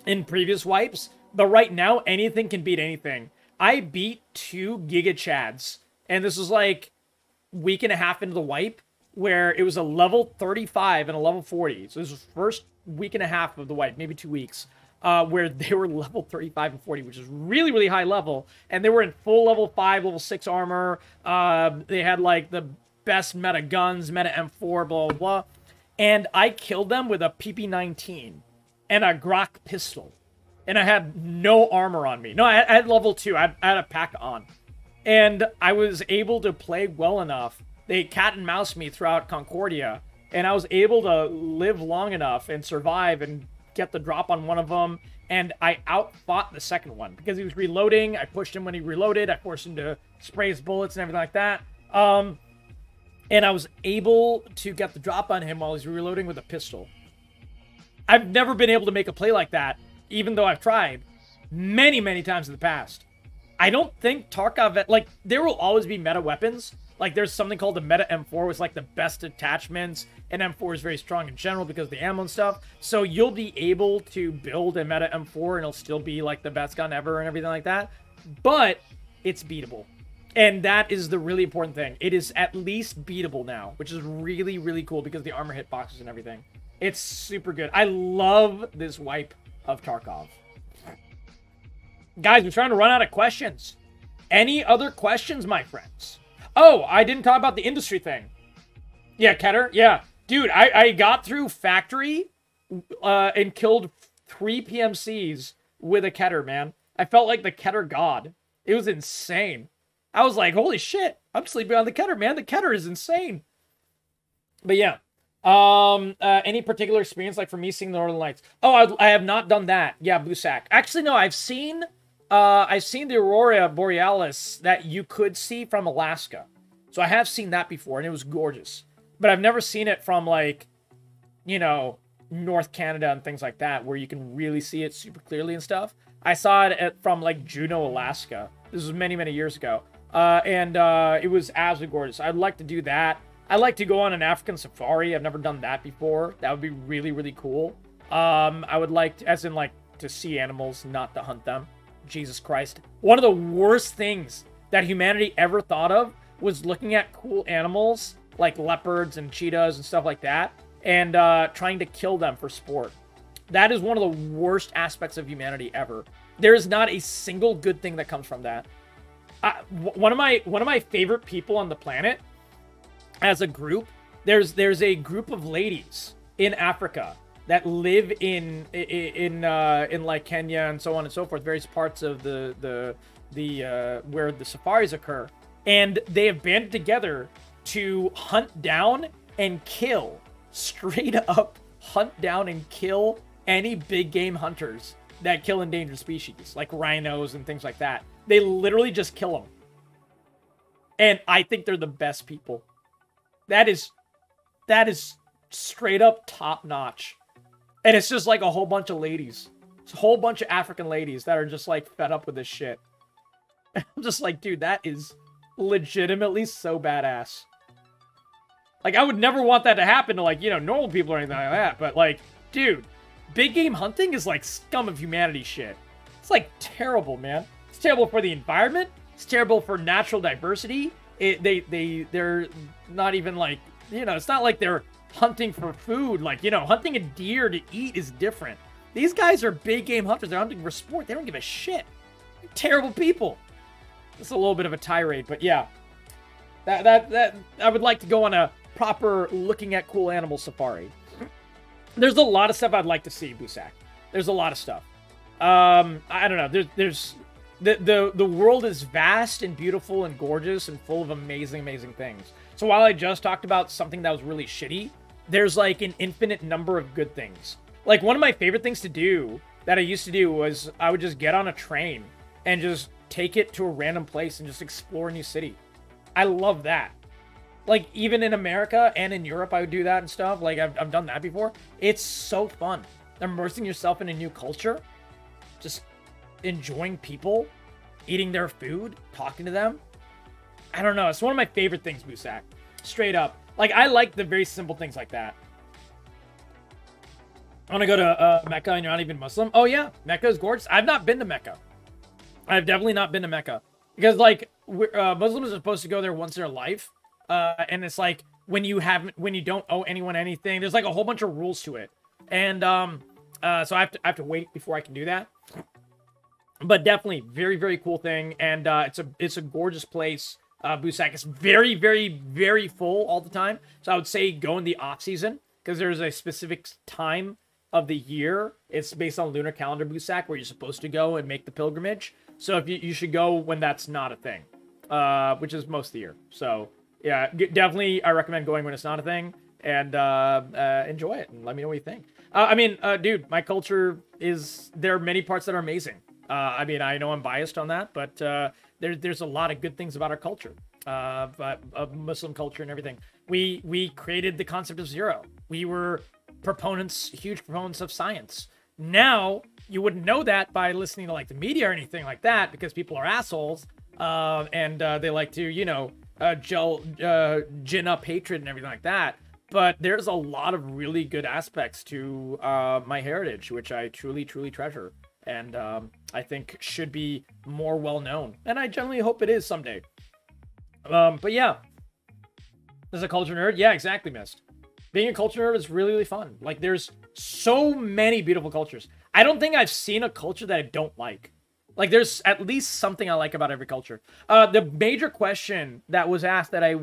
in previous wipes, but right now, anything can beat anything. I beat 2 Giga Chads, and this was like week and a half into the wipe, where it was a level 35 and a level 40. So this was first week and a half of the wipe, maybe 2 weeks. where they were level 35 and 40, which is really, really high level. And they were in full level 5, level 6 armor. They had, like, the best meta guns, meta M4, blah, blah, blah. And I killed them with a PP-19 and a Glock pistol. And I had no armor on me. No, I had level 2. I had a pack on. And I was able to play well enough. They cat and mouse me throughout Concordia. And I was able to live long enough and survive and get the drop on one of them. And I outfought the second one. Because he was reloading. I pushed him when he reloaded. I forced him to spray his bullets and everything like that. And I was able to get the drop on him while he's reloading with a pistol. I've never been able to make a play like that, even though I've tried many, many times in the past. I don't think Tarkov... Like, there will always be meta weapons. Like, there's something called the meta M4, which is like the best attachments. And M4 is very strong in general because of the ammo and stuff. So you'll be able to build a meta M4 and it'll still be like the best gun ever and everything like that. But it's beatable. And that is the really important thing. It is at least beatable now, which is really, really cool because of the armor hitboxes and everything. It's super good. I love this wipe of Tarkov. Guys, we're trying to run out of questions. Any other questions, my friends? Oh, I didn't talk about the industry thing. Yeah, Keter. Yeah. Dude, I got through factory and killed 3 PMCs with a Keter, man. I felt like the Keter god. It was insane. I was like, holy shit, I'm sleeping on the Keter, man. The Keter is insane. But yeah. Any particular experience, like for me, seeing the Northern Lights? Oh, I have not done that. Yeah, Busak. Actually, no, I've seen the Aurora Borealis that you could see from Alaska. So I have seen that before, and it was gorgeous. But I've never seen it from, like, you know, North Canada and things like that, where you can really see it super clearly and stuff. I saw it from, like, Juneau, Alaska. This was many, many years ago. And it was absolutely gorgeous. I'd like to do that. I'd like to go on an African safari. I've never done that before. That would be really, really cool. I would like to, as in, like, to see animals, not to hunt them. Jesus Christ. One of the worst things that humanity ever thought of was looking at cool animals, like leopards and cheetahs and stuff like that, and trying to kill them for sport. That is one of the worst aspects of humanity ever. There is not a single good thing that comes from that. One of my favorite people on the planet, as a group, there's a group of ladies in Africa that live in like Kenya and so on and so forth, various parts of the where the safaris occur, and they have banded together to hunt down and kill, straight up hunt down and kill any big game hunters that kill endangered species, like rhinos and things like that. They literally just kill them. And I think they're the best people. That is straight up top notch. And it's just like a whole bunch of ladies. It's a whole bunch of African ladies that are just like fed up with this shit. I'm just like, dude, that is legitimately so badass. Like, I would never want that to happen to, like, you know, normal people or anything like that. But, like, dude, big game hunting is like scum of humanity shit. It's like terrible, man. It's terrible for the environment. It's terrible for natural diversity. They're not even like, you know, it's not like they're hunting for food. Like, you know, hunting a deer to eat is different. These guys are big game hunters. They're hunting for sport. They don't give a shit. They're terrible people. It's a little bit of a tirade, but yeah. That I would like to go on a proper looking at cool animal safari. There's a lot of stuff I'd like to see, Busak. There's a lot of stuff. I don't know. There's the world is vast and beautiful and gorgeous and full of amazing, amazing things. So while I just talked about something that was really shitty, there's like an infinite number of good things. Like, one of my favorite things to do that I used to do was I would just get on a train and just take it to a random place and just explore a new city. I love that. Like, even in America and in Europe, I would do that and stuff. Like, I've done that before. It's so fun. Immersing yourself in a new culture. Just enjoying people. Eating their food. Talking to them. I don't know. It's one of my favorite things, Busak. Straight up. Like, I like the very simple things like that. I want to go to Mecca and you're not even Muslim? Oh, yeah. Mecca is gorgeous. I've not been to Mecca. I've definitely not been to Mecca. Because, like, Muslims are supposed to go there once in their life. And it's like, when you don't owe anyone anything, there's like a whole bunch of rules to it. And So I have to wait before I can do that. But definitely very, very cool thing. And it's a gorgeous place. Busak is very, very, very full all the time. So I would say go in the off season because there's a specific time of the year. It's based on lunar calendar Busak where you're supposed to go and make the pilgrimage. So if you should go when that's not a thing, which is most of the year. So yeah, definitely I recommend going when it's not a thing and enjoy it and let me know what you think. I mean, dude, my culture there are many parts that are amazing. I mean, I know I'm biased on that, but there's a lot of good things about our culture, of Muslim culture and everything. We created the concept of zero. We were huge proponents of science. Now, you wouldn't know that by listening to like the media or anything like that because people are assholes and they like to, you know, gin up hatred and everything like that. But there's a lot of really good aspects to my heritage, which I truly, truly treasure. And I think should be more well known. And I generally hope it is someday. But yeah. As a culture nerd, yeah, exactly, Mist. Being a culture nerd is really, really fun. Like, there's so many beautiful cultures. I don't think I've seen a culture that I don't like. Like, there's at least something I like about every culture. The major question that was asked that I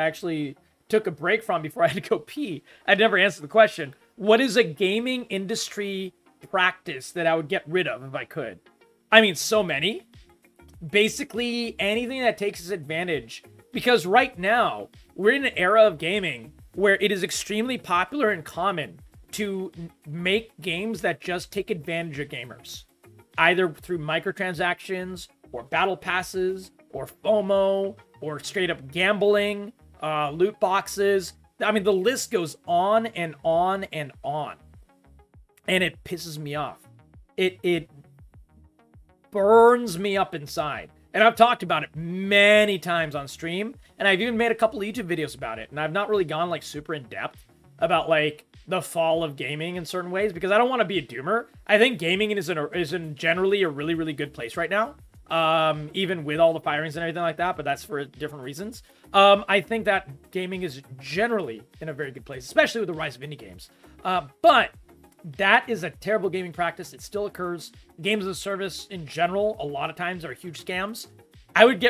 actually took a break from before I had to go pee, I'd never answered the question. What is a gaming industry practice that I would get rid of if I could? I mean, so many. Basically, anything that takes us advantage. Because right now, we're in an era of gaming where it is extremely popular and common to make games that just take advantage of gamers. Either through microtransactions, or battle passes, or FOMO, or straight up gambling, loot boxes. I mean, the list goes on and on and on. And it pisses me off. It burns me up inside. And I've talked about it many times on stream. And I've even made a couple of YouTube videos about it. And I've not really gone like super in depth about like the fall of gaming in certain ways. Because I don't want to be a doomer. I think gaming is in generally a really, really good place right now. Even with all the firings and everything like that. But that's for different reasons. I think that gaming is generally in a very good place. Especially with the rise of indie games. But that is a terrible gaming practice. It still occurs. Games as a service in general, a lot of times are huge scams. I would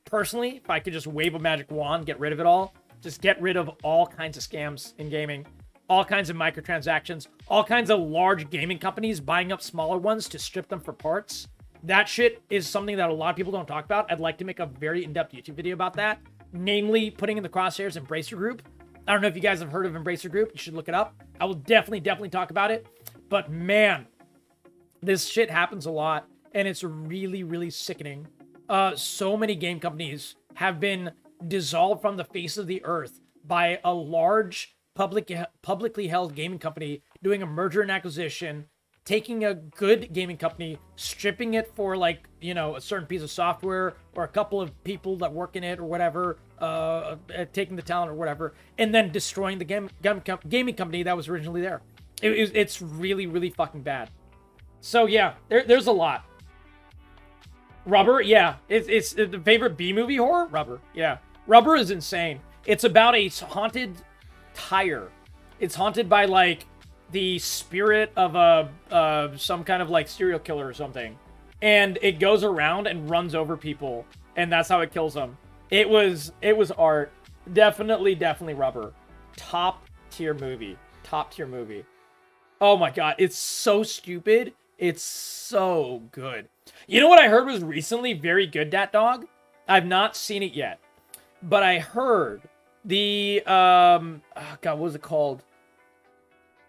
personally, if I could just wave a magic wand, get rid of it all. Just get rid of all kinds of scams in gaming. All kinds of microtransactions. All kinds of large gaming companies buying up smaller ones to strip them for parts. That shit is something that a lot of people don't talk about. I'd like to make a very in-depth YouTube video about that. Namely, putting in the crosshairs Embracer Group. I don't know if you guys have heard of Embracer Group. You should look it up. I will definitely talk about it. But man, this shit happens a lot. And it's really, really sickening. So many game companies have been dissolved from the face of the earth by a large publicly held gaming company doing a merger and acquisition, taking a good gaming company, stripping it for like, you know, a certain piece of software or a couple of people that work in it or whatever, taking the talent or whatever, and then destroying the gaming company that was originally there. It's really, really fucking bad. So yeah, there's a lot. Rubber, yeah. It's the favorite B-movie horror? Rubber, yeah. Rubber is insane. It's about a haunted tire. It's haunted by like the spirit of some kind of like serial killer or something. And it goes around and runs over people. And that's how it kills them. It was art. Definitely Rubber. Top tier movie. Top tier movie. Oh my god, it's so stupid. It's so good. You know what I heard was recently very good, Dat Dog? I've not seen it yet. But I heard the oh god, what was it called?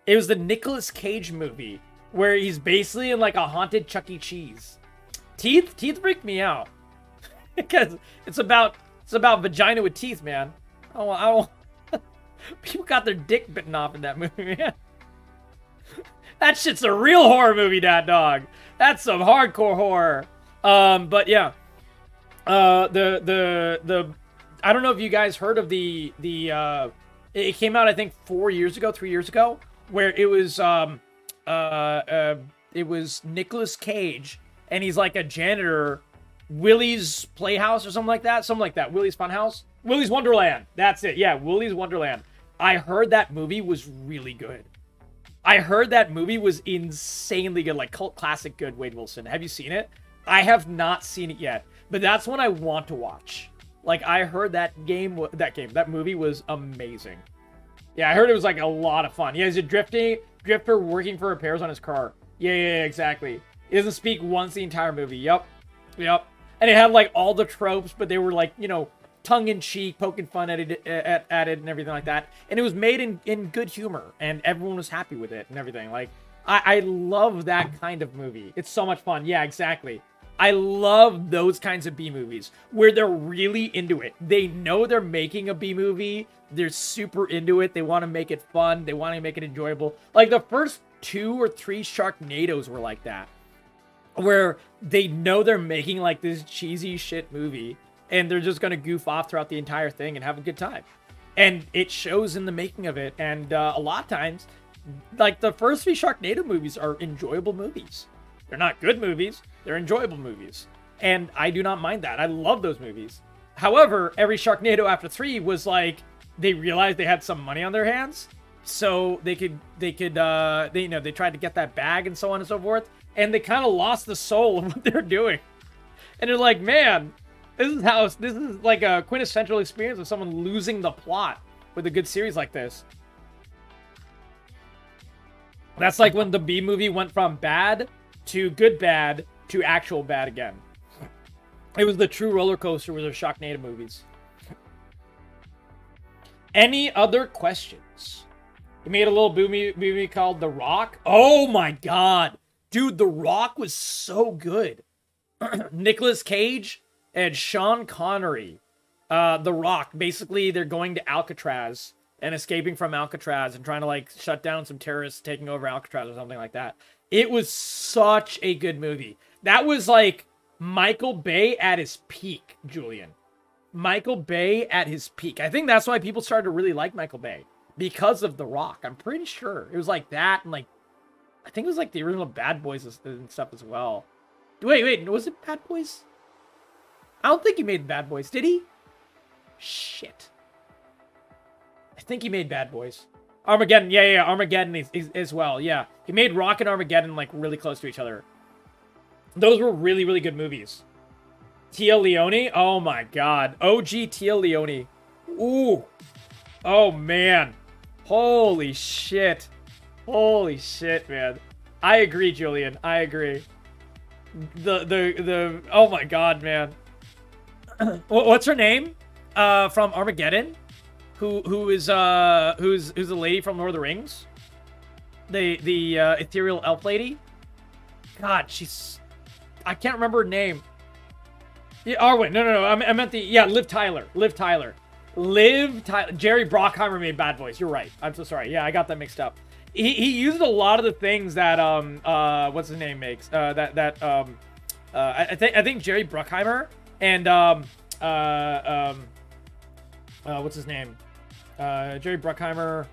It was the Nicolas Cage movie where he's basically in like a haunted Chuck E. Cheese. Teeth freak me out. Because it's about vagina with teeth, man. I don't people got their dick bitten off in that movie, man. That shit's a real horror movie, Dat Dog. That's some hardcore horror. But yeah. I don't know if you guys heard of it came out I think 3 years ago, where it was Nicolas Cage and he's like a janitor, Willy's Playhouse or something like that. Willy's Funhouse, Willy's Wonderland. That's it. Yeah, Willy's Wonderland. I heard that movie was really good. I heard that movie was insanely good, like cult classic good, Wade Wilson. Have you seen it? I have not seen it yet, but that's one I want to watch. Like, I heard that movie was amazing. Yeah, I heard it was like a lot of fun. Yeah, he's a drifter working for repairs on his car. Yeah, exactly. He doesn't speak once the entire movie. Yep. And it had like all the tropes, but they were like, you know, tongue-in-cheek, poking fun at it and everything like that. And it was made in good humor, and everyone was happy with it and everything. Like, I love that kind of movie. It's so much fun. Yeah, exactly. I love those kinds of B-movies where they're really into it. They know they're making a B-movie. They're super into it. They want to make it fun. They want to make it enjoyable. Like, the first 2 or 3 Sharknadoes were like that, where they know they're making like this cheesy shit movie, and they're just going to goof off throughout the entire thing and have a good time. And it shows in the making of it. And a lot of times, like, the first 3 Sharknado movies are enjoyable movies. They're not good movies. They're enjoyable movies. And I do not mind that. I love those movies. However, every Sharknado after 3 was like, they realized they had some money on their hands. So they tried to get that bag and so on and so forth. And they kind of lost the soul of what they're doing. And they're like, man, this is like a quintessential experience of someone losing the plot with a good series like this. That's like when the B movie went from bad to good bad to actual bad again. It was the true roller coaster with the Sharknado movies. Any other questions? He made a little movie called The Rock. Oh my god. Dude, The Rock was so good. Nicolas Cage and Sean Connery. The Rock. Basically, they're going to Alcatraz and escaping from Alcatraz and trying to, like, shut down some terrorists taking over Alcatraz or something like that. It was such a good movie. That was, like, Michael Bay at his peak, Julian. Michael Bay at his peak. I think that's why people started to really like Michael Bay. Because of The Rock. I'm pretty sure. It was like that, and, like, I think it was, like, the original Bad Boys and stuff as well. Wait, was it Bad Boys? I don't think he made Bad Boys, did he? Shit. I think he made Bad Boys. Armageddon, yeah, Armageddon as well, yeah. He made Rock and Armageddon, like, really close to each other. Those were really, really good movies. Tia Leone, oh my god. OG Tia Leone. Ooh. Oh, man. Holy shit. Holy shit, man. I agree, Julian. I agree. Oh my god, man. What's her name? From Armageddon? Who's the lady from Lord of the Rings? The ethereal elf lady? God, she's... I can't remember her name. Yeah, Arwen. No. I meant the... Yeah, Liv Tyler. Jerry Bruckheimer made Bad Boys. You're right. I'm so sorry. Yeah, I got that mixed up. He used a lot of the things that what's his name makes. I think Jerry Bruckheimer and what's his name? Jerry Bruckheimer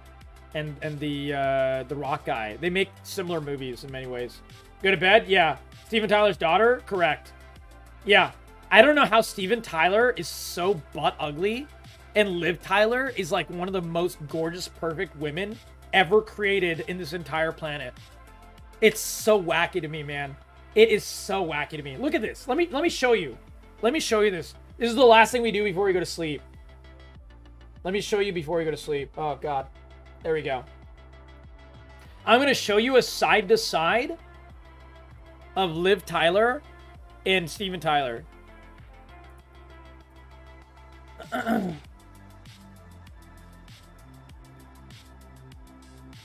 and the Rock guy. They make similar movies in many ways. Go to bed? Yeah. Steven Tyler's daughter? Correct. Yeah. I don't know how Steven Tyler is so butt ugly and Liv Tyler is like one of the most gorgeous, perfect women ever created in this entire planet. It's so wacky to me, man. It is so wacky to me. Look at this. Let me show you. Let me show you this. This is the last thing we do before we go to sleep. Let me show you before we go to sleep. Oh, God. There we go. I'm going to show you a side-to-side of Liv Tyler and Steven Tyler.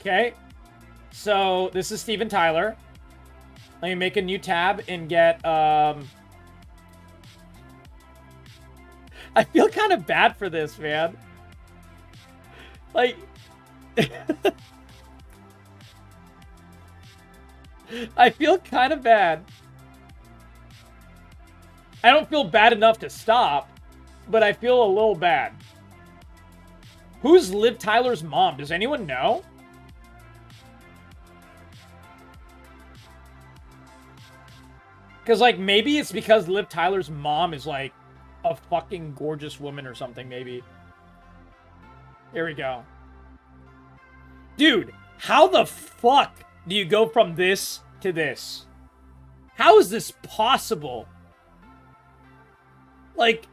Okay. So, this is Steven Tyler. Let me make a new tab and get, I feel kind of bad for this, man. Like... I feel kind of bad. I don't feel bad enough to stop, but I feel a little bad. Who's Liv Tyler's mom? Does anyone know? Because, like, maybe it's because Liv Tyler's mom is, like, a fucking gorgeous woman or something, maybe. Here we go. Dude, How the fuck do you go from this to this? How is this possible? Like,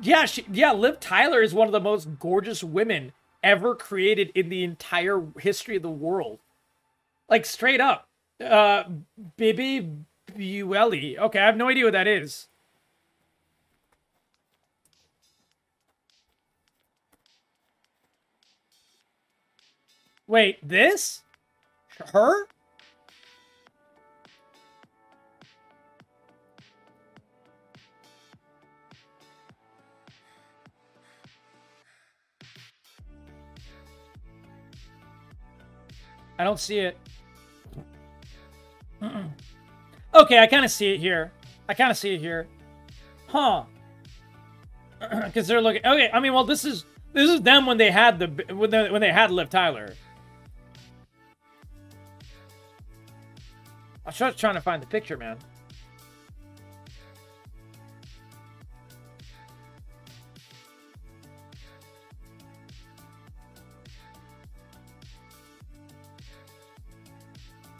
yeah, Liv Tyler is one of the most gorgeous women ever created in the entire history of the world. Like, straight up. Bibi Buelli. Okay, I have no idea what that is. Wait, this? Her? I don't see it. Okay, I kind of see it here. Huh. Because they're looking... Okay, I mean, well, this is them when they had when they had Liv Tyler. I was just trying to find the picture, man.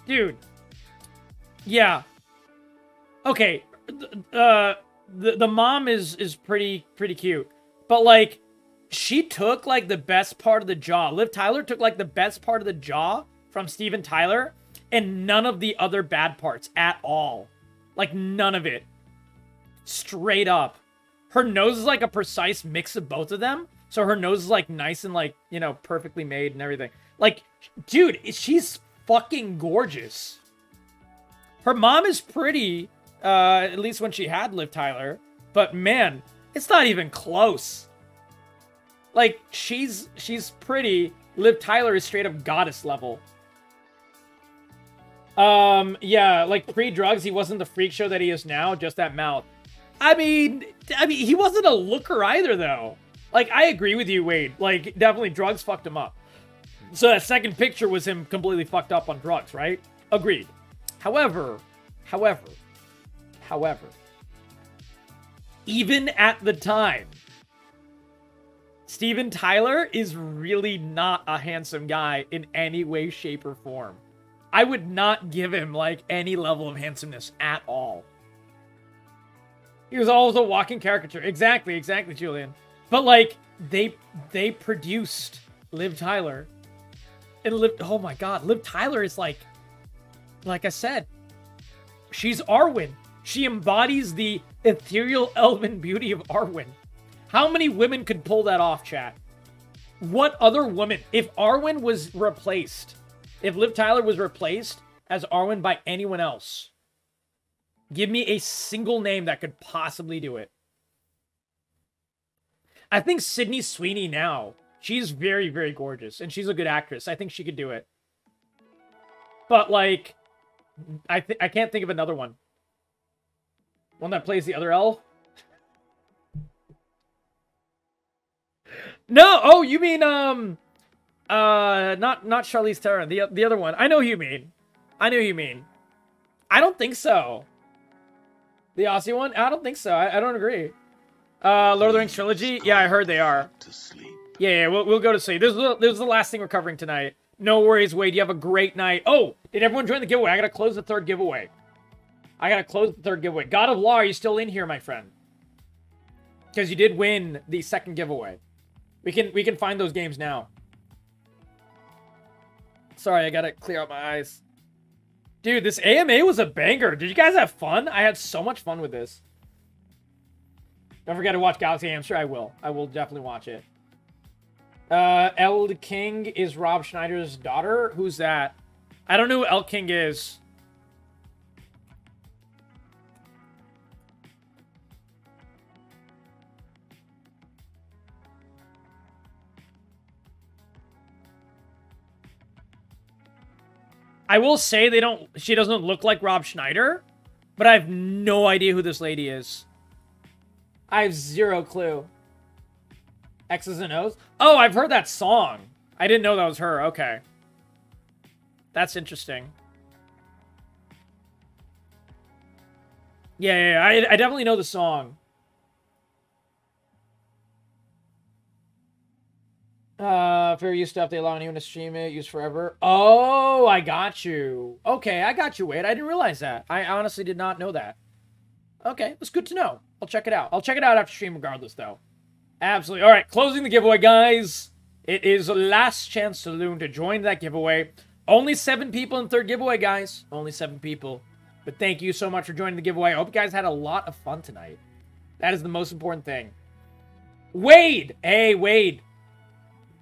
Dude. Yeah. Okay. The mom is pretty cute. But like she took like the best part of the jaw. Liv Tyler took like the best part of the jaw from Steven Tyler and none of the other bad parts at all. Like none of it. Straight up. Her nose is like a precise mix of both of them. So her nose is like nice and like, you know, perfectly made and everything. Like, dude, she's fucking gorgeous. Her mom is pretty, at least when she had Liv Tyler. But man, it's not even close. Like, she's pretty. Liv Tyler is straight up goddess level. Yeah, like pre-drugs, he wasn't the freak show that he is now, just that mouth. I mean, he wasn't a looker either, though. Like, I agree with you, Wade. Like, definitely drugs fucked him up. So that second picture was him completely fucked up on drugs, right? Agreed. However, even at the time, Steven Tyler is really not a handsome guy in any way, shape, or form. I would not give him, like, any level of handsomeness at all. He was always a walking caricature. Exactly, Julian. But, like, they produced Liv Tyler. And oh my god, Liv Tyler is like I said, she's Arwen. She embodies the ethereal elven beauty of Arwen. How many women could pull that off, chat? What other woman? If Arwen was replaced, if Liv Tyler was replaced as Arwen by anyone else, give me a single name that could possibly do it. I think Sydney Sweeney now. She's very, very gorgeous, and she's a good actress. I think she could do it. But, like, I can't think of another one. One that plays the other elf? No! Oh, you mean, not Charlize Theron. The other one. I know who you mean. I don't think so. The Aussie one? I don't think so. I don't agree. Lord of the Rings trilogy? Yeah, I heard they are. Yeah, we'll go to sleep. This is the last thing we're covering tonight. No worries, Wade. You have a great night. Oh, did everyone join the giveaway? I gotta close the third giveaway. God of Law, are you still in here, my friend? Because you did win the second giveaway. We can find those games now. Sorry, I gotta clear out my eyes. Dude, this AMA was a banger. Did you guys have fun? I had so much fun with this. Don't forget to watch Galaxy. I'm sure I will. I will definitely watch it. Eld King is Rob Schneider's daughter. Who's that? I don't know who Eld King is. I will say she doesn't look like Rob Schneider, but I have no idea who this lady is. I have zero clue. X's and O's? Oh, I've heard that song. I didn't know that was her. Okay. That's interesting. Yeah, I definitely know the song. Fair use stuff, they allow anyone to stream it, use forever. Oh, I got you. Okay, I got you, Wade. I didn't realize that. I honestly did not know that. Okay, that's good to know. I'll check it out. I'll check it out after stream regardless, though. Absolutely. All right, closing the giveaway, guys. It is the last chance saloon to join that giveaway. Only 7 people in third giveaway, guys. Only 7 people. But thank you so much for joining the giveaway. I hope you guys had a lot of fun tonight. That is the most important thing. Wade! Hey, Wade.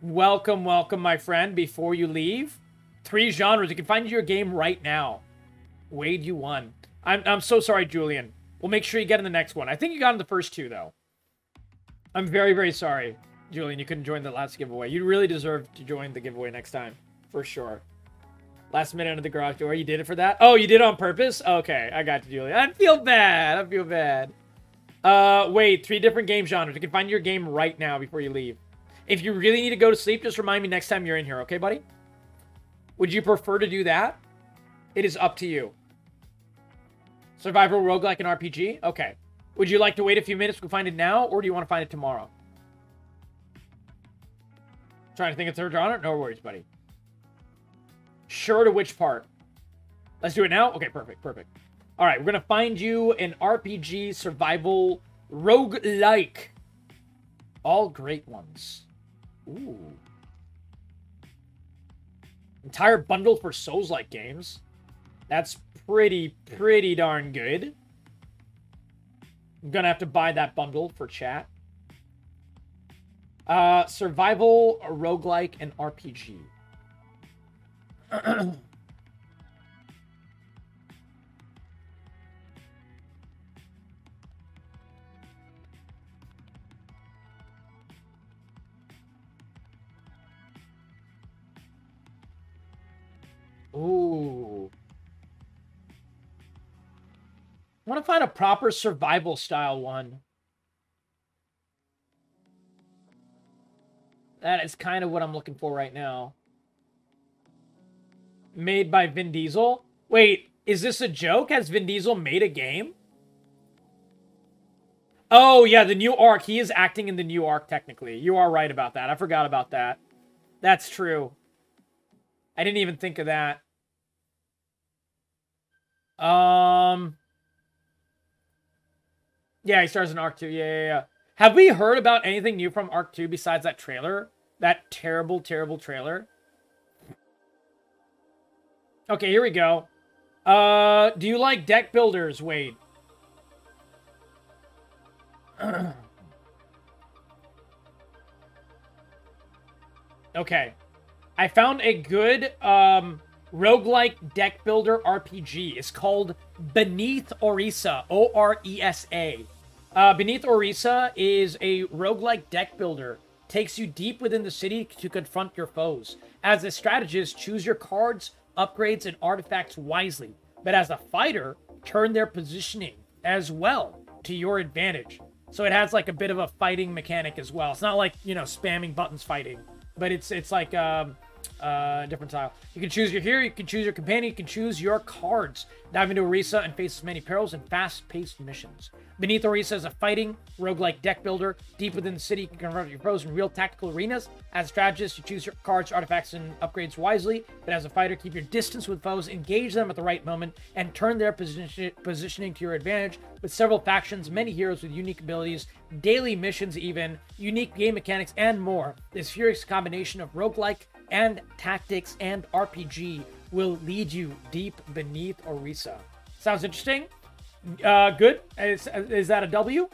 Welcome, welcome, my friend. Before you leave, 3 genres. You can find your game right now. Wade, you won. I'm so sorry, Julian. We'll make sure you get in the next one. I think you got in the first 2, though. I'm very, very sorry, Julian. You couldn't join the last giveaway. You really deserve to join the giveaway next time. For sure. Last minute under the garage door. You did it for that? Oh, you did it on purpose? Okay, I got you, Julian. I feel bad. I feel bad. Wait, 3 different game genres. You can find your game right now before you leave. If you really need to go to sleep, just remind me next time you're in here, okay, buddy? Would you prefer to do that? It is up to you. Survival, roguelike, and RPG? Okay. Would you like to wait a few minutes to find it now, or do you want to find it tomorrow? Trying to think of third genre? No worries, buddy. Sure to which part? Let's do it now? Okay, perfect, perfect. All right, we're going to find you an RPG, survival, roguelike. All great ones. Ooh. Entire bundle for Souls-like games. That's pretty darn good. I'm gonna have to buy that bundle for chat. Survival, roguelike, and RPG. Ooh. I want to find a proper survival style one. That is kind of what I'm looking for right now. Made by Vin Diesel? Wait, is this a joke? Has Vin Diesel made a game? Oh, yeah, the new arc. He is acting in the new arc, technically. You are right about that. I forgot about that. That's true. I didn't even think of that. Yeah, he stars in Arc 2. Yeah. Have we heard about anything new from Arc 2 besides that trailer? That terrible trailer? Okay, here we go. Do you like deck builders, Wade? Okay. I found a good roguelike deck builder RPG. It's called Beneath Orisa. O-R-E-S-A. Beneath Orisa is a roguelike deck builder. Takes you deep within the city to confront your foes. As a strategist, choose your cards, upgrades, and artifacts wisely. But as a fighter, turn their positioning as well to your advantage. So it has like a bit of a fighting mechanic as well. It's not like, you know, spamming buttons fighting. But it's like different style. You can choose your hero, you can choose your companion, you can choose your cards. Dive into Orisa and face many perils and fast-paced missions. Beneath Orisa is a fighting, roguelike deck builder. Deep within the city, you can confront your foes in real tactical arenas. As a strategist, you choose your cards, artifacts, and upgrades wisely. But as a fighter, keep your distance with foes, engage them at the right moment, and turn their positioning to your advantage. With several factions, many heroes with unique abilities, daily missions even, unique game mechanics, and more. This furious combination of roguelike and tactics and RPG will lead you deep beneath Orisa. Sounds interesting? Good. Is that a W?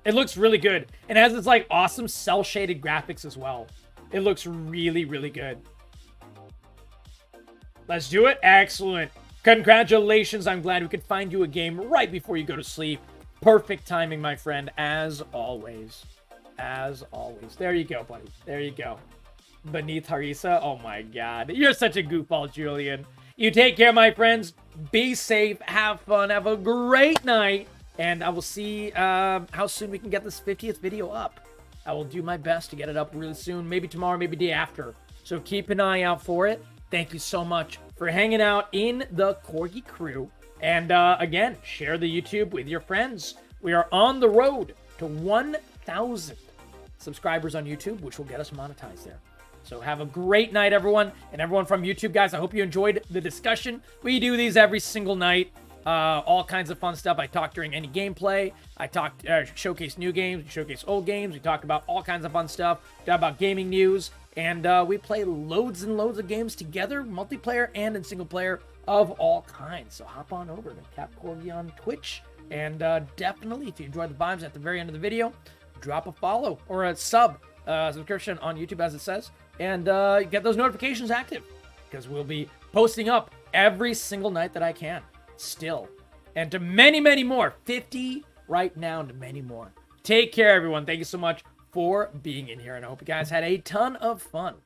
It looks really good. And it has this like awesome cel-shaded graphics as well. It looks really good. Let's do it. Excellent. Congratulations. I'm glad we could find you a game right before you go to sleep. Perfect timing, my friend, as always. As always. There you go, buddy. There you go. Beneath Orisa. Oh my god. You're such a goofball, Julian. You take care, my friends. Be safe. Have fun. Have a great night. And I will see how soon we can get this 50th video up. I will do my best to get it up really soon. Maybe tomorrow, maybe day after. So keep an eye out for it. Thank you so much for hanging out in the Corgi crew. And again, share the YouTube with your friends. We are on the road to 1,000 subscribers on YouTube, which will get us monetized there. So have a great night, everyone. And everyone from YouTube, guys, I hope you enjoyed the discussion. We do these every single night. All kinds of fun stuff. I talk during any gameplay. I showcase new games, we showcase old games. We talk about all kinds of fun stuff. Talk about gaming news. And we play loads and loads of games together, multiplayer and in single player of all kinds. So hop on over to Cap Corgi on Twitch. And definitely, if you enjoyed the vibes at the very end of the video, drop a follow or a subscription on YouTube, as it says. And get those notifications active, because we'll be posting up every single night that I can. Still, and to many, many more. 50 right now, and to many more. Take care, everyone. Thank you so much for being in here, and I hope you guys had a ton of fun.